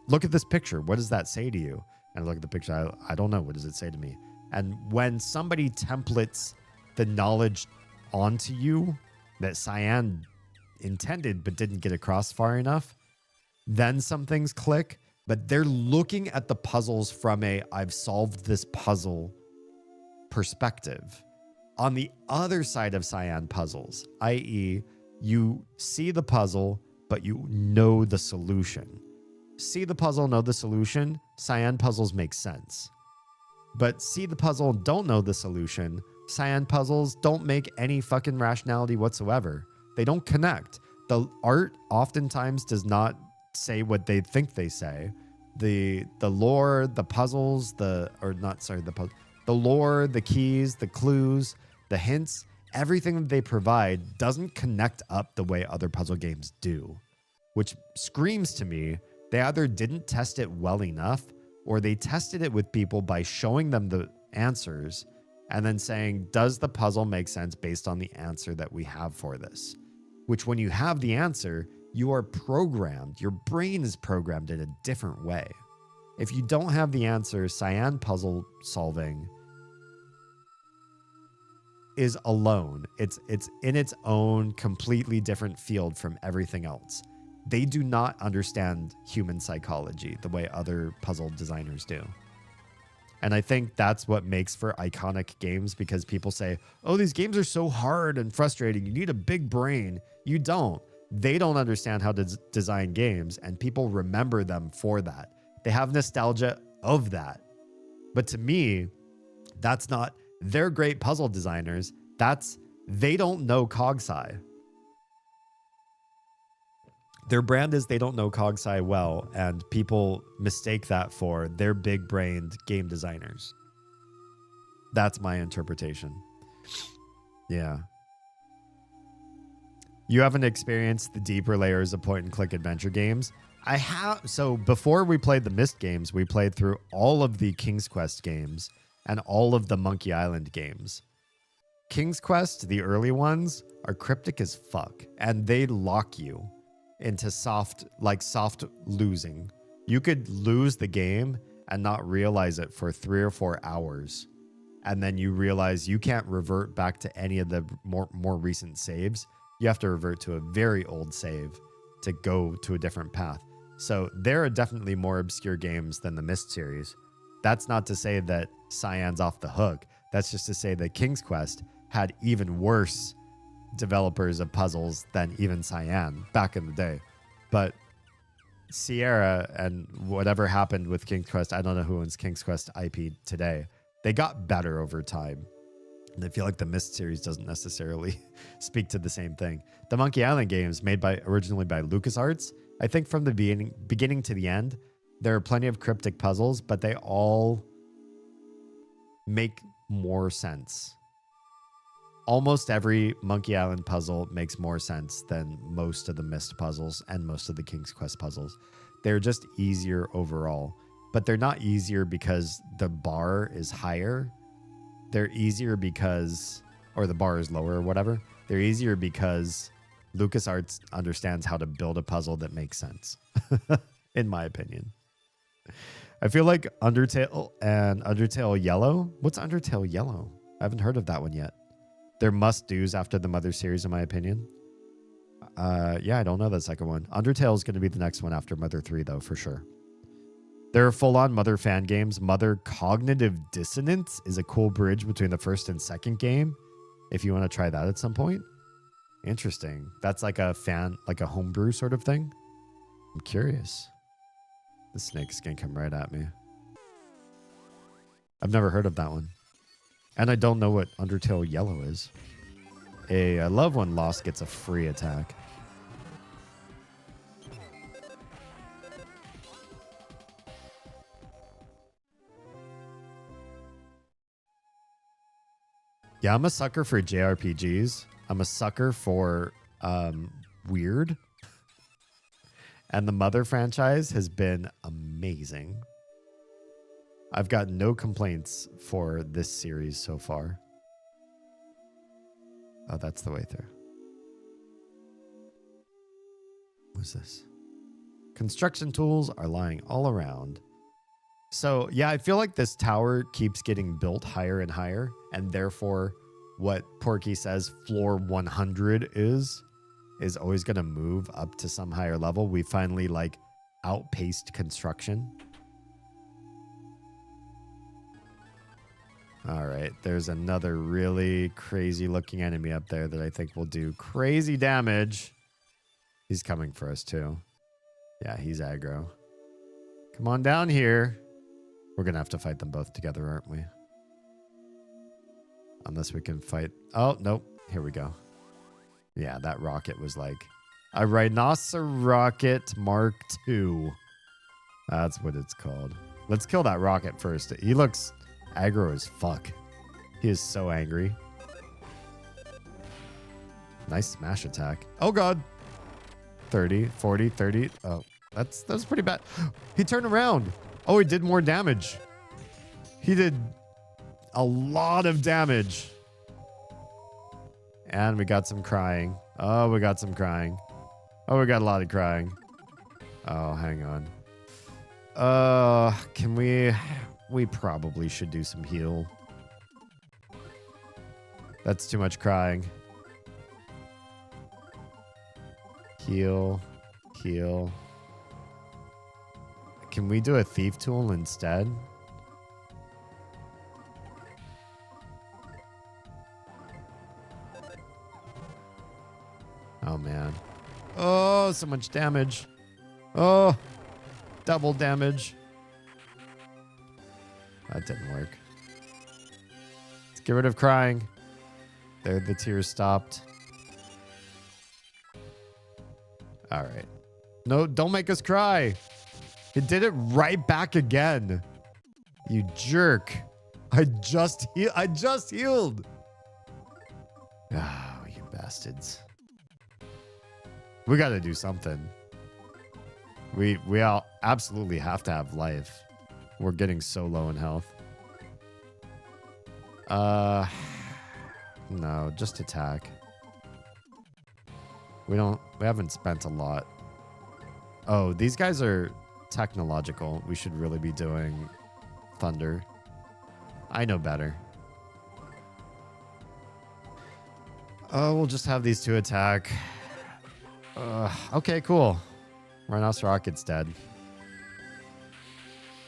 look at this picture. What does that say to you? And I look at the picture. I don't know. What does it say to me? And when somebody templates the knowledge onto you that Cyan intended but didn't get across far enough, then some things click. But they're looking at the puzzles from a I've solved this puzzle perspective. On the other side of Cyan puzzles, i.e., you see the puzzle, but you know the solution. See the puzzle, know the solution, Cyan puzzles make sense. But see the puzzle and don't know the solution, Cyan puzzles don't make any fucking rationality whatsoever. They don't connect. The art oftentimes does not say what they think they say. The lore, the puzzles, the lore, the keys, the clues, the hints, everything that they provide doesn't connect up the way other puzzle games do, which screams to me they either didn't test it well enough or they tested it with people by showing them the answers and then saying, does the puzzle make sense based on the answer that we have for this? Which when you have the answer, you are programmed. Your brain is programmed in a different way. If you don't have the answer, Cyan puzzle solving is alone. It's in its own completely different field from everything else. They do not understand human psychology the way other puzzle designers do. And I think that's what makes for iconic games, because people say, oh, these games are so hard and frustrating. You need a big brain. You don't. They don't understand how to design games, and people remember them for that. They have nostalgia of that. But to me, that's not, they're great puzzle designers. They don't know Cogsci. Their brand is they don't know Cogsci well, and people mistake that for they're big-brained game designers. That's my interpretation. Yeah. You haven't experienced the deeper layers of point-and-click adventure games. I have. So before we played the Myst games, we played through all of the King's Quest games and all of the Monkey Island games. King's Quest, the early ones, are cryptic as fuck, and they lock you into soft losing. You could lose the game and not realize it for 3 or 4 hours, and then you realize you can't revert back to any of the more recent saves. You have to revert to a very old save to go to a different path. So there are definitely more obscure games than the Myst series. That's not to say that Cyan's off the hook. That's just to say that King's Quest had even worse developers of puzzles than even Cyan back in the day. But Sierra and whatever happened with King's Quest, I don't know who owns King's Quest IP today. They got better over time. And I feel like the Myst series doesn't necessarily speak to the same thing. The Monkey Island games, made originally by LucasArts, I think from the beginning to the end, there are plenty of cryptic puzzles, but they all make more sense. Almost every Monkey Island puzzle makes more sense than most of the Myst puzzles and most of the King's Quest puzzles. They're just easier overall, but they're not easier because the bar is higher. They're easier because, or the bar is lower or whatever. They're easier because LucasArts understands how to build a puzzle that makes sense, in my opinion. I feel like Undertale and Undertale Yellow. What's Undertale Yellow? I haven't heard of that one yet. They're must-dos after the Mother series, in my opinion. Yeah, I don't know the second one. Undertale is going to be the next one after Mother 3, though, for sure. There are full-on Mother fan games. Mother Cognitive Dissonance is a cool bridge between the first and second game, if you want to try that at some point. Interesting. That's like a homebrew sort of thing. I'm curious. The snake's going to come right at me. I've never heard of that one. And I don't know what Undertale Yellow is. A loved one lost gets a free attack. Yeah, I'm a sucker for JRPGs. I'm a sucker for weird. And the Mother franchise has been amazing. I've got no complaints for this series so far. Oh, that's the way through. What's this? Construction tools are lying all around. So, yeah, I feel like this tower keeps getting built higher and higher, and therefore what Porky says floor 100 is always going to move up to some higher level. We finally, outpaced construction. All right, there's another really crazy-looking enemy up there that I think will do crazy damage. He's coming for us, too. Yeah, he's aggro. Come on down here. We're going to have to fight them both together, aren't we? Unless we can fight... Oh, nope. Here we go. Yeah, that rocket was like a Rhinocerocket Mark II. That's what it's called. Let's kill that rocket first. He looks aggro as fuck. He is so angry. Nice smash attack. Oh, God. 30, 40, 30. Oh, that's pretty bad. He turned around. Oh, he did more damage. He did a lot of damage. And we got some crying. Oh, we got some crying. Oh, we got a lot of crying. Oh, hang on. Can we... We probably should do some heal. That's too much crying. Heal. Heal. Can we do a thief tool instead? Oh, man. Oh, so much damage. Oh, double damage. That didn't work. Let's get rid of crying. There, the tears stopped. All right. No, don't make us cry. It did it right back again. You jerk. I just healed. Oh, you bastards. We got to do something. We all absolutely have to have life. We're getting so low in health. No, just attack. We haven't spent a lot. Oh, these guys are technological. We should really be doing thunder. I know better. Oh, we'll just have these two attack. Okay, cool. Rhinoceros Rocket's dead.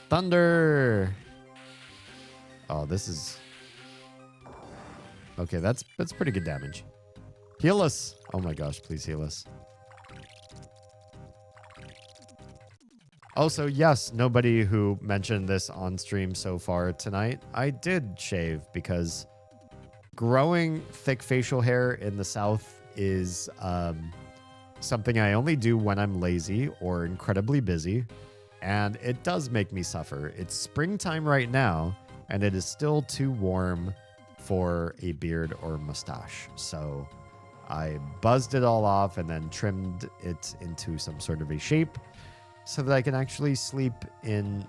Thunder! Oh, this is... Okay, that's pretty good damage. Heal us! Oh my gosh, please heal us. Also, yes, nobody who mentioned this on stream so far tonight, I did shave because growing thick facial hair in the South is something I only do when I'm lazy or incredibly busy, and it does make me suffer. It's springtime right now, and it is still too warm for a beard or mustache. So I buzzed it all off and then trimmed it into some sort of a shape so that I can actually sleep in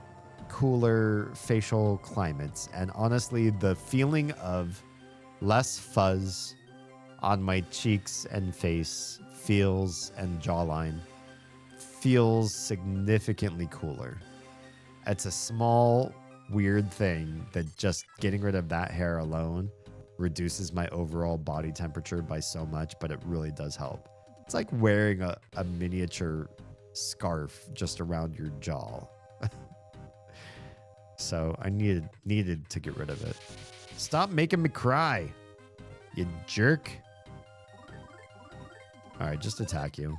cooler facial climates. And honestly, the feeling of less fuzz on my cheeks and face and jawline feels significantly cooler. It's a small, weird thing that just getting rid of that hair alone reduces my overall body temperature by so much, but it really does help. It's like wearing a miniature scarf just around your jaw. So I needed to get rid of it. Stop making me cry, you jerk. All right, just attack you.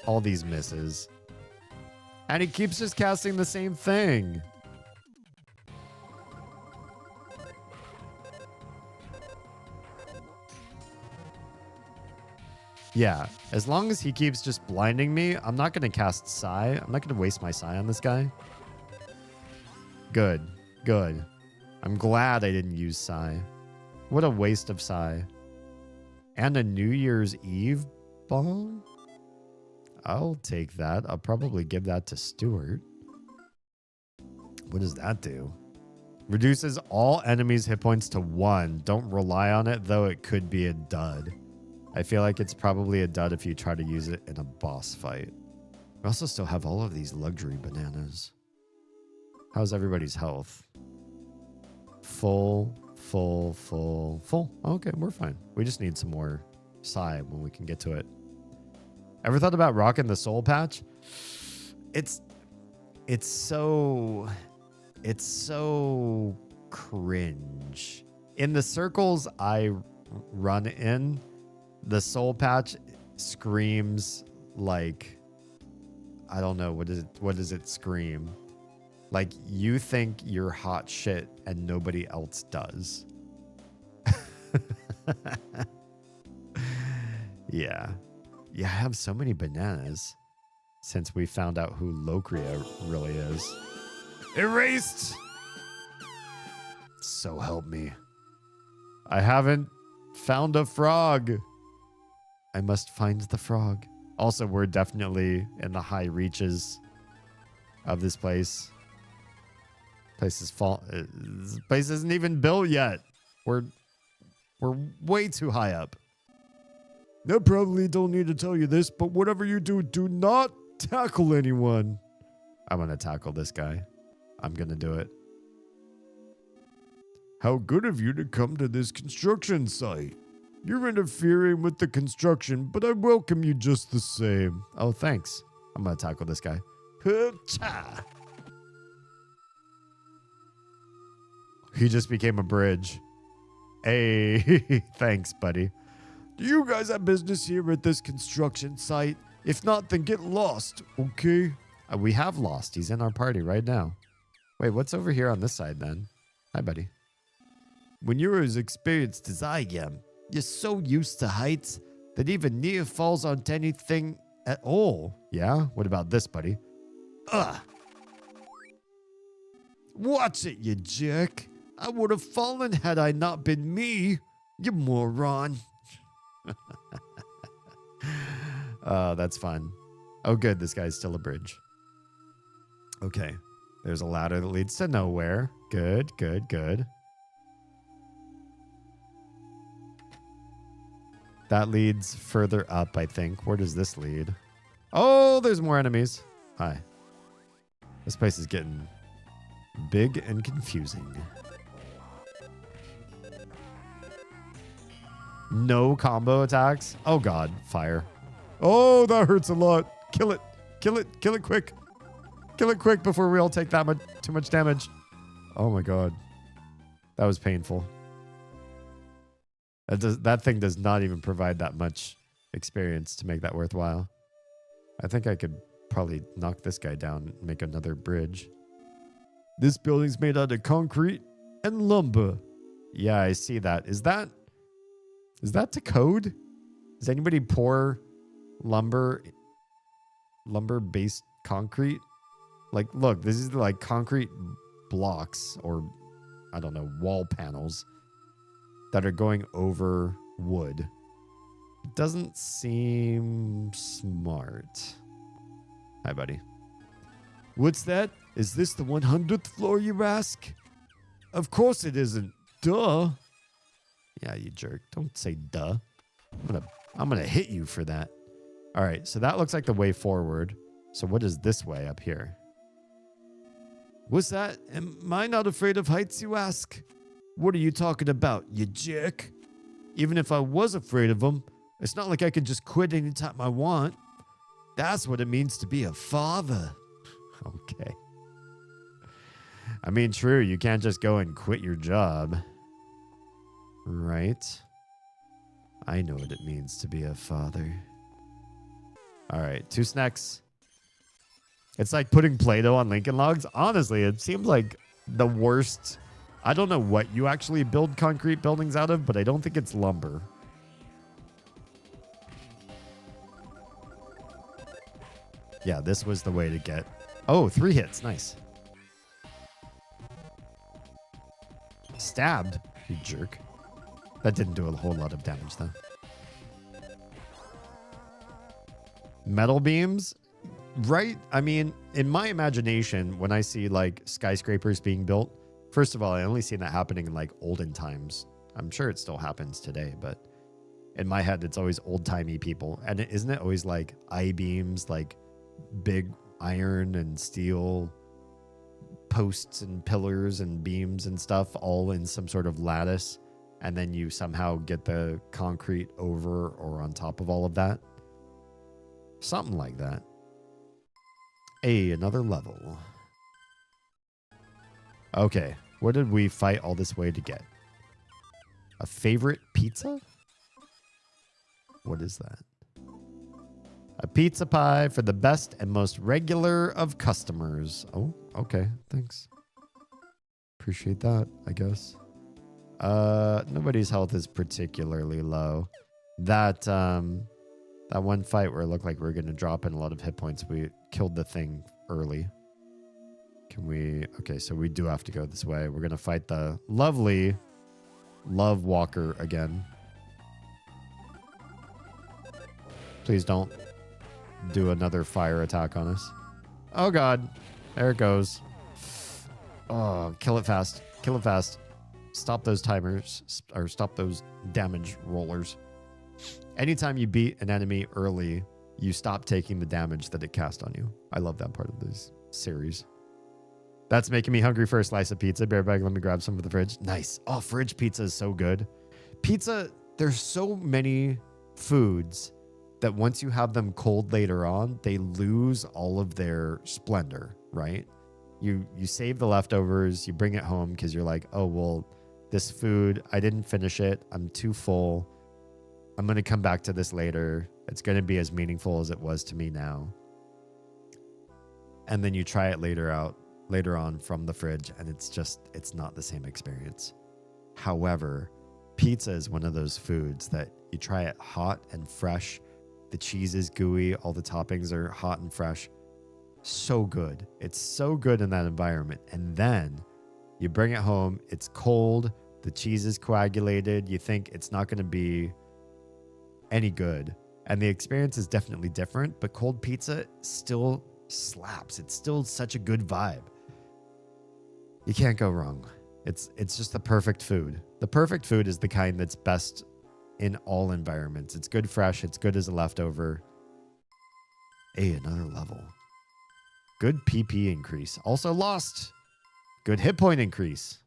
All these misses. And he keeps just casting the same thing. Yeah, as long as he keeps just blinding me, I'm not going to cast Psy. I'm not going to waste my Psy on this guy. Good, good. I'm glad I didn't use Psy. What a waste of Psy. And a New Year's Eve bomb? I'll take that. I'll probably give that to Stuart. What does that do? Reduces all enemies' hit points to 1. Don't rely on it, though it could be a dud. I feel like it's probably a dud if you try to use it in a boss fight. We also still have all of these luxury bananas. How's everybody's health? Full. Okay, we're fine. We just need some more Psy when we can get to it. Ever thought about rocking the soul patch? It's so cringe. In the circles I run in, the soul patch screams like, I don't know, what does it scream? Like you think you're hot shit and nobody else does. Yeah. Yeah, I have so many bananas since we found out who Locria really is. Erased! So help me. I haven't found a frog. I must find the frog. Also, we're definitely in the high reaches of this place. This place isn't even built yet. We're way too high up. I probably don't need to tell you this, but whatever you do, do not tackle anyone. I'm going to tackle this guy. I'm going to do it. How good of you to come to this construction site. You're interfering with the construction, but I welcome you just the same. Oh, thanks. I'm going to tackle this guy. He just became a bridge. Hey, thanks, buddy. Do you guys have business here at this construction site? If not, then get lost, okay? We have lost. He's in our party right now. Wait, what's over here on this side then? Hi, buddy. When you're as experienced as I am, you're so used to heights that even near falls onto anything at all. Yeah? What about this, buddy? Ugh. Watch it, you jerk. I would have fallen had I not been me. You moron. That's fun. Oh, good. This guy's still a bridge. Okay. There's a ladder that leads to nowhere. Good, good, good. That leads further up, I think. Where does this lead? Oh, there's more enemies. Hi. This place is getting big and confusing. No combo attacks. Oh, God. Fire. Oh, that hurts a lot. Kill it. Kill it. Kill it quick. Kill it quick before we all take that much too much damage. Oh, my God. That was painful. That thing does not even provide that much experience to make that worthwhile. I think I could probably knock this guy down and make another bridge. This building's made out of concrete and lumber. Yeah, I see that. Is that to code? Does anybody pour lumber-based concrete? Like, look, this is like concrete blocks or, I don't know, wall panels that are going over wood. Doesn't seem smart. Hi, buddy. What's that? Is this the 100th floor, you ask? Of course it isn't. Duh. Yeah, you jerk. Don't say duh. I'm gonna hit you for that. All right, so that looks like the way forward. So what is this way up here? What's that? Am I not afraid of heights, you ask? What are you talking about, you jerk? Even if I was afraid of them, it's not like I could just quit anytime I want. That's what it means to be a father. Okay. I mean, true, you can't just go and quit your job. Right? I know what it means to be a father. All right, 2 snacks. It's like putting Play-Doh on Lincoln Logs. Honestly, it seems like the worst. I don't know what you actually build concrete buildings out of, but I don't think it's lumber. Yeah, this was the way to get... Oh, 3 hits. Nice. Stabbed, you jerk. That didn't do a whole lot of damage, though. Metal beams? Right? I mean, in my imagination, when I see, like, skyscrapers being built, first of all, I only see that happening in, like, olden times. I'm sure it still happens today, but in my head, it's always old-timey people. And isn't it always, like, I-beams, like, big iron and steel posts and pillars and beams and stuff all in some sort of lattice, and then you somehow get the concrete over or on top of all of that? Something like that. Hey, another level. Okay, what did we fight all this way to get? A favorite pizza? What is that? A pizza pie for the best and most regular of customers. Oh, okay. Thanks. Appreciate that, I guess. Nobody's health is particularly low. That one fight where it looked like we were going to drop in a lot of hit points, we killed the thing early. Can we... Okay, so we do have to go this way. We're going to fight the lovely Love Walker again. Please don't do another fire attack on us. Oh, God. There it goes. Oh, kill it fast. Kill it fast. Stop those timers, or stop those damage rollers. Anytime you beat an enemy early, you stop taking the damage that it cast on you. I love that part of this series. That's making me hungry for a slice of pizza. Bearbag, let me grab some of the fridge. Nice. Oh, fridge pizza is so good. Pizza, there's so many foods that once you have them cold later on, they lose all of their splendor, right? You save the leftovers, you bring it home because you're like, oh, well, this food, I didn't finish it. I'm too full. I'm going to come back to this later. It's going to be as meaningful as it was to me now. And then you try it later on from the fridge, and it's not the same experience. However, pizza is one of those foods that you try it hot and fresh. The cheese is gooey. All the toppings are hot and fresh. So good. It's so good in that environment. And then you bring it home. It's cold. The cheese is coagulated. You think it's not going to be any good. And the experience is definitely different, but cold pizza still slaps. It's still such a good vibe. You can't go wrong. It's just the perfect food. The perfect food is the kind that's best in all environments. It's good fresh. It's good as a leftover. Hey, another level. Good PP increase. Also lost. Good hit point increase.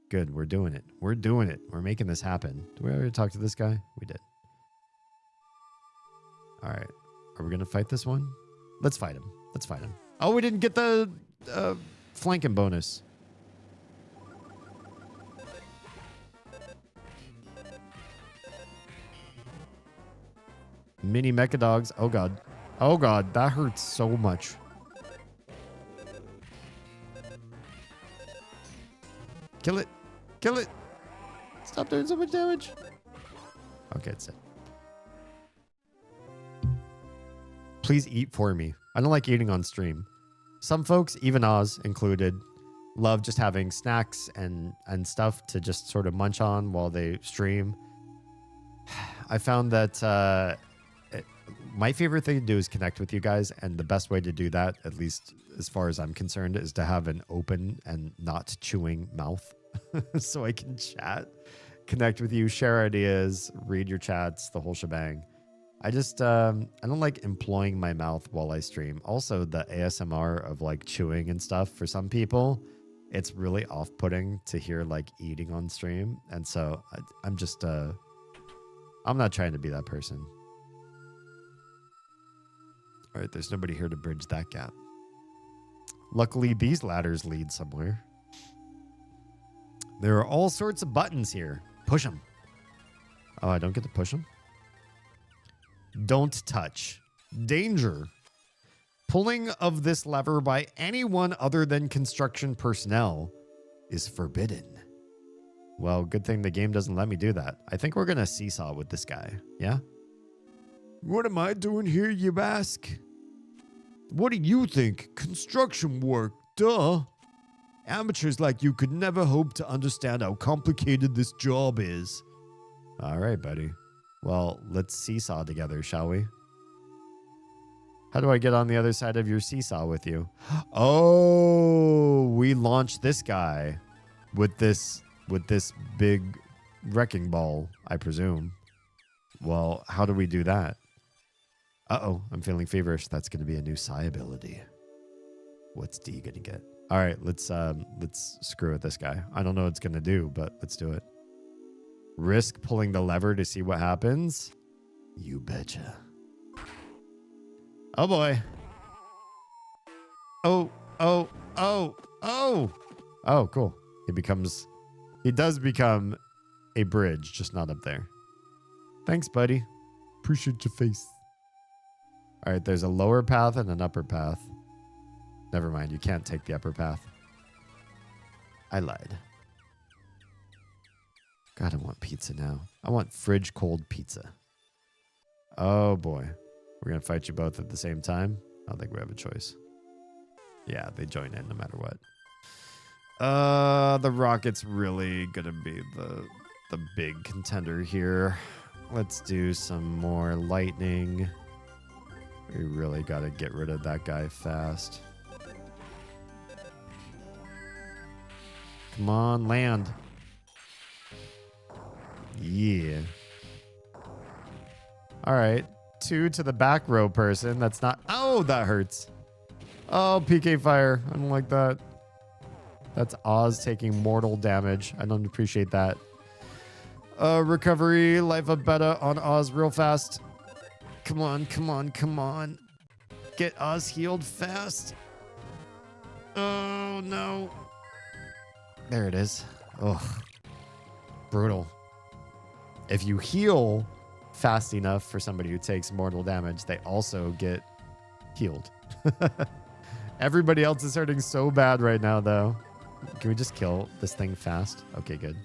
Good. We're doing it. We're doing it. We're making this happen. Did we already talk to this guy? We did. All right. Are we going to fight this one? Let's fight him. Let's fight him. Oh, we didn't get the flanking bonus. Mini mecha dogs. Oh, God. Oh, God. That hurts so much. Kill it. Kill it. Stop doing so much damage. Okay, it's it. Please eat for me. I don't like eating on stream. Some folks, even Oz included, love just having snacks and stuff to just sort of munch on while they stream. I found that my favorite thing to do is connect with you guys, and the best way to do that, at least as far as I'm concerned, is to have an open and not chewing mouth so I can chat, connect with you, share ideas, read your chats, the whole shebang. I just, I don't like employing my mouth while I stream. Also, the ASMR of like chewing and stuff, for some people, it's really off-putting to hear like eating on stream. And so I'm just, I'm not trying to be that person. All right, there's nobody here to bridge that gap. Luckily, these ladders lead somewhere. There are all sorts of buttons here. Push them. Oh, I don't get to push them? Don't touch. Danger. Pulling of this lever by anyone other than construction personnel is forbidden. Well, good thing the game doesn't let me do that. I think we're going to seesaw with this guy. Yeah? What am I doing here, you ask? What do you think? Construction work, duh. Amateurs like you could never hope to understand how complicated this job is. All right, buddy. Well, let's seesaw together, shall we? How do I get on the other side of your seesaw with you? Oh, we launched this guy with this big wrecking ball, I presume. Well, how do we do that? Uh-oh, I'm feeling feverish. That's going to be a new psi ability. What's D going to get? All right, let's screw with this guy. I don't know what it's going to do, but let's do it. Risk pulling the lever to see what happens? You betcha. Oh, boy. Oh, oh, oh, oh. Oh, cool. He does become a bridge, just not up there. Thanks, buddy. Appreciate your face. All right, there's a lower path and an upper path. Never mind, you can't take the upper path. I lied. God, I want pizza now. I want fridge cold pizza. Oh boy. We're going to fight you both at the same time? I don't think we have a choice. Yeah, they join in no matter what. The Rocket's really going to be the big contender here. Let's do some more lightning. We really got to get rid of that guy fast. Come on, land. Yeah. All right. 2 to the back row person. That's not... Oh, that hurts. Oh, PK fire. I don't like that. That's Oz taking mortal damage. I don't appreciate that. Recovery. Life up beta on Oz real fast. Come on, come on, come on. Get Oz healed fast. Oh, no. There it is. Ugh. Brutal. If you heal fast enough for somebody who takes mortal damage, they also get healed. Everybody else is hurting so bad right now, though. Can we just kill this thing fast? Okay, good.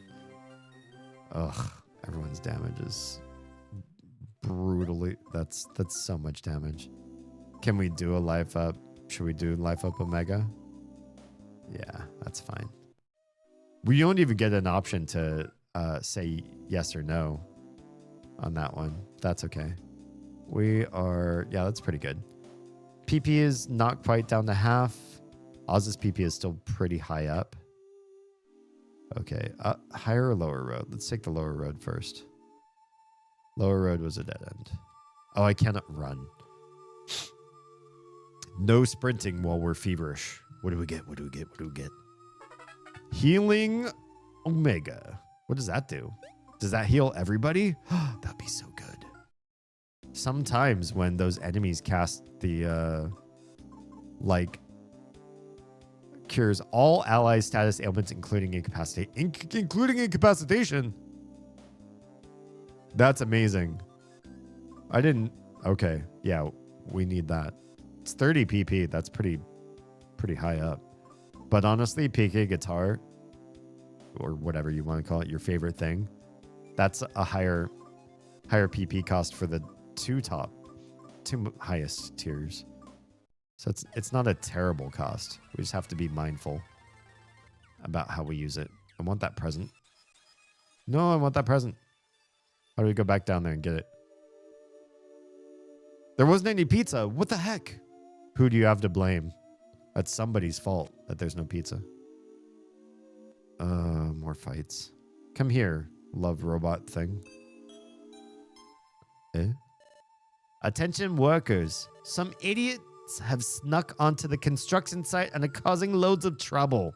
Ugh. Everyone's damage is brutally... That's so much damage. Can we do a life up? Should we do life up Omega? Yeah, that's fine. We don't even get an option to say yes or no on that one. That's okay. We are, yeah, that's pretty good. PP is not quite down to half. Oz's PP is still pretty high up. Okay, higher or lower road? Let's take the lower road first. Lower road was a dead end. Oh, I cannot run. No sprinting while we're feverish. What do we get? What do we get? What do we get? Healing Omega. What does that do? Does that heal everybody? That'd be so good. Sometimes when those enemies cast the, cures all ally status ailments, including incapacitation. That's amazing. I didn't. Okay. Yeah, we need that. It's 30 PP. That's pretty high up. But honestly, PK guitar, or whatever you want to call it, your favorite thing, that's a higher PP cost for the two highest tiers. So it's not a terrible cost. We just have to be mindful about how we use it. I want that present. No, I want that present. How do we go back down there and get it? There wasn't any pizza. What the heck? Who do you have to blame? That's somebody's fault that there's no pizza. More fights. Come here, love robot thing. Attention workers. Some idiots have snuck onto the construction site and are causing loads of trouble.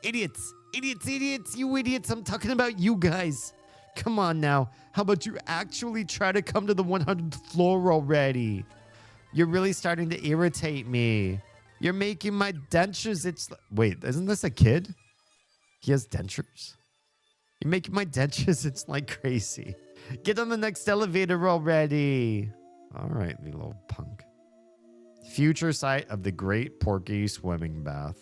Idiots. Idiots, idiots, you idiots. I'm talking about you guys. Come on now. How about you actually try to come to the 100th floor already? You're really starting to irritate me. You're making my dentures itch. Wait, isn't this a kid? He has dentures? You're making my dentures itch like crazy. Get on the next elevator already. All right, you little punk. Future site of the Great Porky Swimming Bath.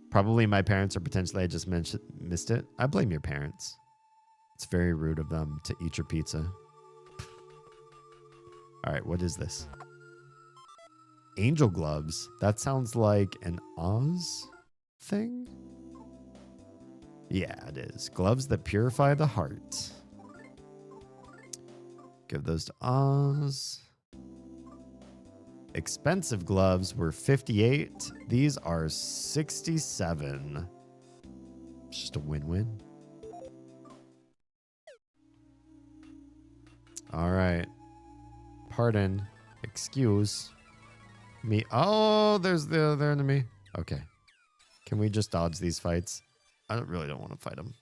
Probably my parents, or potentially I just missed it. I blame your parents. It's very rude of them to eat your pizza. All right, what is this? Angel gloves. That sounds like an Oz thing? Yeah, it is. Gloves that purify the heart. Give those to Oz. Expensive gloves were 58. These are 67. It's just a win-win. All right. Pardon. Excuse me. Oh, there's the other enemy. Okay. Can we just dodge these fights? I really don't want to fight them.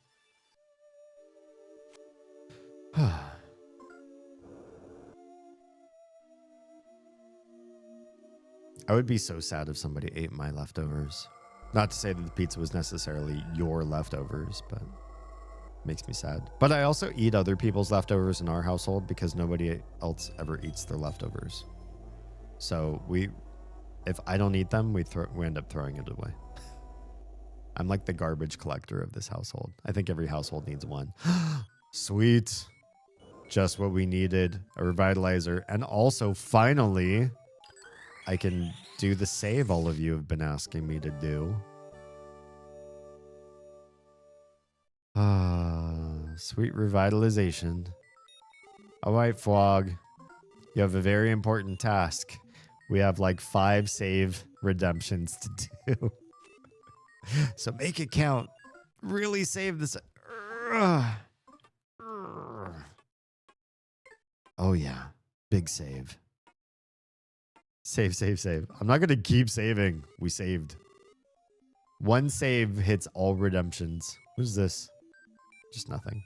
I would be so sad if somebody ate my leftovers. Not to say that the pizza was necessarily your leftovers, but it makes me sad. But I also eat other people's leftovers in our household because nobody else ever eats their leftovers. So if I don't eat them, we end up throwing it away. I'm like the garbage collector of this household. I think every household needs one. Sweet. Just what we needed. A revitalizer. And also, finally, I can do the save all of you have been asking me to do. Sweet revitalization. All right, Frog. You have a very important task. We have like 5 save redemptions to do. So make it count. Really save this. Oh, yeah. Big save. Save, save, save. I'm not going to keep saving. We saved. 1 save hits all redemptions. What is this? Just nothing.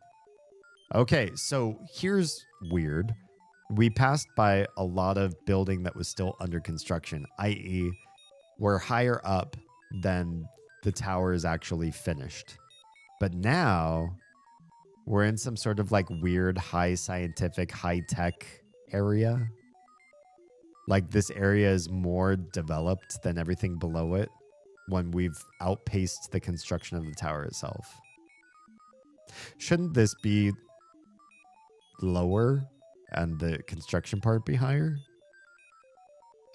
Okay, so here's weird. We passed by a lot of building that was still under construction, i.e., we're higher up than the tower is actually finished. But now we're in some sort of like weird high scientific, high tech area. Like this area is more developed than everything below it when we've outpaced the construction of the tower itself. Shouldn't this be lower and the construction part be higher?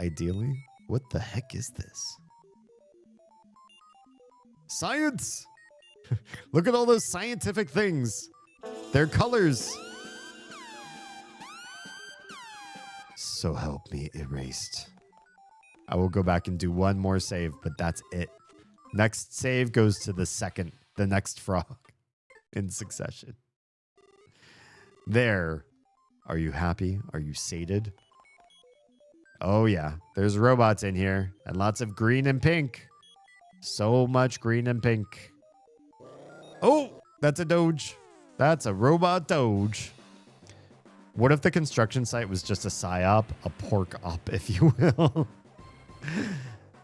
Ideally. What the heck is this? Science! Look at all those scientific things. They're colors. So help me, erased. I will go back and do one more save, but that's it. Next save goes to the next frog in succession. There. Are you happy? Are you sated? Oh, yeah. There's robots in here. And lots of green and pink. So much green and pink. Oh, that's a Doge. That's a robot Doge. What if the construction site was just a psyop? A pork op, if you will.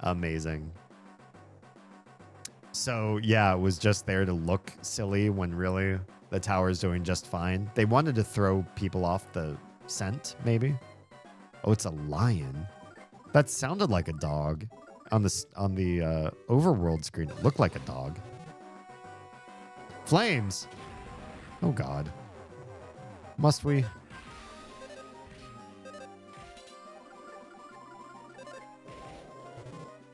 Amazing. So, yeah, it was just there to look silly when really the tower's doing just fine. They wanted to throw people off the scent, maybe. Oh, it's a lion. That sounded like a dog. On the overworld screen, it looked like a dog. Flames! Oh, God. Must we?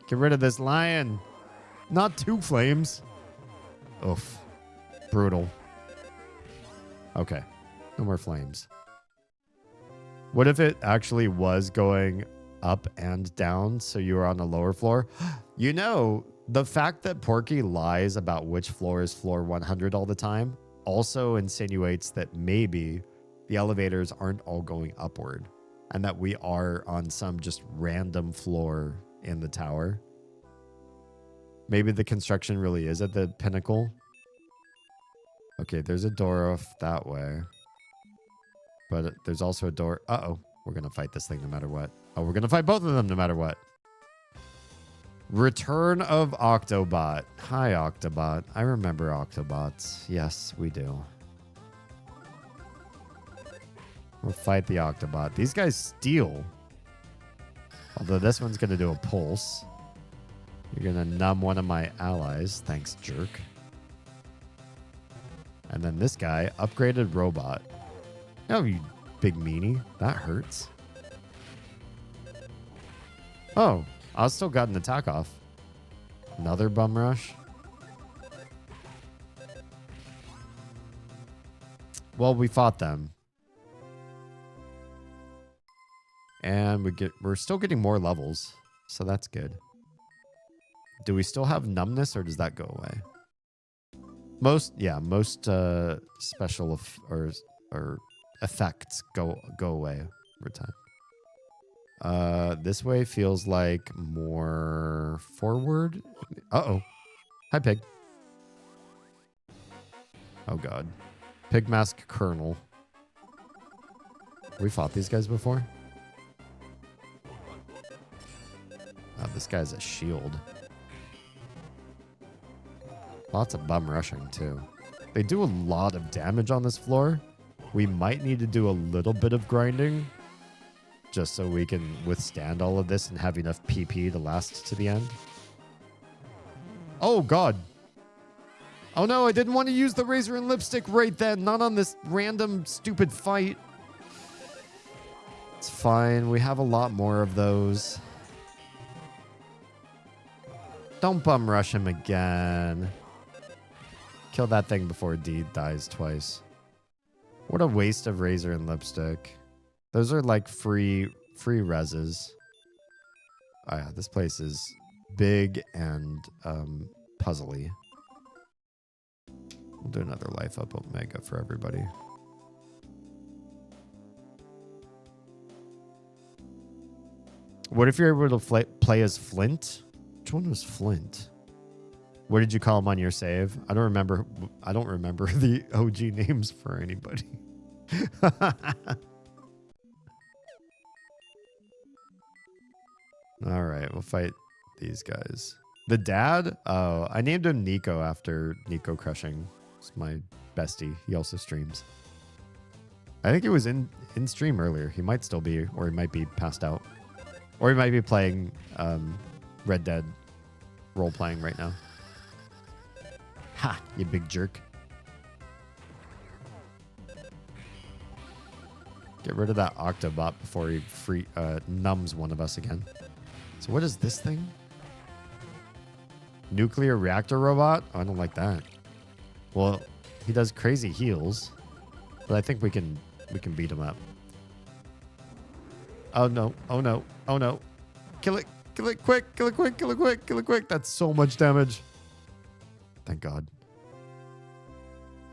Get rid of this lion. Not two flames. Oof. Brutal. Okay. No more flames. What if it actually was going up and down so you were on the lower floor? You know, the fact that Porky lies about which floor is floor 100 all the time also insinuates that maybe the elevators aren't all going upward and that we are on some just random floor in the tower. Maybe the construction really is at the pinnacle. Okay, there's a door off that way. But there's also a door. Uh-oh. We're going to fight this thing no matter what. Oh, we're going to fight both of them no matter what. Return of Octobot. Hi, Octobot. I remember Octobots. Yes, we do. We'll fight the Octobot. These guys steal. Although this one's going to do a pulse. You're going to numb one of my allies. Thanks, jerk. And then this guy, upgraded robot. Oh, you big meanie. That hurts. Oh, I still got an attack off. Another bum rush. Well, we fought them. And we're still getting more levels, so that's good. Do we still have numbness, or does that go away? Most special or effects go away over time. This way feels like more forward. Uh-oh. Hi, Pig. Oh, God. Pig Mask Colonel. We fought these guys before? This guy's a shield. Lots of bum rushing, too. They do a lot of damage on this floor. We might need to do a little bit of grinding just so we can withstand all of this and have enough PP to last to the end. Oh, God. Oh, no, I didn't want to use the razor and lipstick right then. Not on this random, stupid fight. It's fine. We have a lot more of those. Don't bum rush him again. Kill that thing before D dies twice. What a waste of razor and lipstick. Those are like free reses. Oh yeah, this place is big and puzzly. We'll do another life up Omega for everybody. What if you're able to play as Flint? Which one was Flint? What did you call him on your save? I don't remember the OG names for anybody. All right, we'll fight these guys. The dad? Oh, I named him Nico after Nico Crushing. It's my bestie. He also streams. I think he was in stream earlier. He might still be, or he might be passed out. Or he might be playing Red Dead role-playing right now. Ha, you big jerk. Get rid of that Octobot before he numbs one of us again. So what is this thing? Nuclear reactor robot? Oh, I don't like that. Well, he does crazy heals, but I think we can beat him up. Oh no. Oh no. Oh no. Kill it. Kill it quick. Kill it quick. Kill it quick. Kill it quick. That's so much damage. Thank God.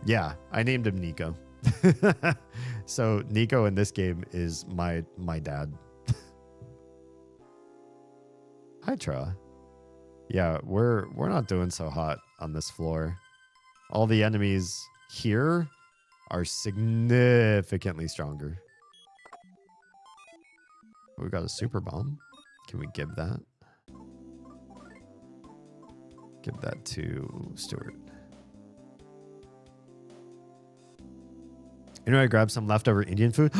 Yeah, I named him Nico. So Nico in this game is my dad. Hi, Tra. Yeah, we're not doing so hot on this floor. All the enemies here are significantly stronger. We got a super bomb. Can we give that? Give that to Stuart. You know, I grabbed some leftover Indian food.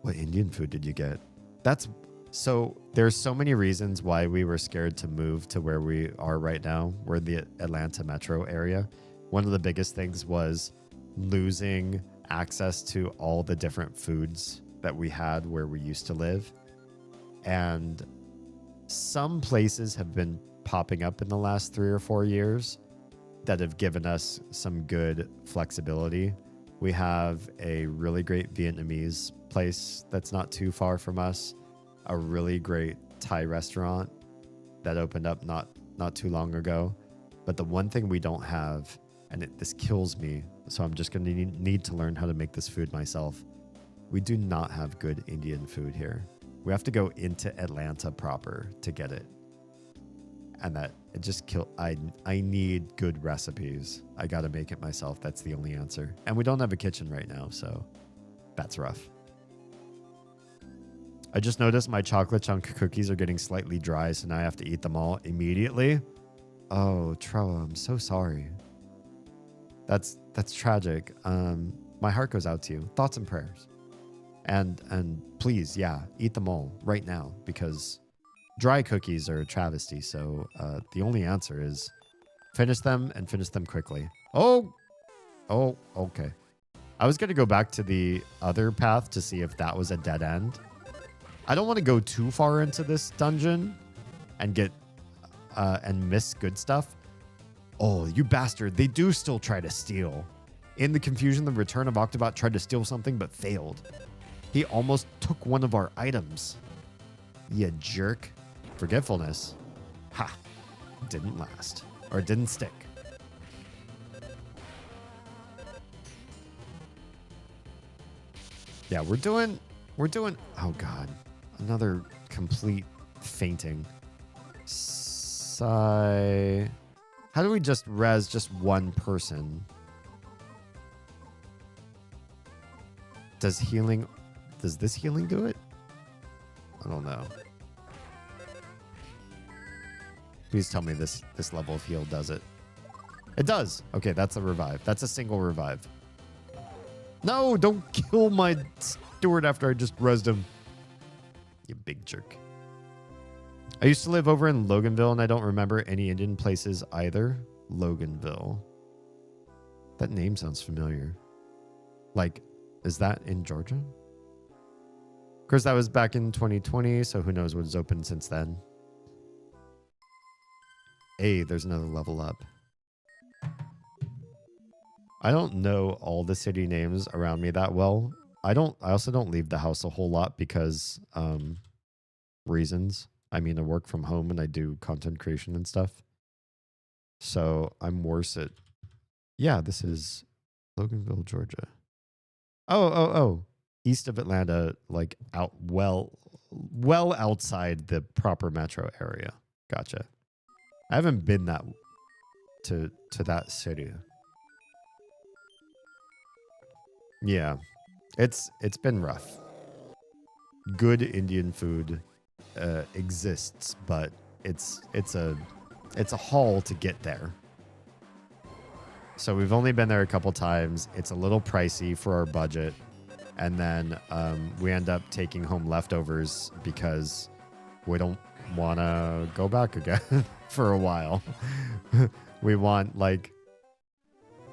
What Indian food did you get? That's so there's so many reasons why we were scared to move to where we are right now. We're in the Atlanta metro area. One of the biggest things was losing access to all the different foods that we had where we used to live. And some places have been popping up in the last 3 or 4 years that have given us some good flexibility. We have a really great Vietnamese place that's not too far from us, a really great Thai restaurant that opened up not too long ago. But the one thing we don't have, and this kills me, so I'm just going to need to learn how to make this food myself. We do not have good Indian food here. We have to go into Atlanta proper to get it. And that it just I need good recipes. I got to make it myself. That's the only answer. And we don't have a kitchen right now, so that's rough. I just noticed my chocolate chunk cookies are getting slightly dry, so now I have to eat them all immediately. Oh, Troa, I'm so sorry. That's tragic. My heart goes out to you. Thoughts and prayers. And please, yeah, eat them all right now, because dry cookies are a travesty. So the only answer is finish them and finish them quickly. Oh, okay. I was going to go back to the other path to see if that was a dead end. I don't want to go too far into this dungeon and get and miss good stuff. Oh, you bastard. They do still try to steal. In the confusion, the Return of Octobot tried to steal something but failed. He almost took one of our items. You jerk. Forgetfulness. Ha. Didn't last. Or didn't stick. Yeah, we're doing, oh God. Another complete fainting. Sigh. How do we just res just one person? Does this healing do it? I don't know. Please tell me this level of heal does it. It does. Okay, that's a revive. That's a single revive. No, don't kill my steward after I just rezzed him. You big jerk. I used to live over in Loganville, and I don't remember any Indian places either. Loganville. That name sounds familiar. Like, is that in Georgia? Of course, that was back in 2020, so who knows what has opened since then. Hey, there's another level up. I don't know all the city names around me that well. I also don't leave the house a whole lot because reasons. I mean, I work from home and I do content creation and stuff. So I'm worse at... Yeah, this is Loganville, Georgia. Oh. East of Atlanta, like out well outside the proper metro area. Gotcha. I haven't been to that city. Yeah. It's been rough. Good Indian food exists, but it's a haul to get there. So we've only been there a couple times. It's a little pricey for our budget. And then we end up taking home leftovers because we don't want to go back again for a while. We want like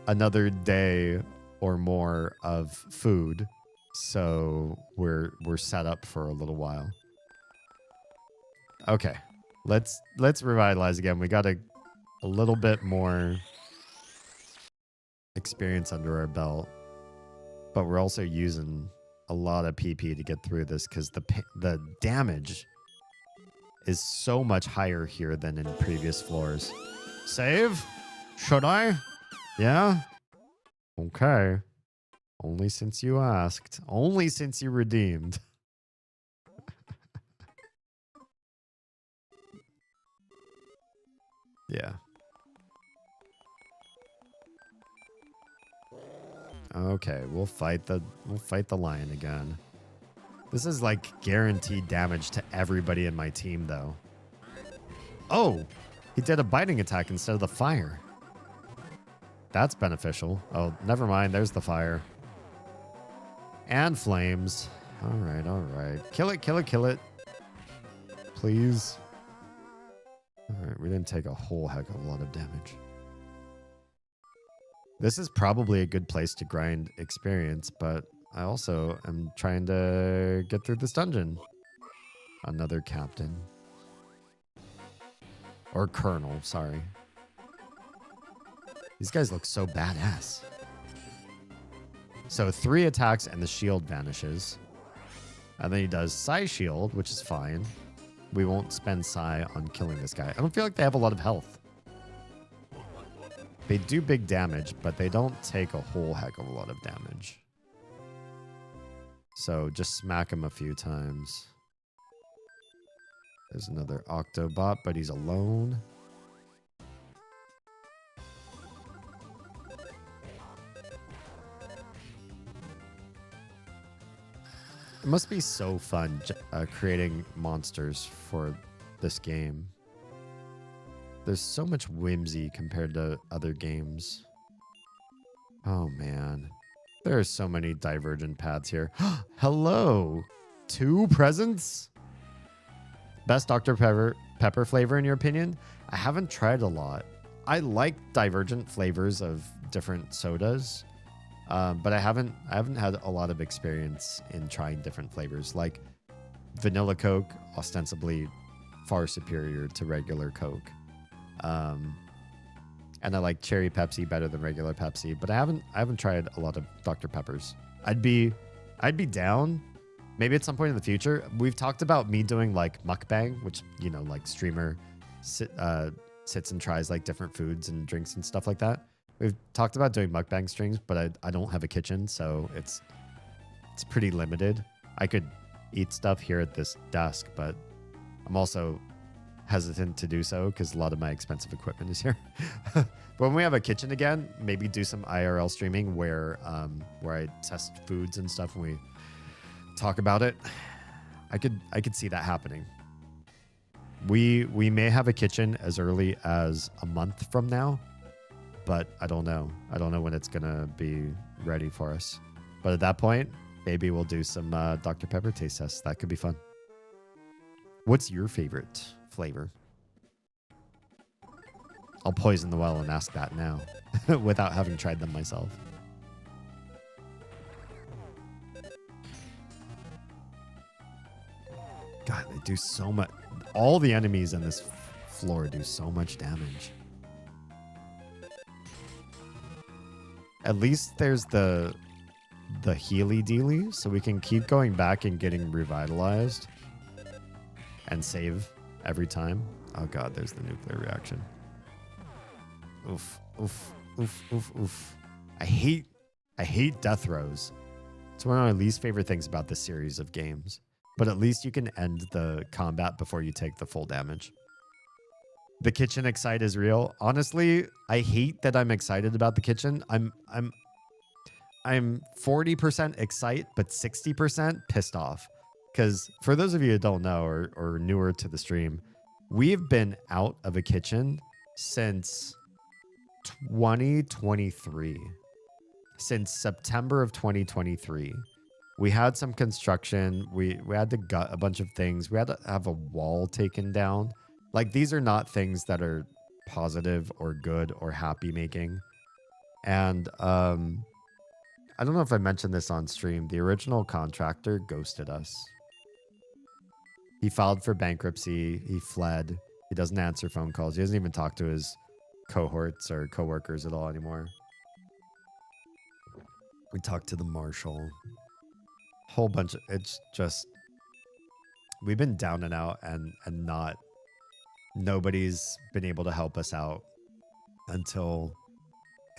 another day or more of food. So we're set up for a little while. Okay. Let's revitalize again. We got a little bit more experience under our belt. But we're also using a lot of PP to get through this because the damage is so much higher here than in previous floors. Save? Should I? Yeah? Okay. Only since you asked. Only since you redeemed. Yeah. Okay, we'll fight the lion again. This is like guaranteed damage to everybody in my team though. Oh, he did a biting attack instead of the fire. That's beneficial. Oh, never mind. There's the fire. And flames. All right, all right. Kill it, kill it, kill it. Please. All right, we didn't take a whole heck of a lot of damage. This is probably a good place to grind experience, but I also am trying to get through this dungeon. Another captain. Or colonel, sorry. These guys look so badass. So 3 attacks and the shield vanishes. And then he does Psy Shield, which is fine. We won't spend Psy on killing this guy. I don't feel like they have a lot of health. They do big damage, but they don't take a whole heck of a lot of damage. So just smack him a few times. There's another Octobot, but he's alone. It must be so fun creating monsters for this game. There's so much whimsy compared to other games. Oh man. There are so many divergent paths here. Hello! 2 presents? Best Dr. Pepper flavor in your opinion? I haven't tried a lot. I like divergent flavors of different sodas. But I haven't had a lot of experience in trying different flavors. Like vanilla Coke, ostensibly far superior to regular Coke. And I like cherry Pepsi better than regular Pepsi. But I haven't tried a lot of Dr. Peppers. I'd be down. Maybe at some point in the future. We've talked about me doing like mukbang, which, you know, like streamer sits and tries like different foods and drinks and stuff like that. We've talked about doing mukbang streams, but I don't have a kitchen, so it's pretty limited. I could eat stuff here at this desk, but I'm also hesitant to do so because a lot of my expensive equipment is here. But when we have a kitchen again, maybe do some IRL streaming where I test foods and stuff and we talk about it. I could see that happening. We may have a kitchen as early as a month from now. But I don't know. I don't know when it's going to be ready for us. But at that point, maybe we'll do some Dr. Pepper taste tests. That could be fun. What's your favorite flavor? I'll poison the well and ask that now without having tried them myself. God, they do so much. All the enemies on this floor do so much damage. At least there's the Healy Dealy, so we can keep going back and getting revitalized and save every time. Oh god, there's the nuclear reaction. Oof, oof, oof, oof, oof. I hate death rows. It's one of my least favorite things about this series of games. But at least you can end the combat before you take the full damage. The kitchen excite is real. Honestly, I hate that I'm excited about the kitchen. I'm 40% excite, but 60% pissed off. Because for those of you who don't know or newer to the stream, we've been out of a kitchen since 2023. Since September of 2023. We had some construction. We had to gut a bunch of things. We had to have a wall taken down. Like, these are not things that are positive or good or happy making. And I don't know if I mentioned this on stream. The original contractor ghosted us. He filed for bankruptcy. He fled. He doesn't answer phone calls. He doesn't even talk to his cohorts or coworkers at all anymore. We talked to the marshal. whole bunch of, it's just, we've been down and out and not, nobody's been able to help us out until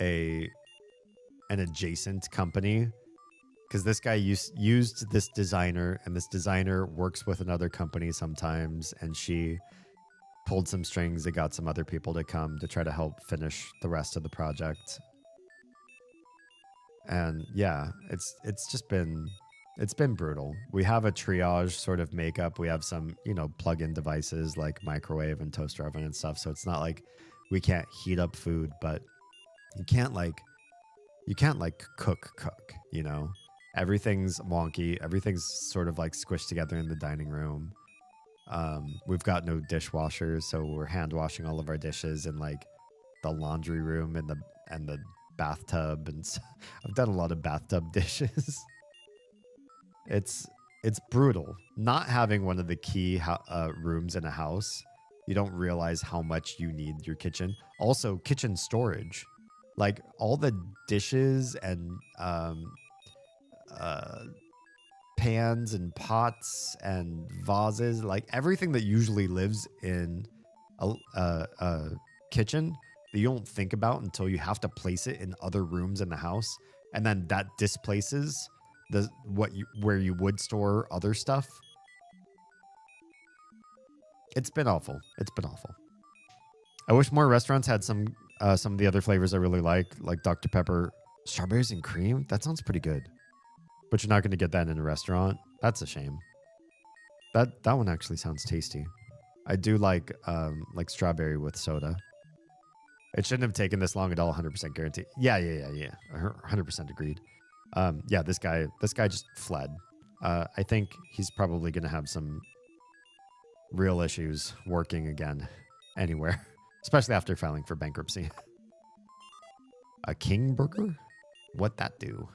an adjacent company, because this guy used this designer, and this designer works with another company sometimes, and she pulled some strings. They got some other people to come to try to help finish the rest of the project. And yeah, it's been brutal. We have a triage sort of makeup. We have some, plug-in devices like microwave and toaster oven and stuff. So it's not like we can't heat up food, but you can't cook, Everything's wonky. Everything's sort of like squished together in the dining room. We've got no dishwashers, so we're hand washing all of our dishes in like the laundry room and the bathtub, and I've done a lot of bathtub dishes. It's brutal. Not having one of the key rooms in a house, you don't realize how much you need your kitchen. Also, kitchen storage, like all the dishes and pans and pots and vases, like everything that usually lives in a kitchen that you don't think about until you have to place it in other rooms in the house, and then that displaces where you would store other stuff. It's been awful. I wish more restaurants had some of the other flavors I really like Dr. Pepper, strawberries and cream. That sounds pretty good. But you're not going to get that in a restaurant. That's a shame. That one actually sounds tasty. I do like strawberry with soda. It shouldn't have taken this long at all. 100% guarantee. Yeah. 100% agreed. Yeah, this guy just fled. I think he's probably going to have some real issues working again anywhere, especially after filing for bankruptcy. A king burger? What that do?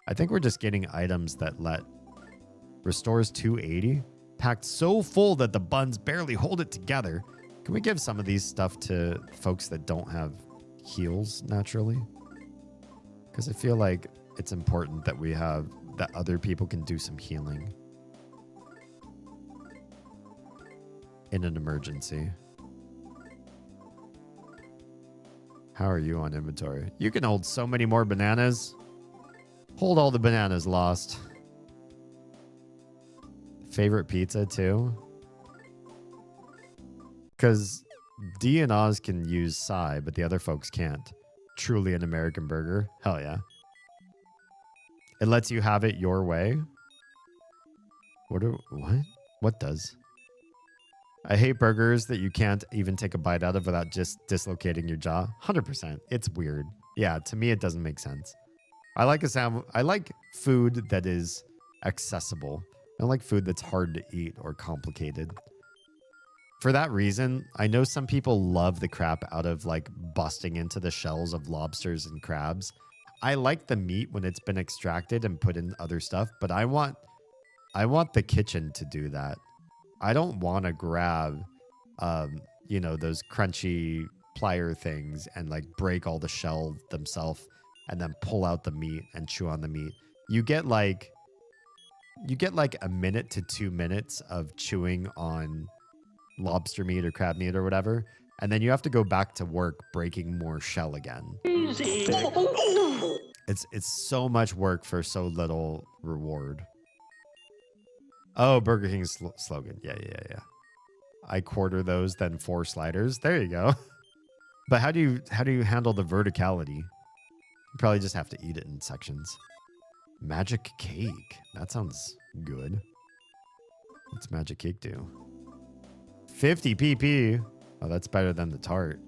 I think we're just getting items that restores 280, packed so full that the buns barely hold it together. Can we give some of these stuff to folks that don't have heals naturally? Because I feel like it's important that that other people can do some healing in an emergency. How are you on inventory? You can hold so many more bananas. Hold all the bananas, Lost. Favorite pizza, too? Because D and Oz can use Psy, but the other folks can't. Truly an American burger? Hell yeah. It lets you have it your way? What? What does? I hate burgers that you can't even take a bite out of without just dislocating your jaw. 100%. It's weird. Yeah, to me, it doesn't make sense. I like food that is accessible. I don't like food that's hard to eat or complicated. For that reason, I know some people love the crap out of like busting into the shells of lobsters and crabs. I like the meat when it's been extracted and put in other stuff, but I want the kitchen to do that. I don't want to grab, those crunchy plier things and like break all the shell themselves and then pull out the meat and chew on the meat. You get like a minute to 2 minutes of chewing on lobster meat or crab meat or whatever, and then you have to go back to work breaking more shell again. It's so much work for so little reward. Oh, Burger King's slogan. Yeah. I quarter those, then 4 sliders. There you go. But how do you handle the verticality? You probably just have to eat it in sections. Magic cake. That sounds good. What's magic cake do? 50 pp. Oh, that's better than the tart.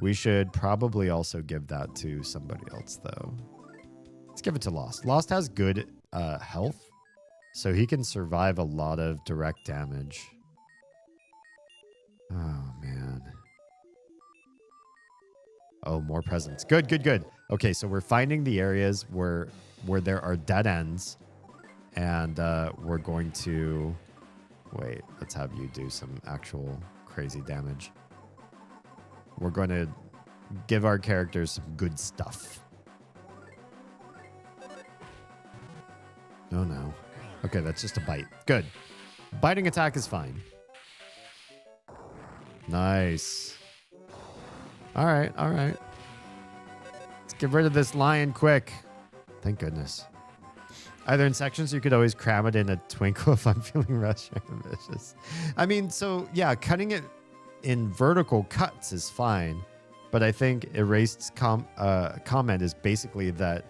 We should probably also give that to somebody else, though. Let's give it to Lost. Lost has good health, so he can survive a lot of direct damage. Oh, man. Oh, more presents. Good. Okay, so we're finding the areas where there are dead ends, and we're going to... Wait, let's have you do some actual crazy damage. We're going to give our characters some good stuff. Oh no. Okay, that's just a bite. Good. Biting attack is fine. Nice. All right, all right. Let's get rid of this lion quick. Thank goodness. Either in sections, you could always cram it in a twinkle if I'm feeling rushed or ambitious. I mean, so yeah, cutting it in vertical cuts is fine. But I think Erased's comment is basically that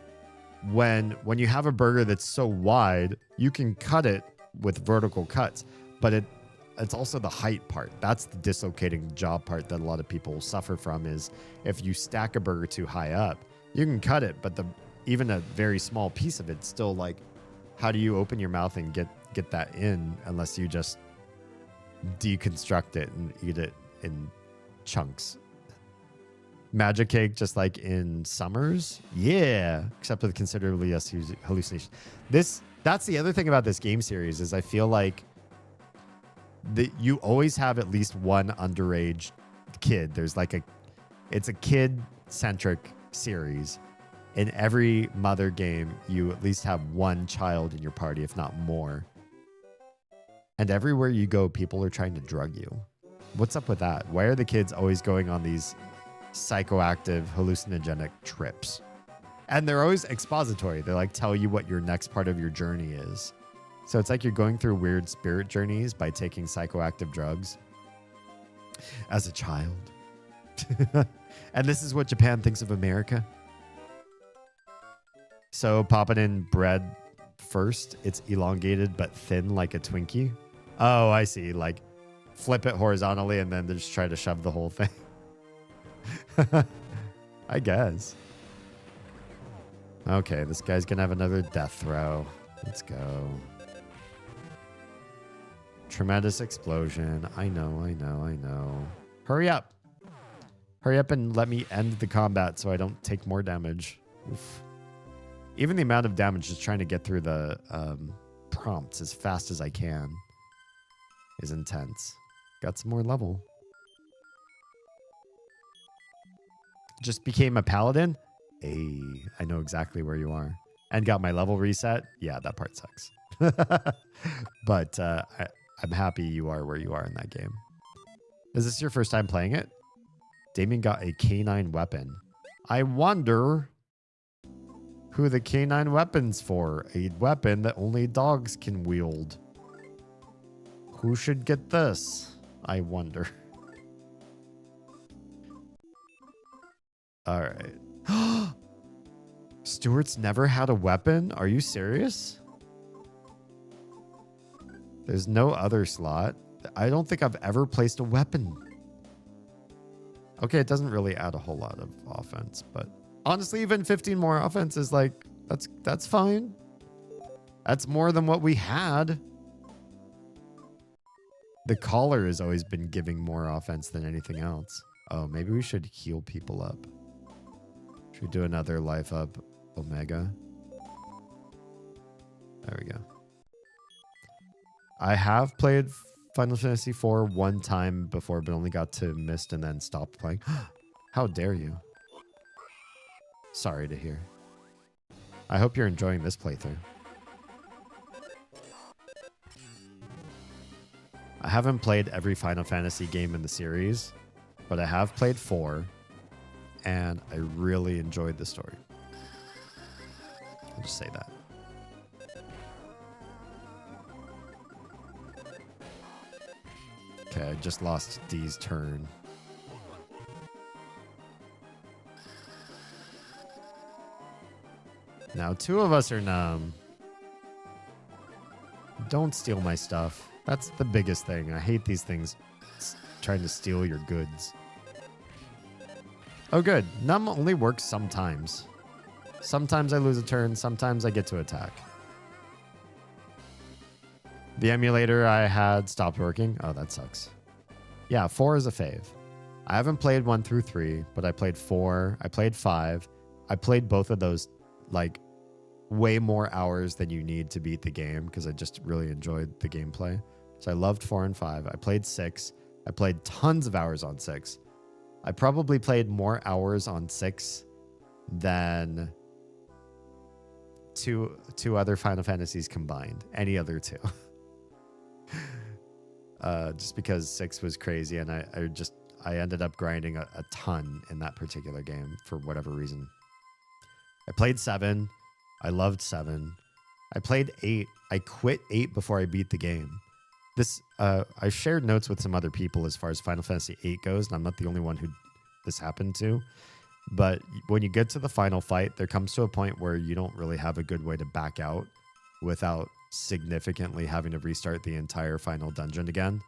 when you have a burger that's so wide, you can cut it with vertical cuts, but it's also the height part. That's the dislocating jaw part that a lot of people suffer from, is if you stack a burger too high up, you can cut it, but even a very small piece of it's still like, how do you open your mouth and get that in unless you just deconstruct it and eat it in chunks? Magic cake, just like in Summers? Yeah, except with considerably less hallucination. That's the other thing about this game series is I feel like you always have at least one underage kid. There's like it's a kid-centric series. In every mother game, you at least have one child in your party, if not more. And everywhere you go, people are trying to drug you. What's up with that? Why are the kids always going on these psychoactive, hallucinogenic trips? And they're always expository. They like tell you what your next part of your journey is. So it's like you're going through weird spirit journeys by taking psychoactive drugs as a child. And this is what Japan thinks of America. So pop it in bread first. It's elongated but thin like a Twinkie. Oh, I see. Like flip it horizontally and then they just try to shove the whole thing. I guess. Okay, this guy's gonna have another death throw. Let's go. Tremendous explosion. I know. Hurry up. Hurry up and let me end the combat so I don't take more damage. Oof. Even the amount of damage just trying to get through the prompts as fast as I can is intense. Got some more level. Just became a paladin? Hey, I know exactly where you are. And got my level reset? Yeah, that part sucks. But I'm happy you are where you are in that game. Is this your first time playing it? Damien got a canine weapon. I wonder who the canine weapon's for. A weapon that only dogs can wield. Who should get this? I wonder. All right. Stuart's never had a weapon? Are you serious? There's no other slot. I don't think I've ever placed a weapon. Okay, it doesn't really add a whole lot of offense, but honestly, even 15 more offense is like, that's fine. That's more than what we had. The collar has always been giving more offense than anything else. Oh, maybe we should heal people up. Should we do another life up Omega? There we go. I have played Final Fantasy IV one time before, but only got to Mist and then stopped playing. How dare you? Sorry to hear. I hope you're enjoying this playthrough. I haven't played every Final Fantasy game in the series, but I have played 4, and I really enjoyed the story. I'll just say that. Okay, I just lost D's turn. Now 2 of us are numb. Don't steal my stuff. That's the biggest thing. I hate these things trying to steal your goods. Oh, good. Numb only works sometimes. Sometimes I lose a turn. Sometimes I get to attack. The emulator I had stopped working. Oh, that sucks. Yeah, 4 is a fave. I haven't played 1 through 3, but I played 4. I played 5. I played both of those like way more hours than you need to beat the game because I just really enjoyed the gameplay. So I loved 4 and 5. I played 6. I played tons of hours on 6. I probably played more hours on 6 than two other Final Fantasies combined. Any other two. Just because 6 was crazy, and I ended up grinding a ton in that particular game for whatever reason. I played 7. I loved 7. I played 8. I quit 8 before I beat the game. This I shared notes with some other people as far as Final Fantasy 8 goes, and I'm not the only one who this happened to. But when you get to the final fight, there comes to a point where you don't really have a good way to back out without significantly having to restart the entire final dungeon again.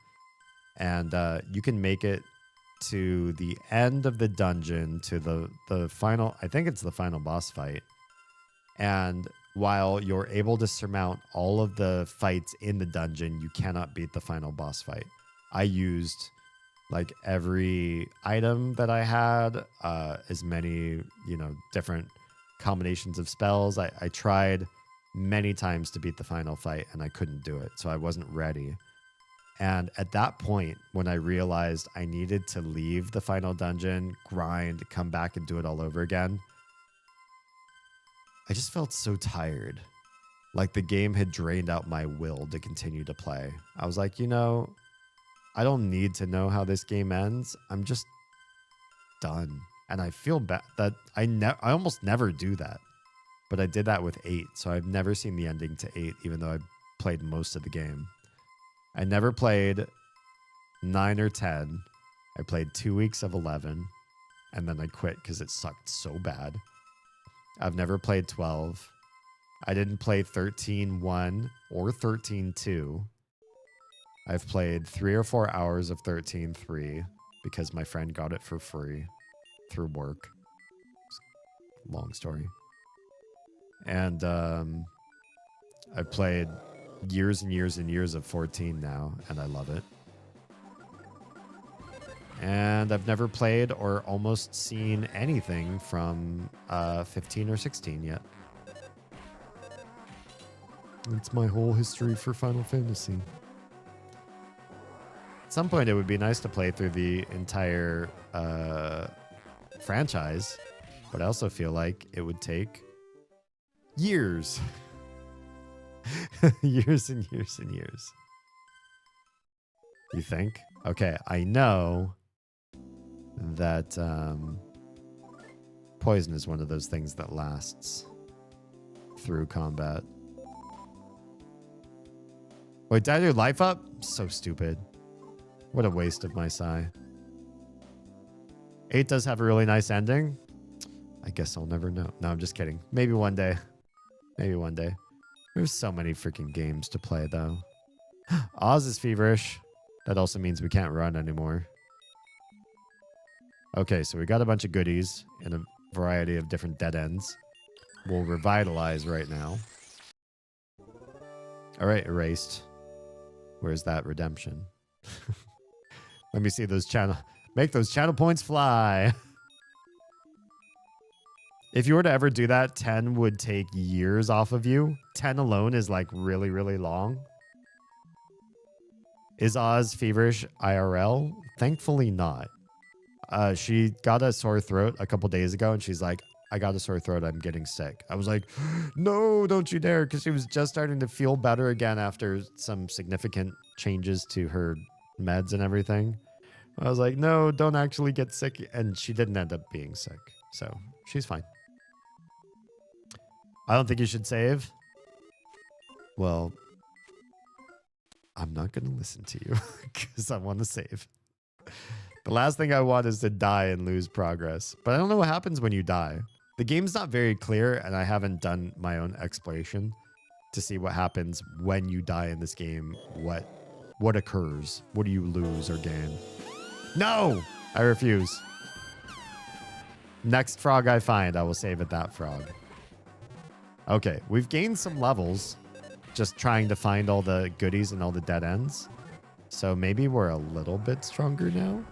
And you can make it to the end of the dungeon, to the final, I think it's the final boss fight. And while you're able to surmount all of the fights in the dungeon, you cannot beat the final boss fight. I used like every item that I had, as many, different combinations of spells. I tried many times to beat the final fight and I couldn't do it. So I wasn't ready. And at that point, when I realized I needed to leave the final dungeon, grind, come back and do it all over again, I just felt so tired. Like the game had drained out my will to continue to play. I was like, I don't need to know how this game ends. I'm just done. And I feel bad that I almost never do that. But I did that with 8. So I've never seen the ending to 8, even though I played most of the game. I never played 9 or 10. I played 2 weeks of 11. And then I quit because it sucked so bad. I've never played 12. I didn't play 13.1 or 13.2. I've played 3 or 4 hours of 13.3 because my friend got it for free through work. Long story. And I've played years and years and years of 14 now, and I love it. And I've never played or almost seen anything from 15 or 16 yet. That's my whole history for Final Fantasy. At some point, it would be nice to play through the entire franchise, but I also feel like it would take years. Years and years and years. You think? Okay, I know that poison is one of those things that lasts through combat. Wait, did I do life up? So stupid. What a waste of my Psy. 8 does have a really nice ending. I guess I'll never know. No, I'm just kidding. Maybe one day. Maybe one day. There's so many freaking games to play, though. Oz is feverish. That also means we can't run anymore. Okay, so we got a bunch of goodies in a variety of different dead ends. We'll revitalize right now. All right, erased. Where's that redemption? Let me see those channel... Make those channel points fly. If you were to ever do that, 10 would take years off of you. 10 alone is like really, really long. Is Oz feverish IRL? Thankfully not. She got a sore throat a couple days ago and she's like, I got a sore throat. I'm getting sick. I was like, no, don't you dare. Because she was just starting to feel better again after some significant changes to her meds and everything. I was like, no, don't actually get sick. And she didn't end up being sick. So she's fine. I don't think you should save. Well, I'm not going to listen to you because I want to save. The last thing I want is to die and lose progress. But I don't know what happens when you die. The game's not very clear, and I haven't done my own exploration to see what happens when you die in this game. What occurs? What do you lose or gain? No! I refuse. Next frog I find, I will save at that frog. Okay, we've gained some levels just trying to find all the goodies and all the dead ends. So maybe we're a little bit stronger now.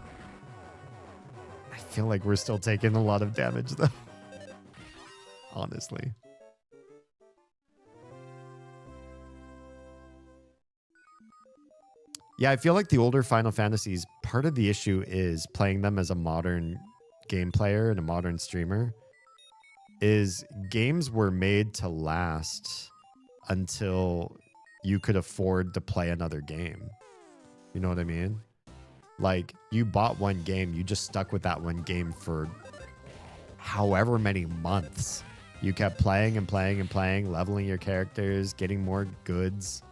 I feel like we're still taking a lot of damage though. Honestly. Yeah, I feel like the older Final Fantasies, part of the issue is playing them as a modern game player and a modern streamer. is games were made to last until you could afford to play another game. You know what I mean? Like, you bought one game, you just stuck with that one game for however many months. You kept playing and playing and playing, leveling your characters, getting more goods.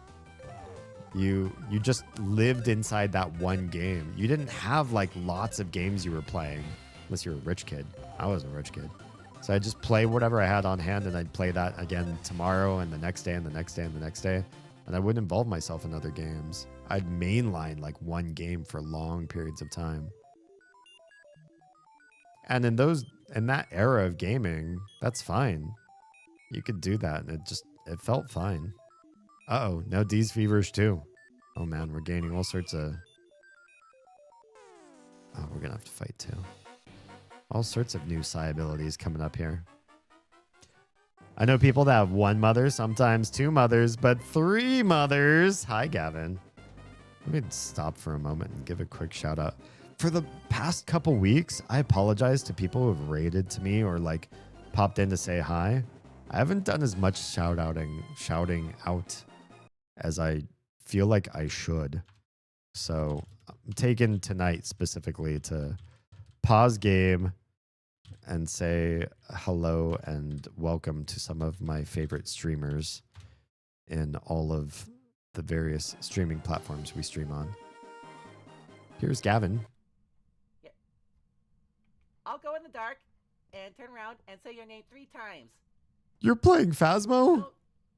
You just lived inside that one game. You didn't have like lots of games you were playing, unless you were a rich kid. I wasn't a rich kid. So I'd just play whatever I had on hand, and I'd play that again tomorrow and the next day and the next day and the next day. And I wouldn't involve myself in other games. I'd mainline like one game for long periods of time. And in that era of gaming, that's fine. You could do that, and it felt fine. Uh-oh, now D's feverish too. Oh man, we're gaining all sorts of... Oh, we're gonna have to fight too. All sorts of new psi abilities coming up here. I know people that have one mother, sometimes two mothers, but three mothers. Hi, Gavin. Let me stop for a moment and give a quick shout out. For the past couple weeks, I apologize to people who have rated to me or like popped in to say hi. I haven't done as much shouting out as I feel like I should. So I'm taking tonight specifically to pause game and say hello and welcome to some of my favorite streamers in all of the various streaming platforms we stream on. Here's Gavin. Yeah. I'll go in the dark and turn around and say your name 3 times. You're playing Phasmo?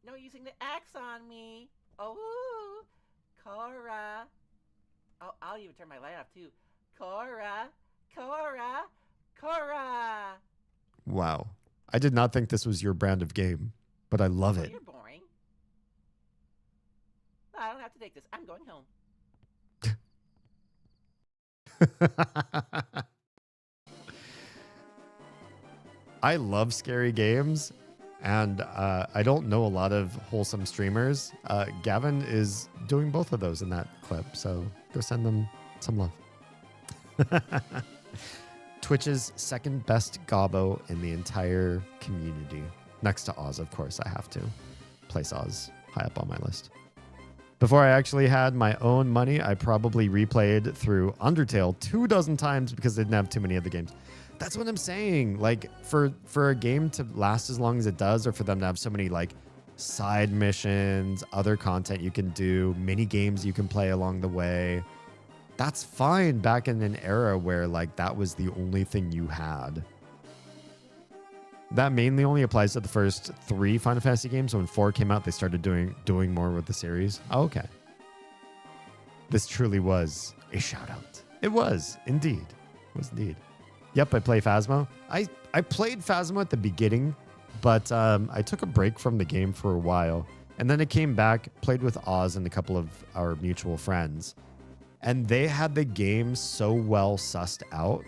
No using the axe on me. Oh, Cora. Oh, I'll even turn my light off too. Cora, Cora, Cora. Wow. I did not think this was your brand of game, but I love it. You're boring. No, I don't have to take this. I'm going home. I love scary games, and I don't know a lot of wholesome streamers. Gavin is doing both of those in that clip, so go send them some love. Twitch's second best gobbo in the entire community. Next to Oz, of course, I have to place Oz high up on my list. Before I actually had my own money, I probably replayed through Undertale 24 times because they didn't have too many other games. That's what I'm saying. Like, for a game to last as long as it does, or for them to have so many like side missions, other content you can do, mini games you can play along the way, that's fine back in an era where like that was the only thing you had. That mainly only applies to the first 3 Final Fantasy games. When 4 came out, they started doing more with the series. Oh, okay. This truly was a shout out. It was indeed. It was indeed. Yep, I play Phasmo. I played Phasmo at the beginning, but I took a break from the game for a while. And then I came back, played with Oz and a couple of our mutual friends. And they had the game so well sussed out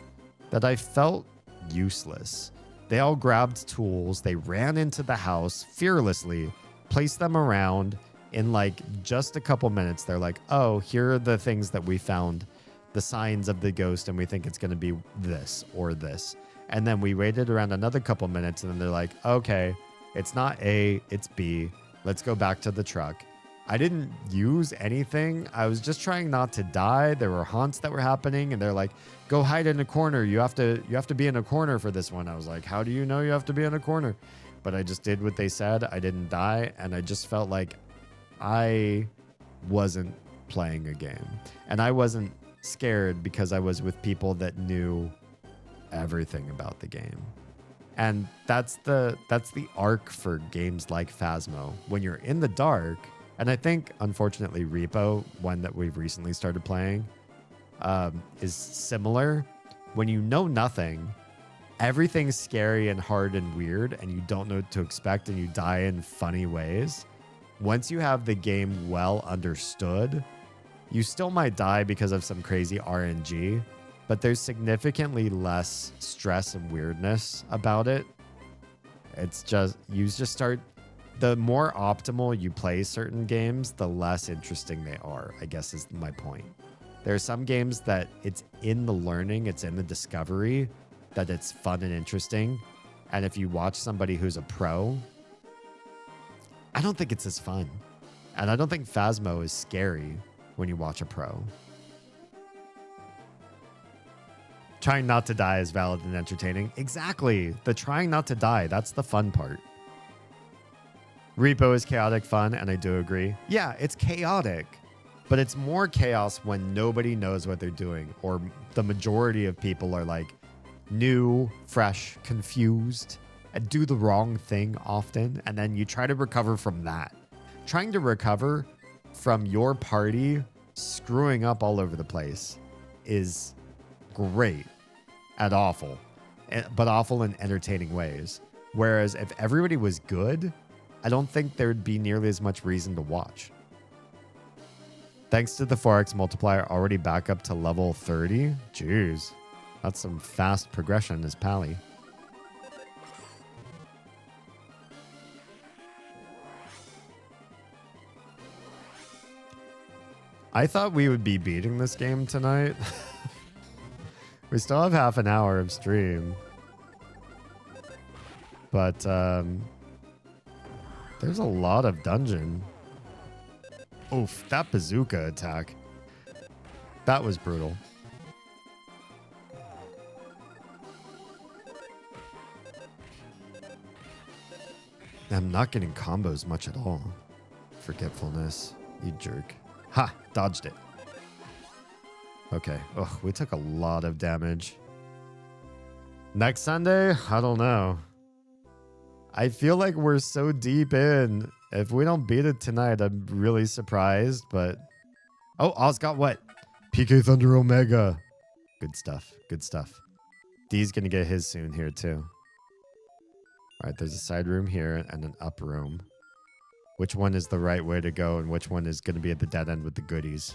that I felt useless. They all grabbed tools. They ran into the house fearlessly, placed them around. In like just a couple minutes, they're like, oh, here are the things that we found, the signs of the ghost, and we think it's going to be this or this. And then we waited around another couple minutes, and then they're like, okay, it's not A, it's B. Let's go back to the truck. I didn't use anything. I was just trying not to die. There were haunts that were happening, and they're like, go hide in a corner. You have to be in a corner for this one. I was like, how do you know you have to be in a corner? But I just did what they said. I didn't die, and I just felt like I wasn't playing a game. And I wasn't scared because I was with people that knew everything about the game. And that's the arc for games like Phasmo. When you're in the dark, and I think, unfortunately, Repo, one that we've recently started playing, is similar. When you know nothing, everything's scary and hard and weird, and you don't know what to expect, and you die in funny ways. Once you have the game well understood, you still might die because of some crazy RNG, but there's significantly less stress and weirdness about it. It's just, you just start... The more optimal you play certain games, the less interesting they are, I guess is my point. There are some games that it's in the learning, it's in the discovery, that it's fun and interesting. And if you watch somebody who's a pro, I don't think it's as fun. And I don't think Phasmo is scary when you watch a pro. Trying not to die is valid and entertaining. Exactly. The trying not to die, that's the fun part. Repo is chaotic fun, and I do agree. Yeah, it's chaotic, but it's more chaos when nobody knows what they're doing, or the majority of people are like new, fresh, confused, and do the wrong thing often, and then you try to recover from that. Trying to recover from your party screwing up all over the place is great at awful, but awful in entertaining ways. Whereas if everybody was good, I don't think there'd be nearly as much reason to watch. Thanks to the 4x multiplier already back up to level 30. Jeez, that's some fast progression as Pally. I thought we would be beating this game tonight. We still have half an hour of stream. But there's a lot of dungeon. Oof, that bazooka attack. That was brutal. I'm not getting combos much at all. Forgetfulness, you jerk. Ha! Dodged it. Okay. Ugh, we took a lot of damage. Next Sunday? I don't know. I feel like we're so deep in. If we don't beat it tonight, I'm really surprised, but... Oh, Oz got what? PK Thunder Omega. Good stuff. Good stuff. D's gonna get his soon here, too. Alright, there's a side room here and an up room. Which one is the right way to go and which one is going to be at the dead end with the goodies?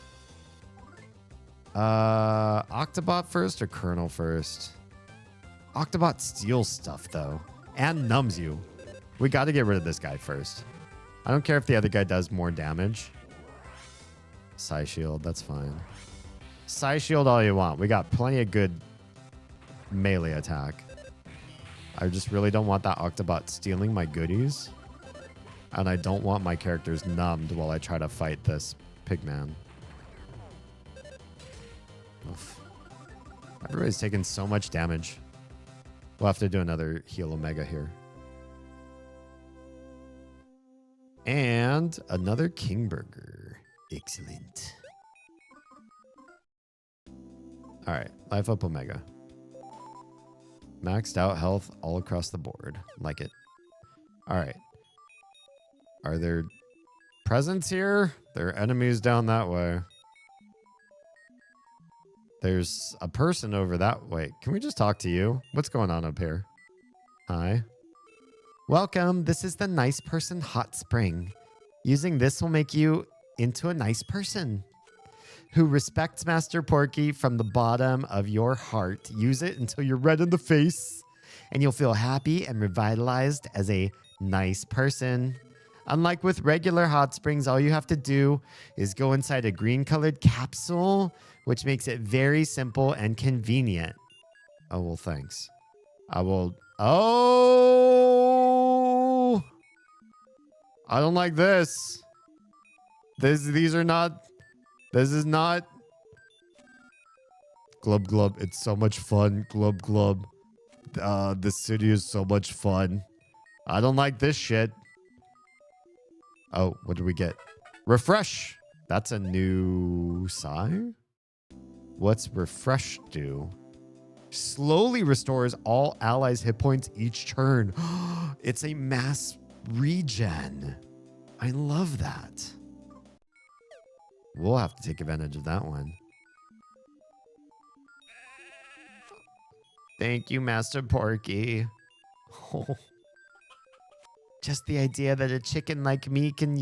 Octobot first or Colonel first? Octobot steals stuff, though. And numbs you. We got to get rid of this guy first. I don't care if the other guy does more damage. Psy Shield, that's fine. Psy Shield all you want. We got plenty of good melee attack. I just really don't want that Octobot stealing my goodies. And I don't want my characters numbed while I try to fight this pigman. Oof. Everybody's taking so much damage. We'll have to do another heal Omega here. And another King Burger. Excellent. Alright, life up Omega. Maxed out health all across the board. Like it. Alright. Are there presents here? There are enemies down that way. There's a person over that way. Can we just talk to you? What's going on up here? Hi. Welcome. This is the Nice Person Hot Spring. Using this will make you into a nice person who respects Master Porky from the bottom of your heart. Use it until you're red in the face and you'll feel happy and revitalized as a nice person. Unlike with regular hot springs, all you have to do is go inside a green-colored capsule, which makes it very simple and convenient. Oh, well, thanks. I will... Oh! I don't like this. These are not... This is not... Glub, glub. It's so much fun. Glub, glub. The city is so much fun. I don't like this shit. Oh, what do we get? Refresh. That's a new sign. What's refresh do? Slowly restores all allies' hit points each turn. It's a mass regen. I love that. We'll have to take advantage of that one. Thank you, Master Porky. Oh. Just the idea that a chicken like me can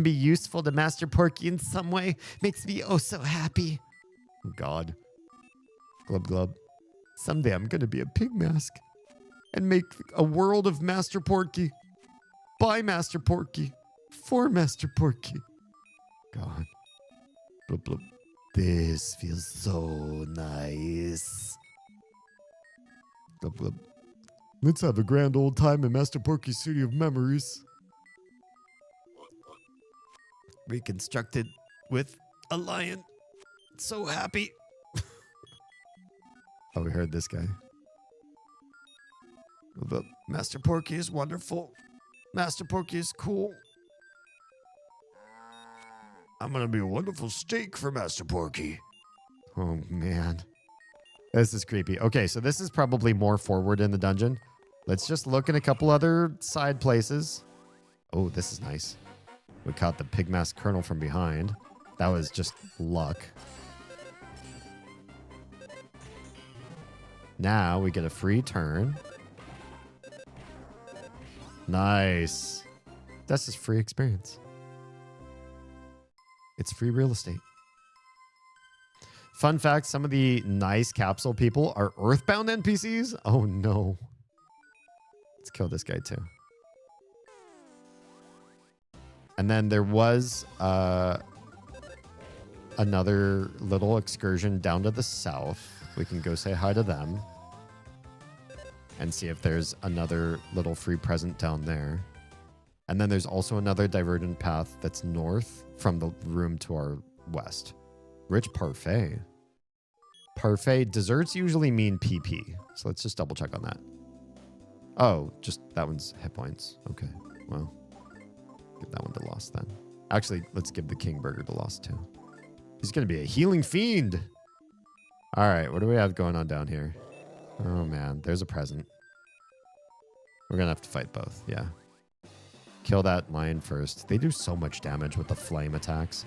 be useful to Master Porky in some way makes me oh so happy. God. Glub glub. Someday I'm gonna be a pig mask and make a world of Master Porky. By Master Porky. For Master Porky. God. Blub blub. This feels so nice. Blub blub. Let's have a grand old time in Master Porky's City of Memories. Reconstructed with a lion. So happy. Oh, we heard this guy. But Master Porky is wonderful. Master Porky is cool. I'm gonna be a wonderful steak for Master Porky. Oh, man. This is creepy. Okay, so this is probably more forward in the dungeon. Let's just look in a couple other side places. Oh, this is nice. We caught the Pigmask Colonel from behind. That was just luck. Now we get a free turn. Nice. That's just free experience. It's free real estate. Fun fact, some of the nice capsule people are Earthbound NPCs. Oh, no. Let's kill this guy, too. And then there was another little excursion down to the south. We can go say hi to them and see if there's another little free present down there. And then there's also another divergent path that's north from the room to our west. Rich parfait. Parfait desserts usually mean PP. So let's just double check on that. Oh, just that one's hit points. Okay, well, give that one to Lost then. Actually, let's give the King Burger to Lost too. He's going to be a healing fiend. All right, what do we have going on down here? Oh, man, there's a present. We're going to have to fight both, yeah. Kill that lion first. They do so much damage with the flame attacks.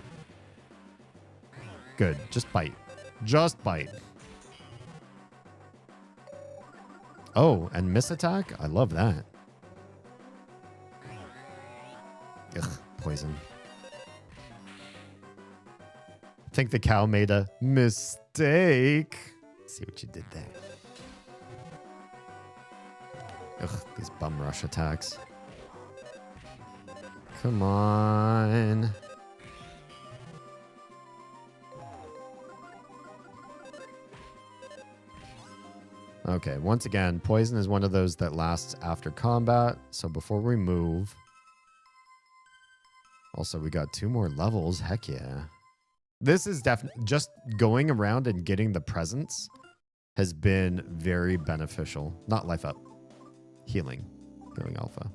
Good, just bite. Just bite. Oh, and miss attack? I love that. Ugh, poison. I think the cow made a mistake. See what you did there. Ugh, these bum rush attacks. Come on. Okay, once again, poison is one of those that lasts after combat. So before we move... Also, we got 2 more levels. Heck yeah. This is definitely... Just going around and getting the presents has been very beneficial. Not life up. Healing. Healing alpha.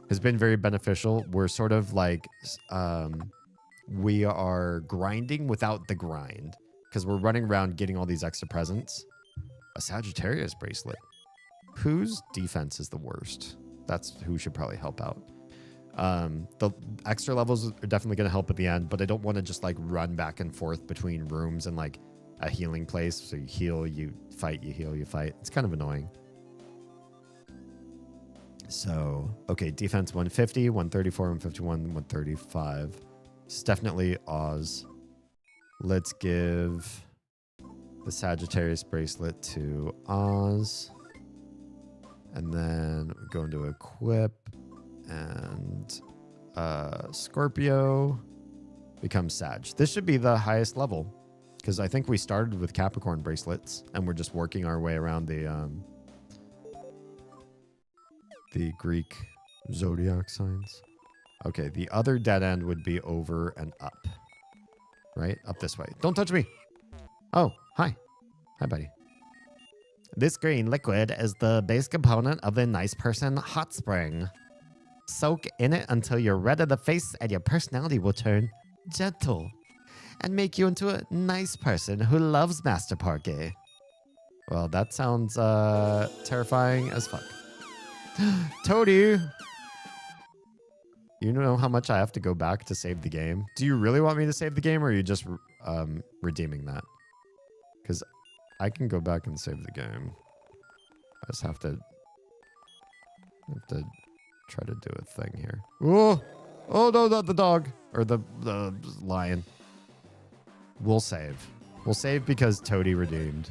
Has been very beneficial. We're sort of like... we are grinding without the grind. Because we're running around getting all these extra presents. A Sagittarius bracelet. Whose defense is the worst? That's who should probably help out. The extra levels are definitely going to help at the end, but I don't want to just like run back and forth between rooms and like a healing place. So you heal, you fight, you heal, you fight. It's kind of annoying. So, okay, defense 150, 134, 151, 135. It's definitely Oz. Let's give the Sagittarius bracelet to Oz. And then go into equip. And Scorpio becomes Sag. This should be the highest level. Because I think we started with Capricorn bracelets. And we're just working our way around the Greek zodiac signs. Okay, the other dead end would be over and up. Right? Up this way. Don't touch me! Oh, hi. Hi, buddy. This green liquid is the base component of the Nice Person Hot Spring. Soak in it until you're red in the face and your personality will turn gentle and make you into a nice person who loves Master Porky. Well, that sounds terrifying as fuck. Toady! You know how much I have to go back to save the game? Do you really want me to save the game, or are you just redeeming that? Because I can go back and save the game. I just have to try to do a thing here. Oh! Oh, no, not the dog. Or the lion. We'll save. We'll save because Toady redeemed.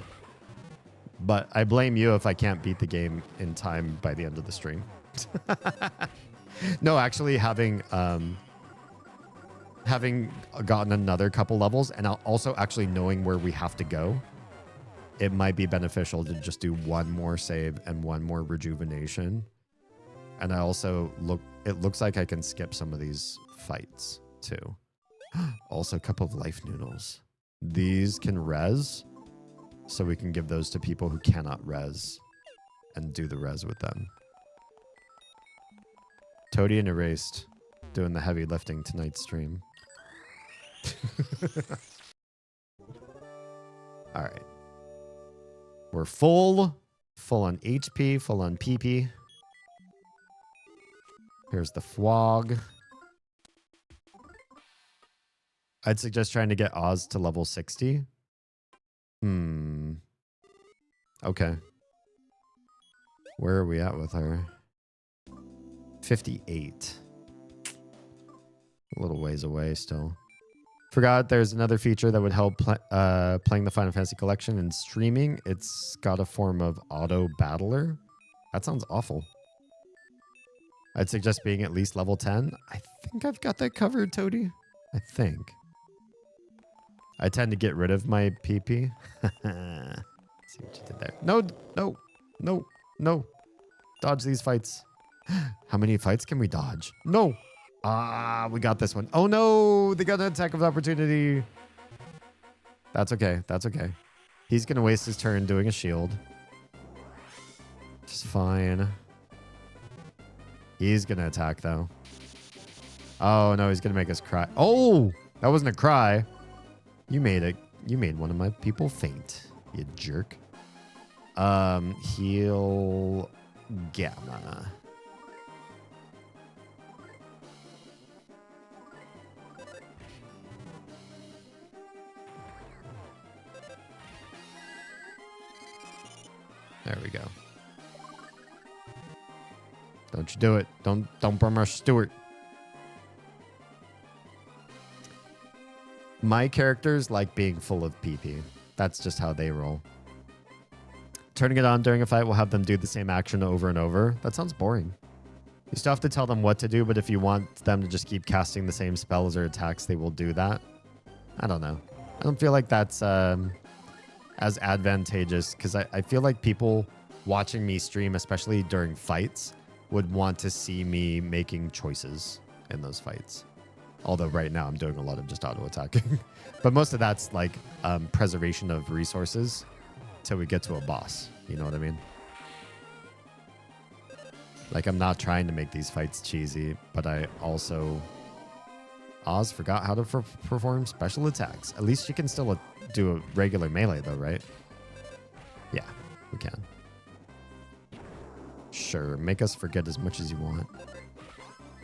But I blame you if I can't beat the game in time by the end of the stream. No, actually having gotten another couple levels and also actually knowing where we have to go it might be beneficial to just do one more save and one more rejuvenation. And I also it looks like I can skip some of these fights too. Also, a couple of life noodles. These can res, so we can give those to people who cannot res and do the res with them. Toady and Erased doing the heavy lifting tonight's stream. All right. We're full on HP, full on PP. Here's the Fwog. I'd suggest trying to get Oz to level 60. Okay. Where are we at with her? 58. A little ways away still. Forgot there's another feature that would help playing the Final Fantasy Collection and streaming. It's got a form of auto battler. That sounds awful. I'd suggest being at least level 10. I think I've got that covered, Toady. I think. I tend to get rid of my PP. See what you did there. No. Dodge these fights. How many fights can we dodge? No. We got this one. Oh no, they got an attack of opportunity. That's okay. He's going to waste his turn doing a shield. Just fine. He's going to attack though. Oh no, he's going to make us cry. Oh, that wasn't a cry. You made one of my people faint, you jerk. Heal Gamma. There we go. Don't you do it. Don't burn our Stewart. My characters like being full of PP. That's just how they roll. Turning it on during a fight will have them do the same action over and over. That sounds boring. You still have to tell them what to do, but if you want them to just keep casting the same spells or attacks, they will do that. I don't know. I don't feel like that's as advantageous because I feel like people watching me stream, especially during fights, would want to see me making choices in those fights. Although right now I'm doing a lot of just auto attacking. But most of that's like preservation of resources till we get to a boss. You know what I mean? Like I'm not trying to make these fights cheesy, but I also... Oz forgot how to perform special attacks. At least you can still do a regular melee though, right? Yeah, we can. Sure, make us forget as much as you want.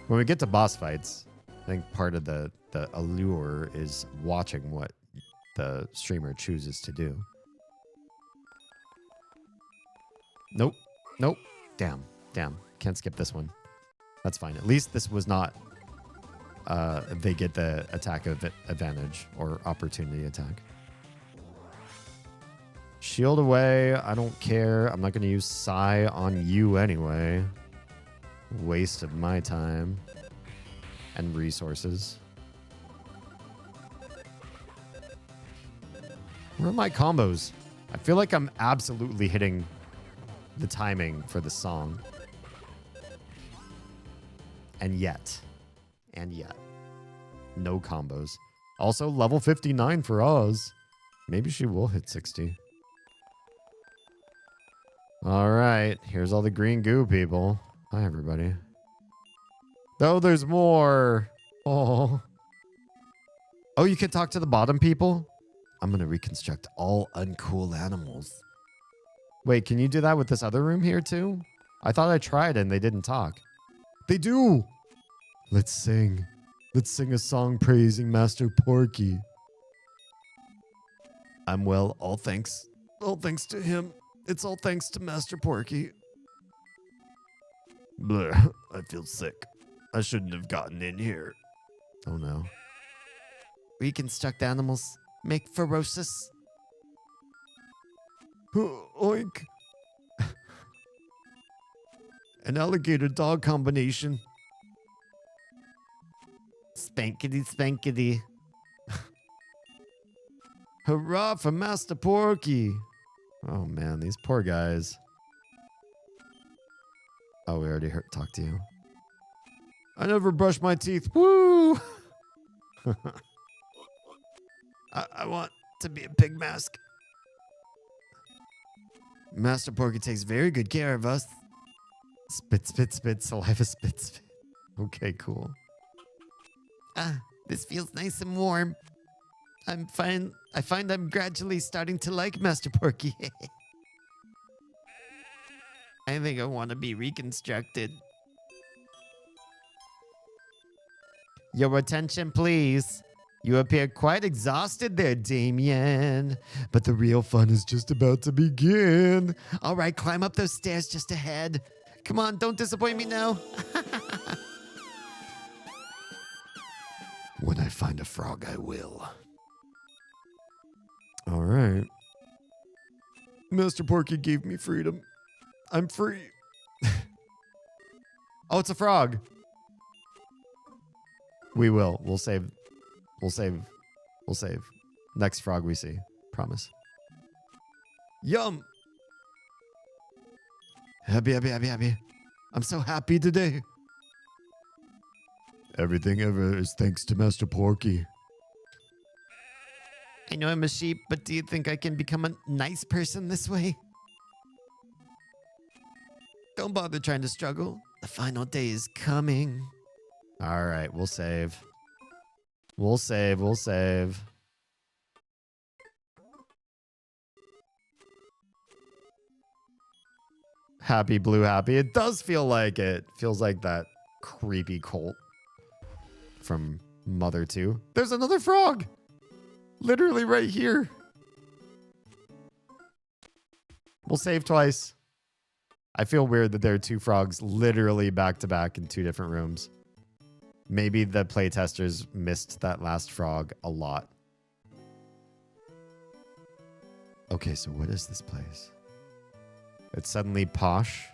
When we get to boss fights, I think part of the allure is watching what the streamer chooses to do. Nope. Damn. Can't skip this one. That's fine. At least this was not... they get the attack of advantage or opportunity attack. Shield away. I don't care. I'm not going to use Psy on you anyway. Waste of my time and resources. Where are my combos? I feel like I'm absolutely hitting the timing for the song. And yet, no combos. Also, level 59 for Oz. Maybe she will hit 60. All right, here's all the green goo people. Hi, everybody. Oh, there's more. Oh, you can talk to the bottom people? I'm going to reconstruct all uncool animals. Wait, can you do that with this other room here, too? I thought I tried and they didn't talk. They do. Let's sing. Let's sing a song praising Master Porky. I'm well, all thanks to him. It's all thanks to Master Porky. Bleh, I feel sick. I shouldn't have gotten in here. Oh no. Reconstruct animals. Make ferocious. Oink. An alligator dog combination. Spankity spankity. Hurrah for Master Porky. Oh man, these poor guys. Oh, we already talked to you. I never brush my teeth. Woo! I want to be a pig mask. Master Porky takes very good care of us. Spit, spit, spit, saliva, spit, spit. Okay, cool. This feels nice and warm. I find I'm gradually starting to like Master Porky. I think I want to be reconstructed. Your attention, please. You appear quite exhausted there, Damien. But the real fun is just about to begin. All right, climb up those stairs just ahead. Come on, don't disappoint me now. When I find a frog, I will. All right. Master Porky gave me freedom. I'm free. Oh, it's a frog. We will. We'll save. We'll save. We'll save. Next frog we see. Promise. Yum. Happy, happy, happy, happy. I'm so happy today. Everything ever is thanks to Master Porky. I know I'm a sheep, but do you think I can become a nice person this way? Don't bother trying to struggle. The final day is coming. All right, we'll save. We'll save. We'll save. Happy, blue, happy. It does feel like it. Feels like that creepy cult from Mother 2. There's another frog. Literally right here. We'll save twice. I feel weird that there are two frogs literally back to back in two different rooms. Maybe the playtesters missed that last frog a lot. Okay, so what is this place? It's suddenly posh,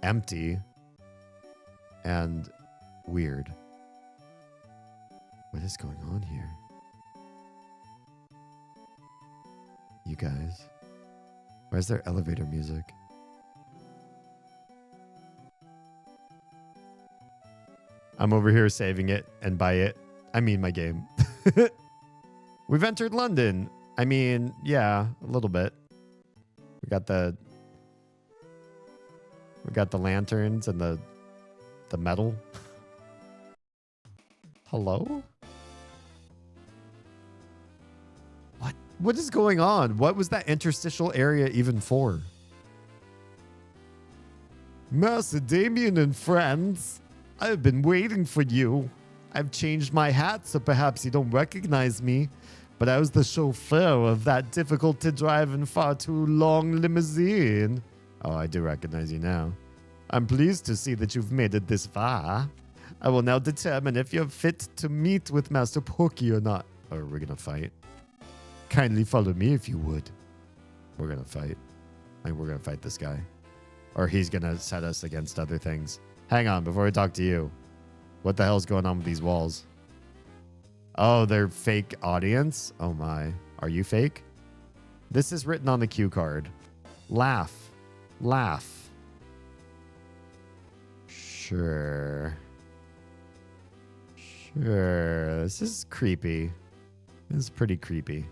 empty, and weird. What is going on here? You guys, why is there elevator music? I'm over here saving it, and by it, I mean my game. We've entered London. I mean, yeah, a little bit. We got the lanterns and the metal. Hello? What is going on? What was that interstitial area even for? Master Damien and friends, I have been waiting for you. I've changed my hat, so perhaps you don't recognize me, but I was the chauffeur of that difficult to drive and far too long limousine. Oh, I do recognize you now. I'm pleased to see that you've made it this far. I will now determine if you're fit to meet with Master Porky or not. Or we're gonna fight. Kindly follow me if you would. We're gonna fight. I think we're gonna fight this guy. Or he's gonna set us against other things. Hang on, before I talk to you. What the hell's going on with these walls? Oh, they're fake audience? Oh my. Are you fake? This is written on the cue card. Laugh. Laugh. Sure. Sure. This is creepy. This is pretty creepy.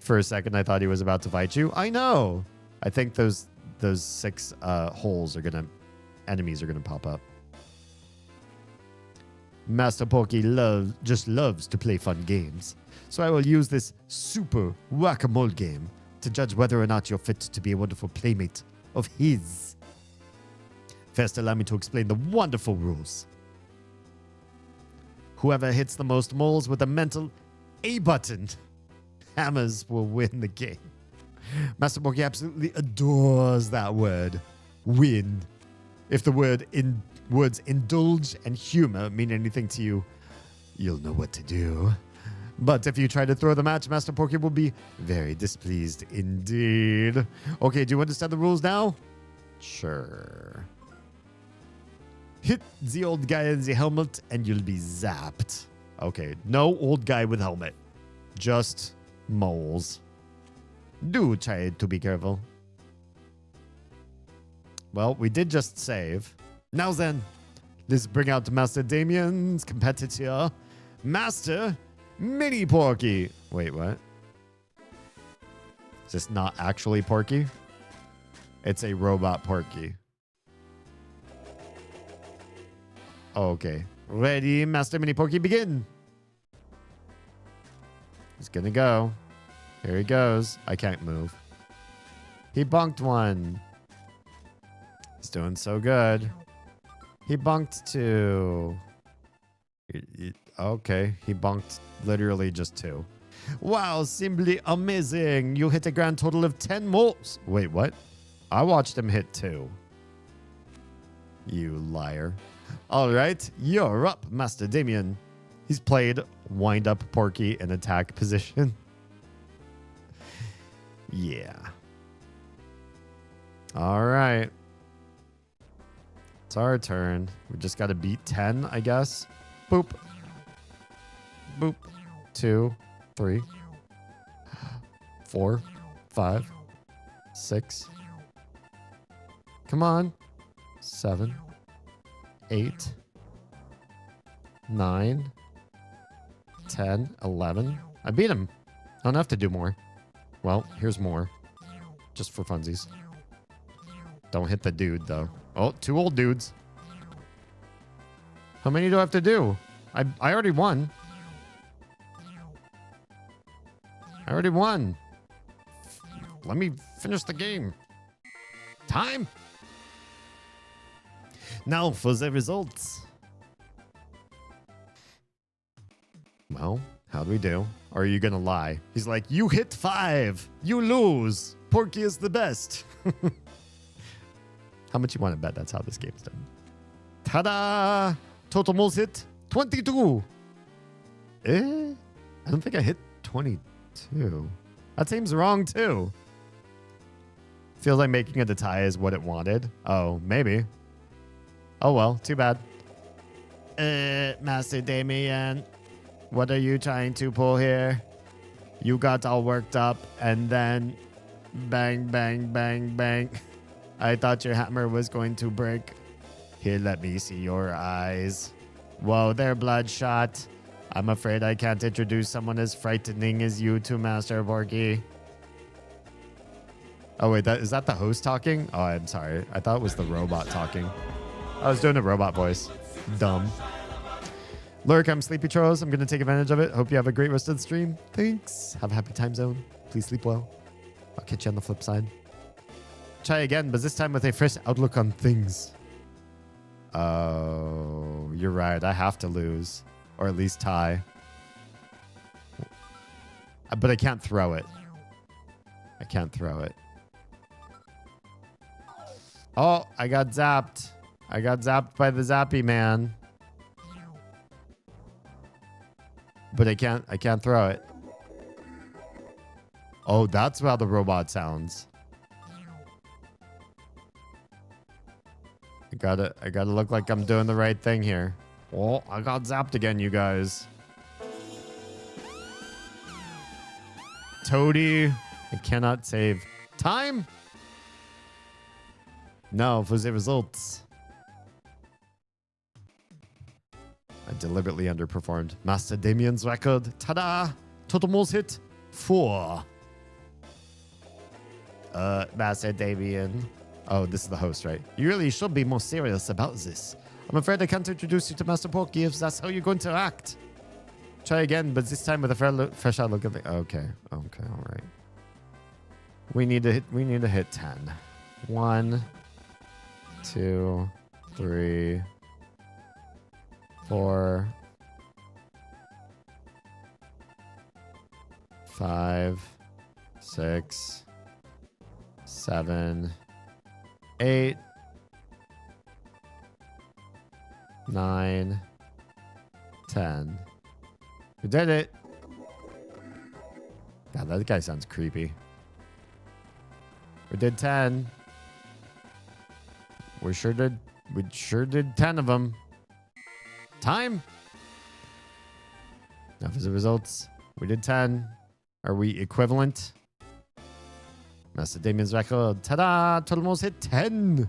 For a second, I thought he was about to fight you. I know. I think those 6 holes are gonna... Enemies are gonna pop up. Master Porky just loves to play fun games. So I will use this super whack-a-mole game to judge whether or not you're fit to be a wonderful playmate of his. First, allow me to explain the wonderful rules. Whoever hits the most moles with a mental A button, hammers will win the game. Master Porky absolutely adores that word, win. If the words indulge and humor mean anything to you, you'll know what to do. But if you try to throw the match, Master Porky will be very displeased indeed. Okay, do you understand the rules now? Sure. Hit the old guy in the helmet and you'll be zapped. Okay, no old guy with helmet. Just moles. Do try to be careful. Well, we did just save. Now then, let's bring out Master Damien's competitor, Master Mini Porky. Wait, what? Is this not actually Porky? It's a robot Porky. Okay. Ready, Master Mini Porky, begin. He's gonna go. Here he goes. I can't move. He bunked one. He's doing so good. He bunked two. Okay, he bunked literally just two. Wow, simply amazing. You hit a grand total of 10 moles. Wait, what? I watched him hit 2. You liar. All right, you're up, Master Damien. He's played wind up Porky in attack position. Yeah. All right. It's our turn. We just got to beat 10, I guess. Boop. Boop. 2, 3, 4, 5, 6. Come on. 7, 8, 9, 10, 11. I beat him. I don't have to do more. Well, here's more. Just for funsies. Don't hit the dude, though. Oh, 2 old dudes. How many do I have to do? I already won. I already won. Let me finish the game. Time. Now for the results. Well, how do we do? Or are you gonna lie? He's like, you hit 5. You lose. Porky is the best. How much you want to bet that's how this game's done? Ta-da! Total moles hit 22. I don't think I hit 22. That seems wrong too. Feels like making it a tie is what it wanted. Oh, maybe. Oh well, too bad. Master Damien, what are you trying to pull here? You got all worked up and then bang, bang, bang, bang. I thought your hammer was going to break. Here, let me see your eyes. Whoa, they're bloodshot. I'm afraid I can't introduce someone as frightening as you to Master Porky. Oh, wait, is that the host talking? Oh, I'm sorry. I thought it was the robot talking. I was doing a robot voice. Dumb. Lurk, I'm Sleepy Charles. I'm going to take advantage of it. Hope you have a great rest of the stream. Thanks. Have a happy time zone. Please sleep well. I'll catch you on the flip side. Try again, but this time with a fresh outlook on things. Oh, you're right. I have to lose. Or at least tie. But I can't throw it. I can't throw it. Oh, I got zapped. I got zapped by the zappy man. But I can't throw it. Oh, that's how the robot sounds. I gotta look like I'm doing the right thing here. Oh, I got zapped again, you guys. Toady, I cannot save time. No, for the results. I deliberately underperformed. Master Damien's record. Ta-da! Total moles hit 4. Master Damien. Oh, this is the host, right? You really should be more serious about this. I'm afraid I can't introduce you to Master Porky if that's how you're going to act. Try again, but this time with a fresh outlook at the... Okay, all right. We need to hit 10. 1, 2, 3, 4, 5, 6, 7, 8, 9, 10. We did it. God, that guy sounds creepy. We did 10. We sure did 10 of them. Time. Now for the results. We did 10. Are we equivalent? Master Damien's record. Ta-da! Almost hit 10.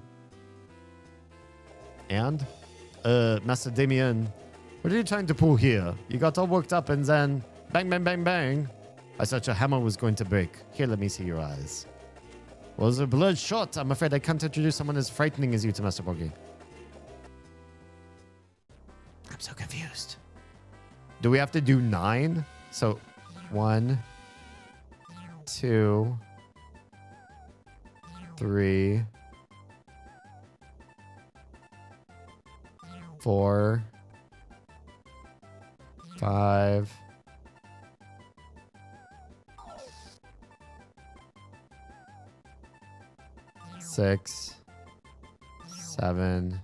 And, Master Damien, what are you trying to pull here? You got all worked up and then bang, bang, bang, bang. I thought your hammer was going to break. Here, let me see your eyes. Was a bloodshot? I'm afraid I can't introduce someone as frightening as you to Master Porky. I'm so confused. Do we have to do 9? So, 1, 2, 3, 4, 5, 6, 7,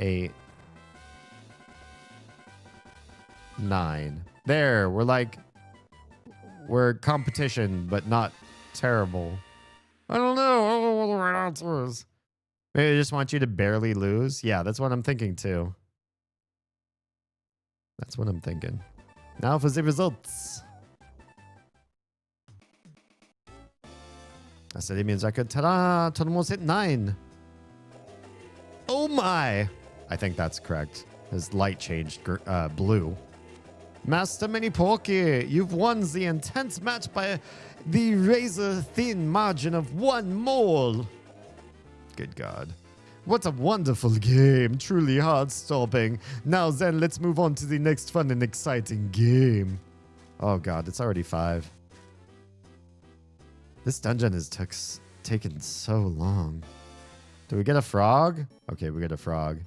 8, 9. There, we're competition, but not terrible. I don't know what the right answer is. Maybe I just want you to barely lose. Yeah, that's what I'm thinking too. That's what I'm thinking. Now for the results. I said it means I could. Ta-da! Almost hit 9. Oh my! I think that's correct. His light changed blue. Master Mini Porky, you've won the intense match by the razor-thin margin of 1 mole. Good God. What a wonderful game. Truly heart-stopping. Now then, let's move on to the next fun and exciting game. Oh God, it's already 5. This dungeon has taken so long. Do we get a frog? Okay, we get a frog.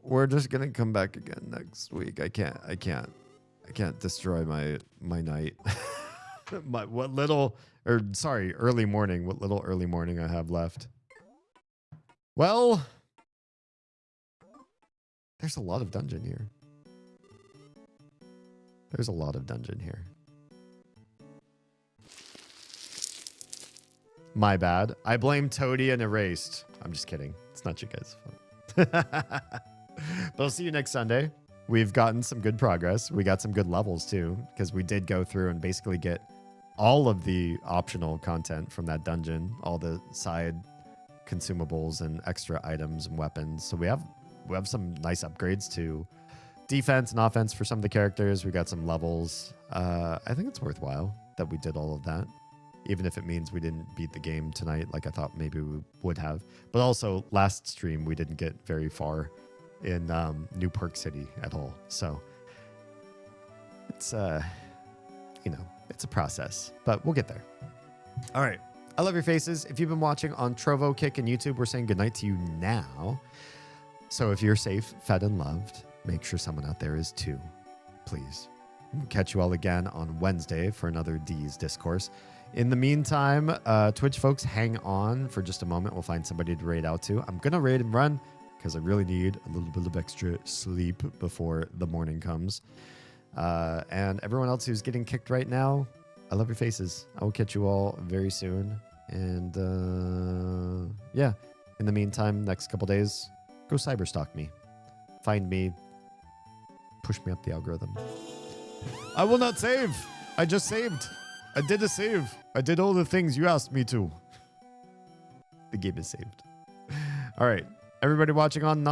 We're just gonna come back again next week. I can't destroy my night. Early morning. What little early morning I have left. Well, there's a lot of dungeon here. There's a lot of dungeon here. My bad. I blame Toady and Erased. I'm just kidding. It's not you guys' fault. But I'll see you next Sunday. We've gotten some good progress. We got some good levels too, because we did go through and basically get all of the optional content from that dungeon, all the side consumables and extra items and weapons. So we have some nice upgrades to defense and offense for some of the characters. We got some levels. I think it's worthwhile that we did all of that, even if it means we didn't beat the game tonight like I thought maybe we would have. But also, last stream, we didn't get very far in New Perk City at all. So it's, it's a process, but we'll get there. All right. I love your faces. If you've been watching on Trovo, Kick, and YouTube, we're saying goodnight to you now. So if you're safe, fed, and loved, make sure someone out there is too, please. We'll catch you all again on Wednesday for another D's Discourse. In the meantime, Twitch folks, hang on for just a moment. We'll find somebody to raid out to. I'm going to raid and run because I really need a little bit of extra sleep before the morning comes. And everyone else who's getting kicked right now, I love your faces. I will catch you all very soon. And yeah, in the meantime, next couple days, go cyberstalk me. Find me. Push me up the algorithm. I will not save. I just saved. I did a save. I did all the things you asked me to. The game is saved. All right. Everybody watching on